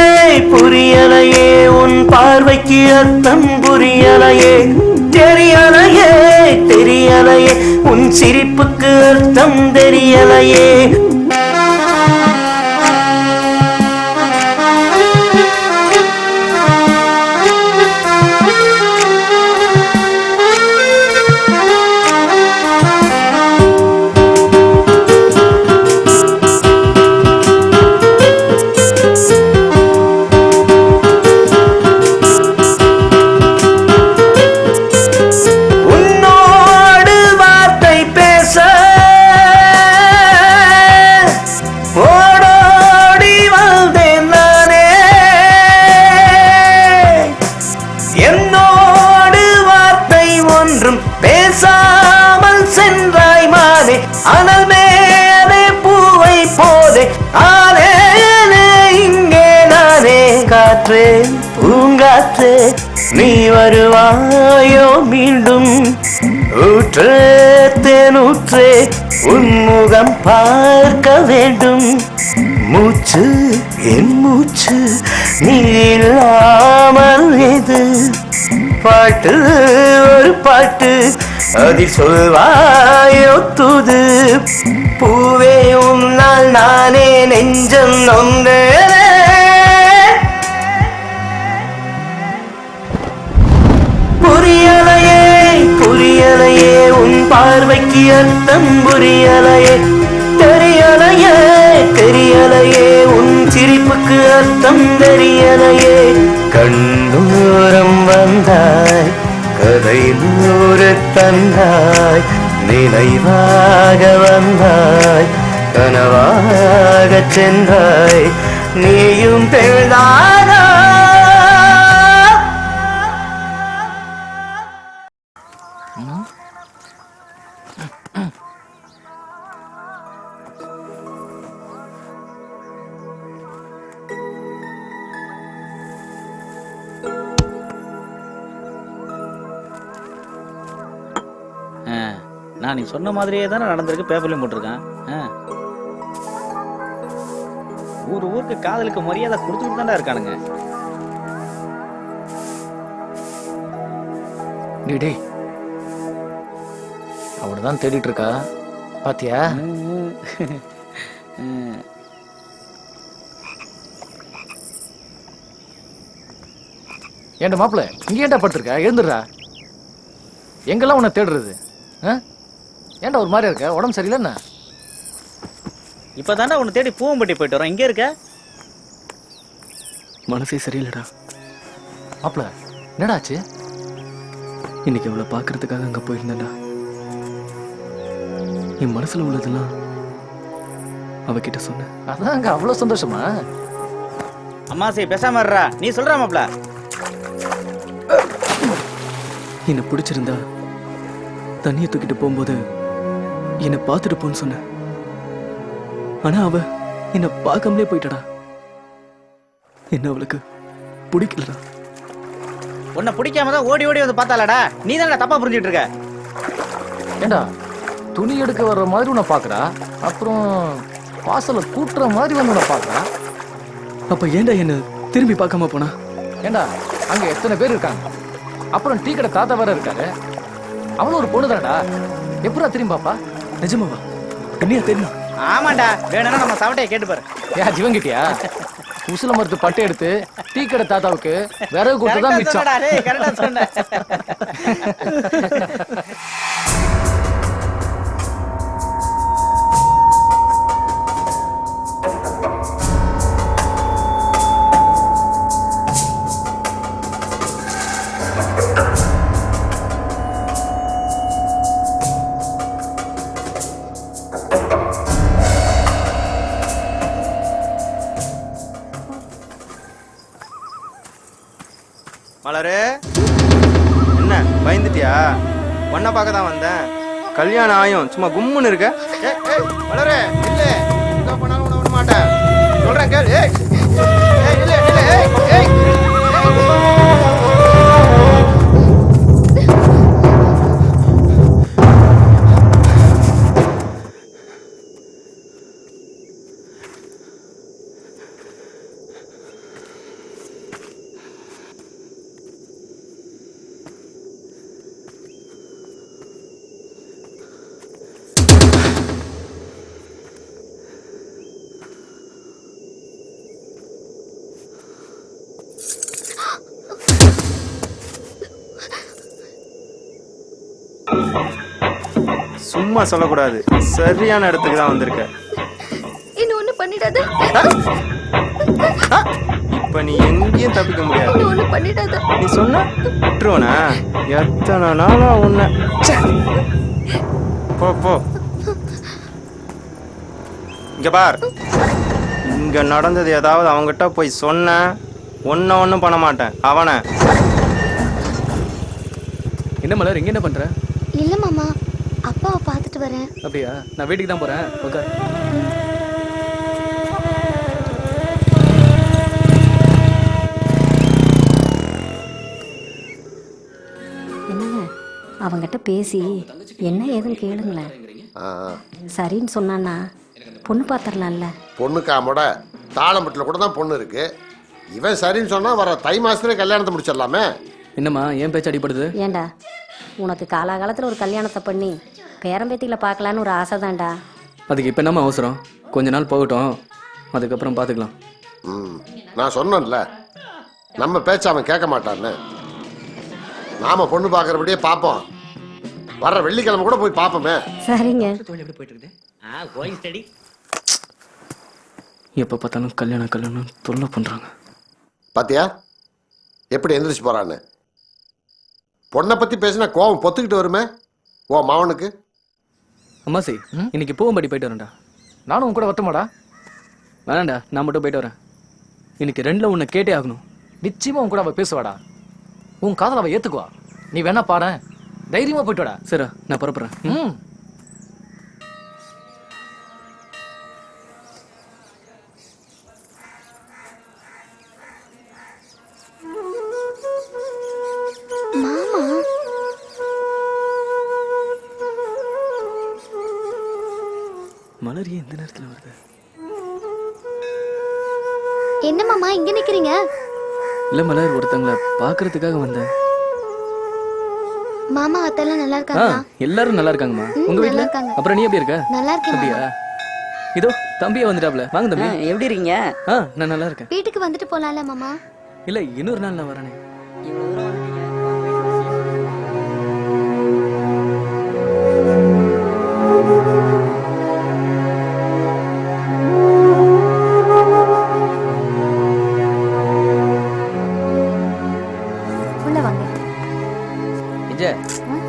S19: புரியலையே, உன் பார்வைக்கு அர்த்தம் புரியலையே, தெரியலையே தெரியலையே, உன் சிரிப்புக்கு அர்த்தம் தெரியலையே. பேசாமல் சென்றாய் மானே, அனல் மேலே பூவை போதே, ஆனே இங்கே நானே, காற்றே பூங்காற்றே காற்றே நீ வருவாயோ மீண்டும் ஊற்றே தேனூற்றே உன்முகம் பார்க்க வேண்டும் மூச்சு என் மூச்சு நீ இல்லாமல் எது பாட்டு ஒரு பாட்டு அதில் சொல்வாயோ தூது பூவே உன்னால் நானே நெஞ்சம் நொந்தேனே புரியலையே புரியலையே உன் பார்வைக்கு அர்த்தம் புரியலையே தெரியலையே தெரியலையே உன் சிரிப்புக்கு அர்த்தம் தெரியலையே கண்ணூரம் வந்தாய் கதை நூறு தந்தாய் நினைவாக வந்தாய் கனவாக சென்றாய் நீயும் பெண்ணானா
S14: நான் நீ சொன்ன மாதிரியே தானே நடந்திருக்கு, பேப்பர்லையும் போட்டிருக்கான். ஊருக்கு காதலுக்கு மரியாதை கொடுத்துட்டு தானே இருக்கானுங்க.
S16: டேய் அவனதான் தேடிட்டு இருக்கா பாத்தியா? ஏன்டா மாப்பிள்ள இங்க ஏன்டா படுத்திருக்க? எழுந்துடுறா. எங்கெல்லாம் உன்னை தேடுறது? ஏன்டா ஒரு மாதிரி இருக்க? உடம்பு சரியில்லைன்னா?
S14: இப்பதானே உன்னை தேடி பூவம்பட்டி போயிட்டு வரோம். இங்கே இருக்க?
S7: மனசே சரியில்லடா.
S16: மாப்பிள்ள என்னடா ஆச்சு?
S7: இன்னைக்கு அவளை பார்க்கறதுக்காக அங்க போயிருந்தேன்டா. என் மனசுல உள்ளதெல்லாம் அவகிட்ட சொன்னேன்.
S16: அதான் அங்க அவ்வளவு சந்தோஷமா?
S14: அம்மாசி பேசாம இருடா. நீ சொல்ற மாப்பிள்ள.
S7: என்னை பிடிச்சிருந்தா தண்ணியை தூக்கிட்டு போகும்போது என்னை பார்த்துட்டு போன்னு சொன்ன. ஆனா அவ என்னை பார்க்காமலே போயிட்டடா. என்ன அவளுக்கு பிடிக்கலடா.
S14: உன்னை பிடிக்காம தான் ஓடி ஓடி வந்து பார்த்தாலடா. நீ தானே தப்பா புரிஞ்சுட்டு இருக்க.
S16: ஏண்டா துணி எடுக்க வர்ற மாதிரி உன்னை பாக்குறா, அப்புறம் வாசல கூட்டுற மாதிரி வந்து உன்னை பாக்குறா.
S7: அப்ப ஏண்டா என்ன திரும்பி பார்க்காம போனா?
S16: ஏண்டா அங்க எத்தனை பேர் இருக்காங்க, அப்புறம் டீ கடை தாத்தா வேற இருக்காரு. அவனும் ஒரு பொண்ணு தானடா, எப்படா திரும்பி பாப்பா?
S7: நிஜமாவா? என்னையா தெரியும்?
S14: ஆமாண்டா, வேணும்னா நம்ம சவட்டையை கேட்டு பாரு.
S16: ஏன் ஜீவங்கிட்டியா? உசுல மரத்து பட்டை எடுத்து டீ கடை தாத்தாவுக்கு விறகு கொடுத்துதான் மிச்சம்.
S20: மலரு என்ன பயந்துட்டியா? ஒன்ன பார்க்க தான் வந்தேன். கல்யாணம் ஆயும் சும்மா கும்முன்னு இருக்க. மலரு இல்ல, எங்க போனாலும் உன்னை விட மாட்டேன். சொல்றேன் கேள். சும்மா சொல்லக்கூடாது, சரியான இடத்துக்கு தான் வந்திருக்க.
S12: என்ன ஒண்ணு பண்ணிடாத.
S20: இப்ப நீ எங்கேயும் தப்பிக்க முடியாது.
S12: என்ன ஒண்ணு பண்ணிடாத.
S20: நீ சொன்ன விட்டுருவனா? எத்தனை நாளா உன்னை. போ போ. இங்க பார், இங்க நடந்தது ஏதாவது அவங்ககிட்ட போய் சொன்ன ஒன்னும் பண்ண மாட்டேன். அவனை
S7: என்ன மலர் இங்க என்ன பண்ற?
S12: இல்ல மாமா, அப்பாவை பார்த்துட்டு வரேன்.
S7: அப்படியா? நான் வீட்டுக்கு தான் போறேன். ஓகே.
S15: அவங்கிட்ட பேசி என்ன ஏதுன்னு கேளுங்களேன்.
S10: ஆ,
S15: சரின்னு சொன்னான்னா பொண்ணு பார்த்துடலாம்ல.
S10: பொண்ணுக்காமோட தாளம்பட்டில் கூட தான் பொண்ணு இருக்கு. இவன் சரின்னு சொன்னா வர தை மாசத்துல கல்யாணத்தை முடிச்சிடலாமே.
S7: என்னம்மா ஏன் பேச்சு அடிப்படுது?
S15: ஏண்டா உனக்கு காலாகாலத்தில் ஒரு கல்யாணத்தை பண்ணி பேரம்பேத்தியில் பார்க்கலான்னு ஒரு ஆசை தான்டா.
S7: அதுக்கு இப்போ என்னம்மா அவசரம்? கொஞ்ச நாள் போகட்டும், அதுக்கப்புறம் பார்த்துக்கலாம்.
S10: நான் சொன்னேன்ல, நம்ம பேச்ச அவன் கேட்க மாட்டான்னு. நாம பொண்ணு பார்க்கறபடியே பார்ப்போம். வர்ற வெள்ளிக்கிழமை கூட போய் பார்ப்போமே.
S15: சரிங்க.
S7: எப்போ பார்த்தாலும் கல்யாணம் கல்யாணம் தொல்லை பண்ணுறாங்க.
S10: பாத்தியா எப்படி எந்திரிச்சு போறான்னு? பொண்ணை பத்தி பேசினா கோவம் பொத்துக்கிட்டு வருமே ஓ மாவனுக்கு.
S7: அம்மாசி, இன்னைக்கு பூவம்படி போயிட்டு வரேன்டா.
S16: நானும் உன் கூட வரட்டுமாடா?
S7: வேணாண்டா, நான் மட்டும் போயிட்டு வரேன். இன்னைக்கு ரெண்டுல உன்னை கேட்டே ஆகணும்.
S16: நிச்சயமா உன் கூட அவ பேசுவாடா. உன் காதல அவ ஏத்துக்குவா. நீ வேணா பாரு, தைரியமா போயிட்டு வாடா.
S7: சரி, நான் புறப்படுறேன்.
S12: மாமா
S7: மலர் ஏன் இந்த நேரத்தில் வருது?
S12: என்ன மாமா இங்க நிக்கிறீங்க?
S7: இல்ல மலர், ஒருத்தங்களை பாக்குறதுக்காக வந்தேன்.
S12: மாமா அத்தெல்லாம் நல்லா இருக்காங்களா?
S7: எல்லாரும் நல்லா இருக்காங்கம்மா. உங்க
S12: நல்லா
S7: வீட்ல?
S12: இருக்காங்க.
S7: அப்புறம் நீ எப்படி இருக்க?
S12: நல்லா இருக்கேன்.
S7: அப்படியா? இதோ தம்பியே வந்துட்டாப்ல. வாங்க தம்பி.
S11: எப்படி இருக்கீங்க?
S7: நான் நல்லா இருக்கேன்.
S12: வீட்டுக்கு வந்துட்டு போலாம்ல மாமா?
S7: இல்ல, இன்னொரு நாள் நான் வரேனே.
S12: உள்ள வாங்க.
S18: விஜய்,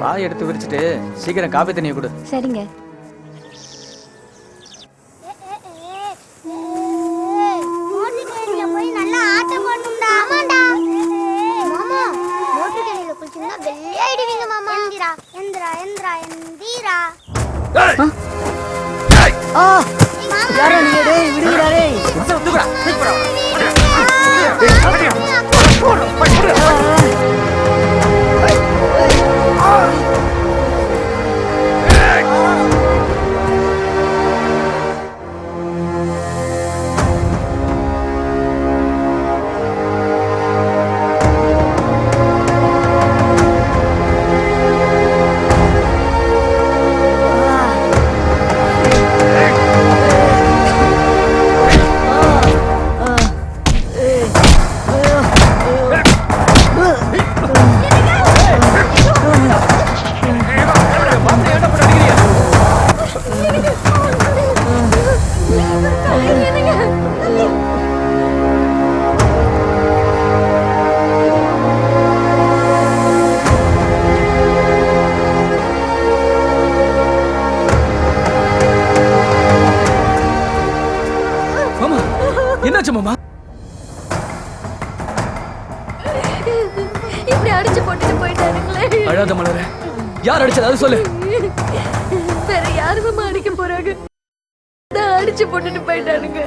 S18: பாய் எடுத்து விரிச்சிட்டு சீக்கிரம் காபி தண்ணியை கொடு.
S12: சரிங்க.
S7: என்னாச்சு மாமா?
S15: இப்படி அடிச்சு போட்டுட்டு போயிட்டாருங்களே.
S7: அழாத மலரே, யார் அடிச்சது அது சொல்லு.
S15: வேற யாருமா அடிக்க போறாங்க? நான் அடிச்சு போட்டுட்டு போயிட்டானுங்க.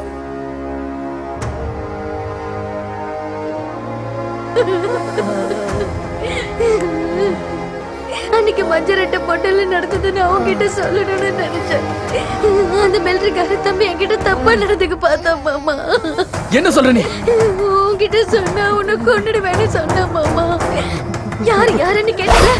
S15: அன்னைக்கு மஞ்சள் ரெட்டை பொட்டல நடந்ததுன்னு அவங்க கிட்ட சொல்லணும்னு நினைச்சேன். அந்த மிலிட்டரிக்கார தம்பி என்கிட்ட தப்பா நடந்துக்கு பார்த்தா மாமா.
S7: என்ன சொல்ற நீ?
S15: உன்கிட்ட சொன்னா உன்னை கொன்னுடுவேன்னு சொன்னா மாமா. யாருன்னு கேட்டல.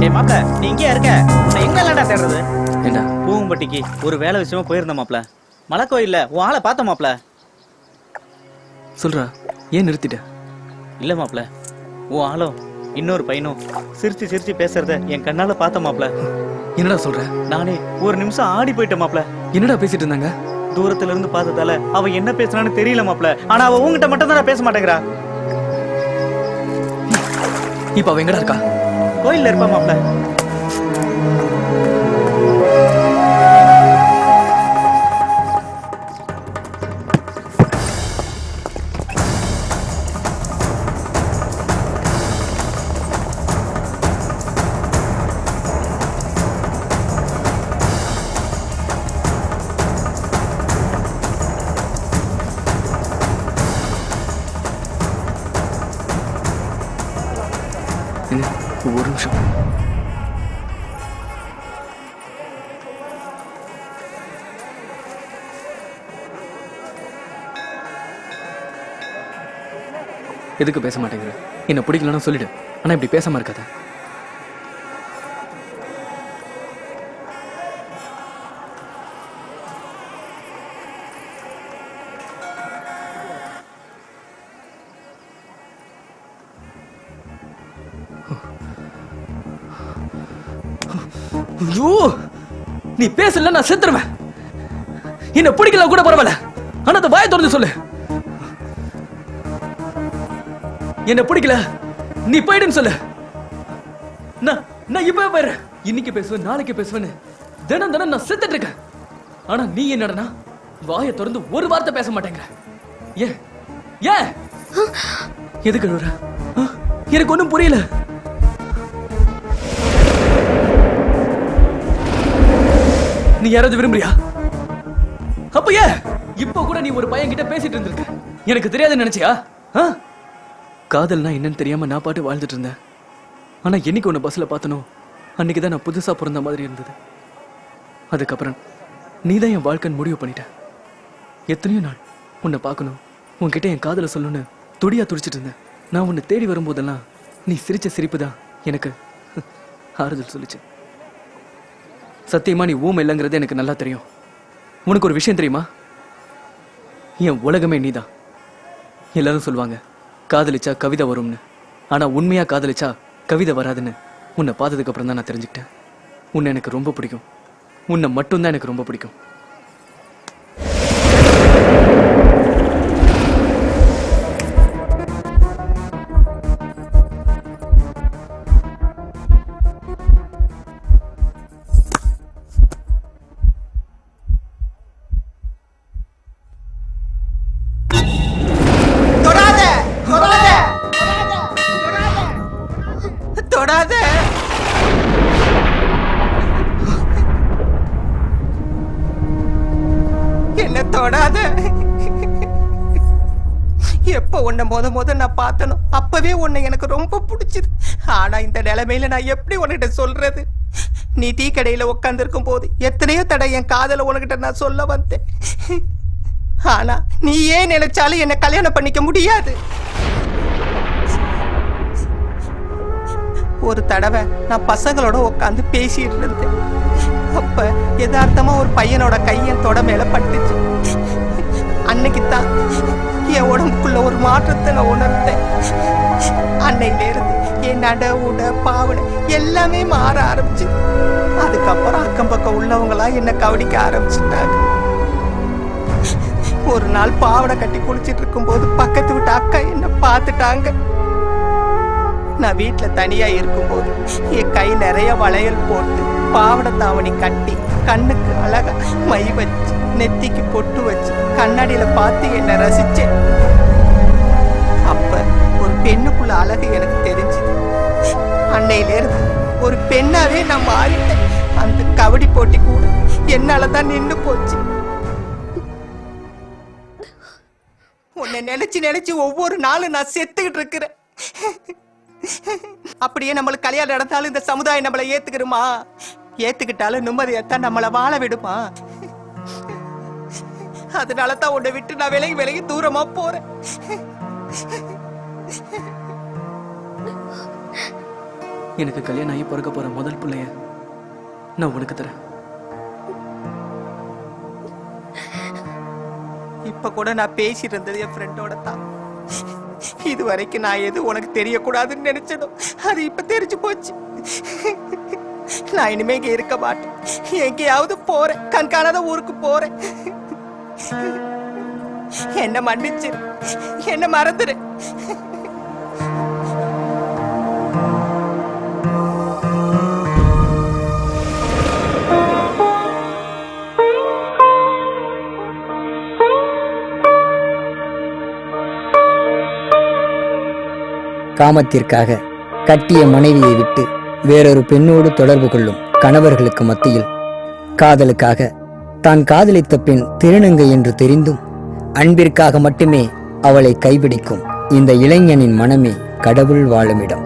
S14: டேய் மாப்ள, நீ இங்கேயா இருக்க? உன்னை எங்கெல்லாம்டா தேடுறது?
S7: ஏண்டா
S14: பூவம்பட்டிக்கு ஒரு வேலை விஷயமா போயிருந்த மாப்ள. மலை கோயில்ல உன் ஆளை பார்த்த மாப்ள.
S7: சொல்றா, ஏன் நிறுத்திட்ட?
S14: இல்ல மாப்ள, உன் ஆளும் இன்னொரு பையனும் சிரிச்சு சிரிச்சு பேசுறத என் கண்ணால பார்த்த மாப்ள.
S7: என்னடா சொல்ற?
S14: நானே ஒரு நிமிஷம் ஆடி போயிட்டேன் மாப்ள.
S7: என்னடா பேசிட்டு இருந்தாங்க?
S14: தூரத்துல இருந்து பார்த்ததால அவ என்ன பேசுறான்னு தெரியல மாப்ள. ஆனா அவ உன்கிட்ட மட்டும் தான் பேச மாட்டேங்கிறா.
S7: இப்ப அவ எங்கடா இருக்கா?
S14: கோயில்ல இருப்பா மாப்ள.
S7: ஒரு நிமிஷம். எதுக்கு பேச மாட்டேங்கிற? என்ன பிடிக்கலன்னா சொல்லிடு, ஆனா இப்படி பேசாம இருக்காத. ஐயோ, நீ பேசல நான் செத்துருவேன். என்ன பிடிக்கல கூட பரவாயில்ல, ஆனா அந்த வாயை திறந்து சொல்லு. என்ன பிடிக்கல, நீ போயிடுன்னு சொல்லு. நான் இப்ப போயிடுறேன். இன்னைக்கு பேசுவேன், நாளைக்கு பேசுவேன்னு தினம் தினம் நான் செத்துட்டு இருக்கேன். ஆனா நீ என்னடனா வாயை திறந்து ஒரு வார்த்தை பேச மாட்டேங்கிற. ஏன் ஏன் எதுக்கு அழுற? எனக்கு ஒண்ணும் புரியல. நீ யாராவது விரும்புறியா? அப்ப ஏன் இப்ப கூட நீ ஒரு பையன் கிட்ட பேசிட்டு இருந்திருக்க? எனக்கு தெரியாதுன்னு நினைச்சியா? காதல்னா என்னன்னு தெரியாம நான் பாட்டு வாழ்ந்துட்டு இருந்தேன். ஆனா என்னைக்கு உன்னை பஸ்ல பார்த்தனோ அன்னைக்குதான் நான் புதுசா பிறந்த மாதிரி இருந்தது. அதுக்கப்புறம் நீதான் என் வாழ்க்கைன்னு முடிவு பண்ணிட்ட. எத்தனையோ நாள் உன்னை பார்க்கணும், உன்கிட்ட என் காதலை சொல்லணும்னு துடியா துடிச்சிட்டு இருந்தேன். நான் உன்னை தேடி வரும்போதெல்லாம் நீ சிரிச்ச சிரிப்பு தான் எனக்கு ஆறுதல் சொல்லிச்சு. சத்தியமா நீ ஊமை இல்லைங்கிறது எனக்கு நல்லா தெரியும். உனக்கு ஒரு விஷயம் தெரியுமா? என் உலகமே நீதான். எல்லாரும் சொல்லுவாங்க காதலிச்சா கவிதை வரும்னு. ஆனா உண்மையா காதலிச்சா கவிதை வராதுன்னு உன்னை பார்த்ததுக்கு அப்புறம் தான் நான் தெரிஞ்சுக்கிட்டேன். உன்னை எனக்கு ரொம்ப பிடிக்கும். உன்னை மட்டும்தான் எனக்கு ரொம்ப பிடிக்கும்.
S17: தொடாத. என்ன தொடாத. எப்ப உன்னை முத நான் பார்த்தனோ அப்பவே உன்னை எனக்கு ரொம்ப பிடிச்சது. ஆனா இந்த நிலைமையில நான் எப்படி உன்கிட்ட சொல்றது? நீ டீ கடையில உட்கார்ந்து இருக்கும் போது எத்தனையோ தடவை என் காதல உனக்கிட்ட நான் சொல்ல வந்தேன். ஆனா நீ ஏன் நினைச்சாலும் என்ன கல்யாணம் பண்ணிக்க முடியாது. ஒரு தடவை நான் பசங்களோட உட்காந்து பேசிட்டு இருந்தேன். அப்ப யதார்த்தமா ஒரு பையனோட கை என் தொட மேல பட்டுச்சு. அன்னைக்குத்தான் என் உடம்புக்குள்ள ஒரு மாற்றத்தை நான் உணர்ந்தேன். அன்னையில இருந்து என் நட உட பாவனை எல்லாமே மாற ஆரம்பிச்சு. அதுக்கப்புறம் அக்கம் பக்கம் உள்ளவங்களா என்ன கவனிக்க ஆரம்பிச்சுட்டாங்க. ஒரு நாள் பாவடை கட்டி குளிச்சிட்டு இருக்கும் போது பக்கத்து வீட்டு அக்கா என்ன பார்த்துட்டாங்க. நான் வீட்டுல தனியா இருக்கும்போது என் கை நிறைய வளையல் போட்டு பாவடை தாவணி கட்டி கண்ணுக்கு அழகா மை வச்சு நெத்திக்கு பொட்டு வச்சு கண்ணாடியில பார்த்து என்ன ரசிச்சேன். அப்ப ஒரு பெண்ணுக்குள்ள அழகு எனக்கு தெரிஞ்சுது. அன்னையில இருந்து ஒரு பெண்ணாவே நான் மாறிட்டேன். அந்த கபடி போட்டி கூட என்னாலதான் நின்னு போச்சு. உன்னை நினைச்சு நினைச்சு ஒவ்வொரு நாளும் நான் செத்துக்கிட்டு இருக்கிறேன். அப்படியே நம்மளுக்கு கல்யாணம் நடந்தாலும் இந்த சமுதாயம் நம்மளை ஏத்துக்கிறோமா? ஏத்துக்கிட்டாலும் நிம்மதியத்தான் நம்மளை வாழ விடுமா? அதனாலதான் உன்னை விட்டு நான் விலகி விலகி தூரமா போறேன்.
S7: எனக்கு கல்யாணம் ஆகி பிறக்க போற முதல் பிள்ளைய நான் உனக்கு தரேன்.
S17: இப்ப கூட நான் பேசிட்டு இருந்தது என் ஃப்ரெண்டோட தான். இது வரைக்கும் நான் எது உனக்கு தெரியக்கூடாதுன்னு நினைச்சதும் அது இப்ப தெரிஞ்சு போச்சு. நான் இனிமே இங்க இருக்க மாட்டேன். எங்கேயாவது போறேன், கண்காணாத ஊருக்கு போறேன். என்ன மன்னிச்சிரு, என்ன மறந்துரு.
S1: காமத்திற்காக கட்டிய மனைவியை விட்டு வேறொரு பெண்ணோடு தொடர்பு கொள்ளும் கணவர்களுக்கு மத்தியில் காதலுக்காக தான் காதலித்த பெண் திருநங்கை என்று தெரிந்தும் அன்பிற்காக மட்டுமே அவளை கைபிடிக்கும் இந்த இளைஞனின் மனமே கடவுள் வாழுமிடம்.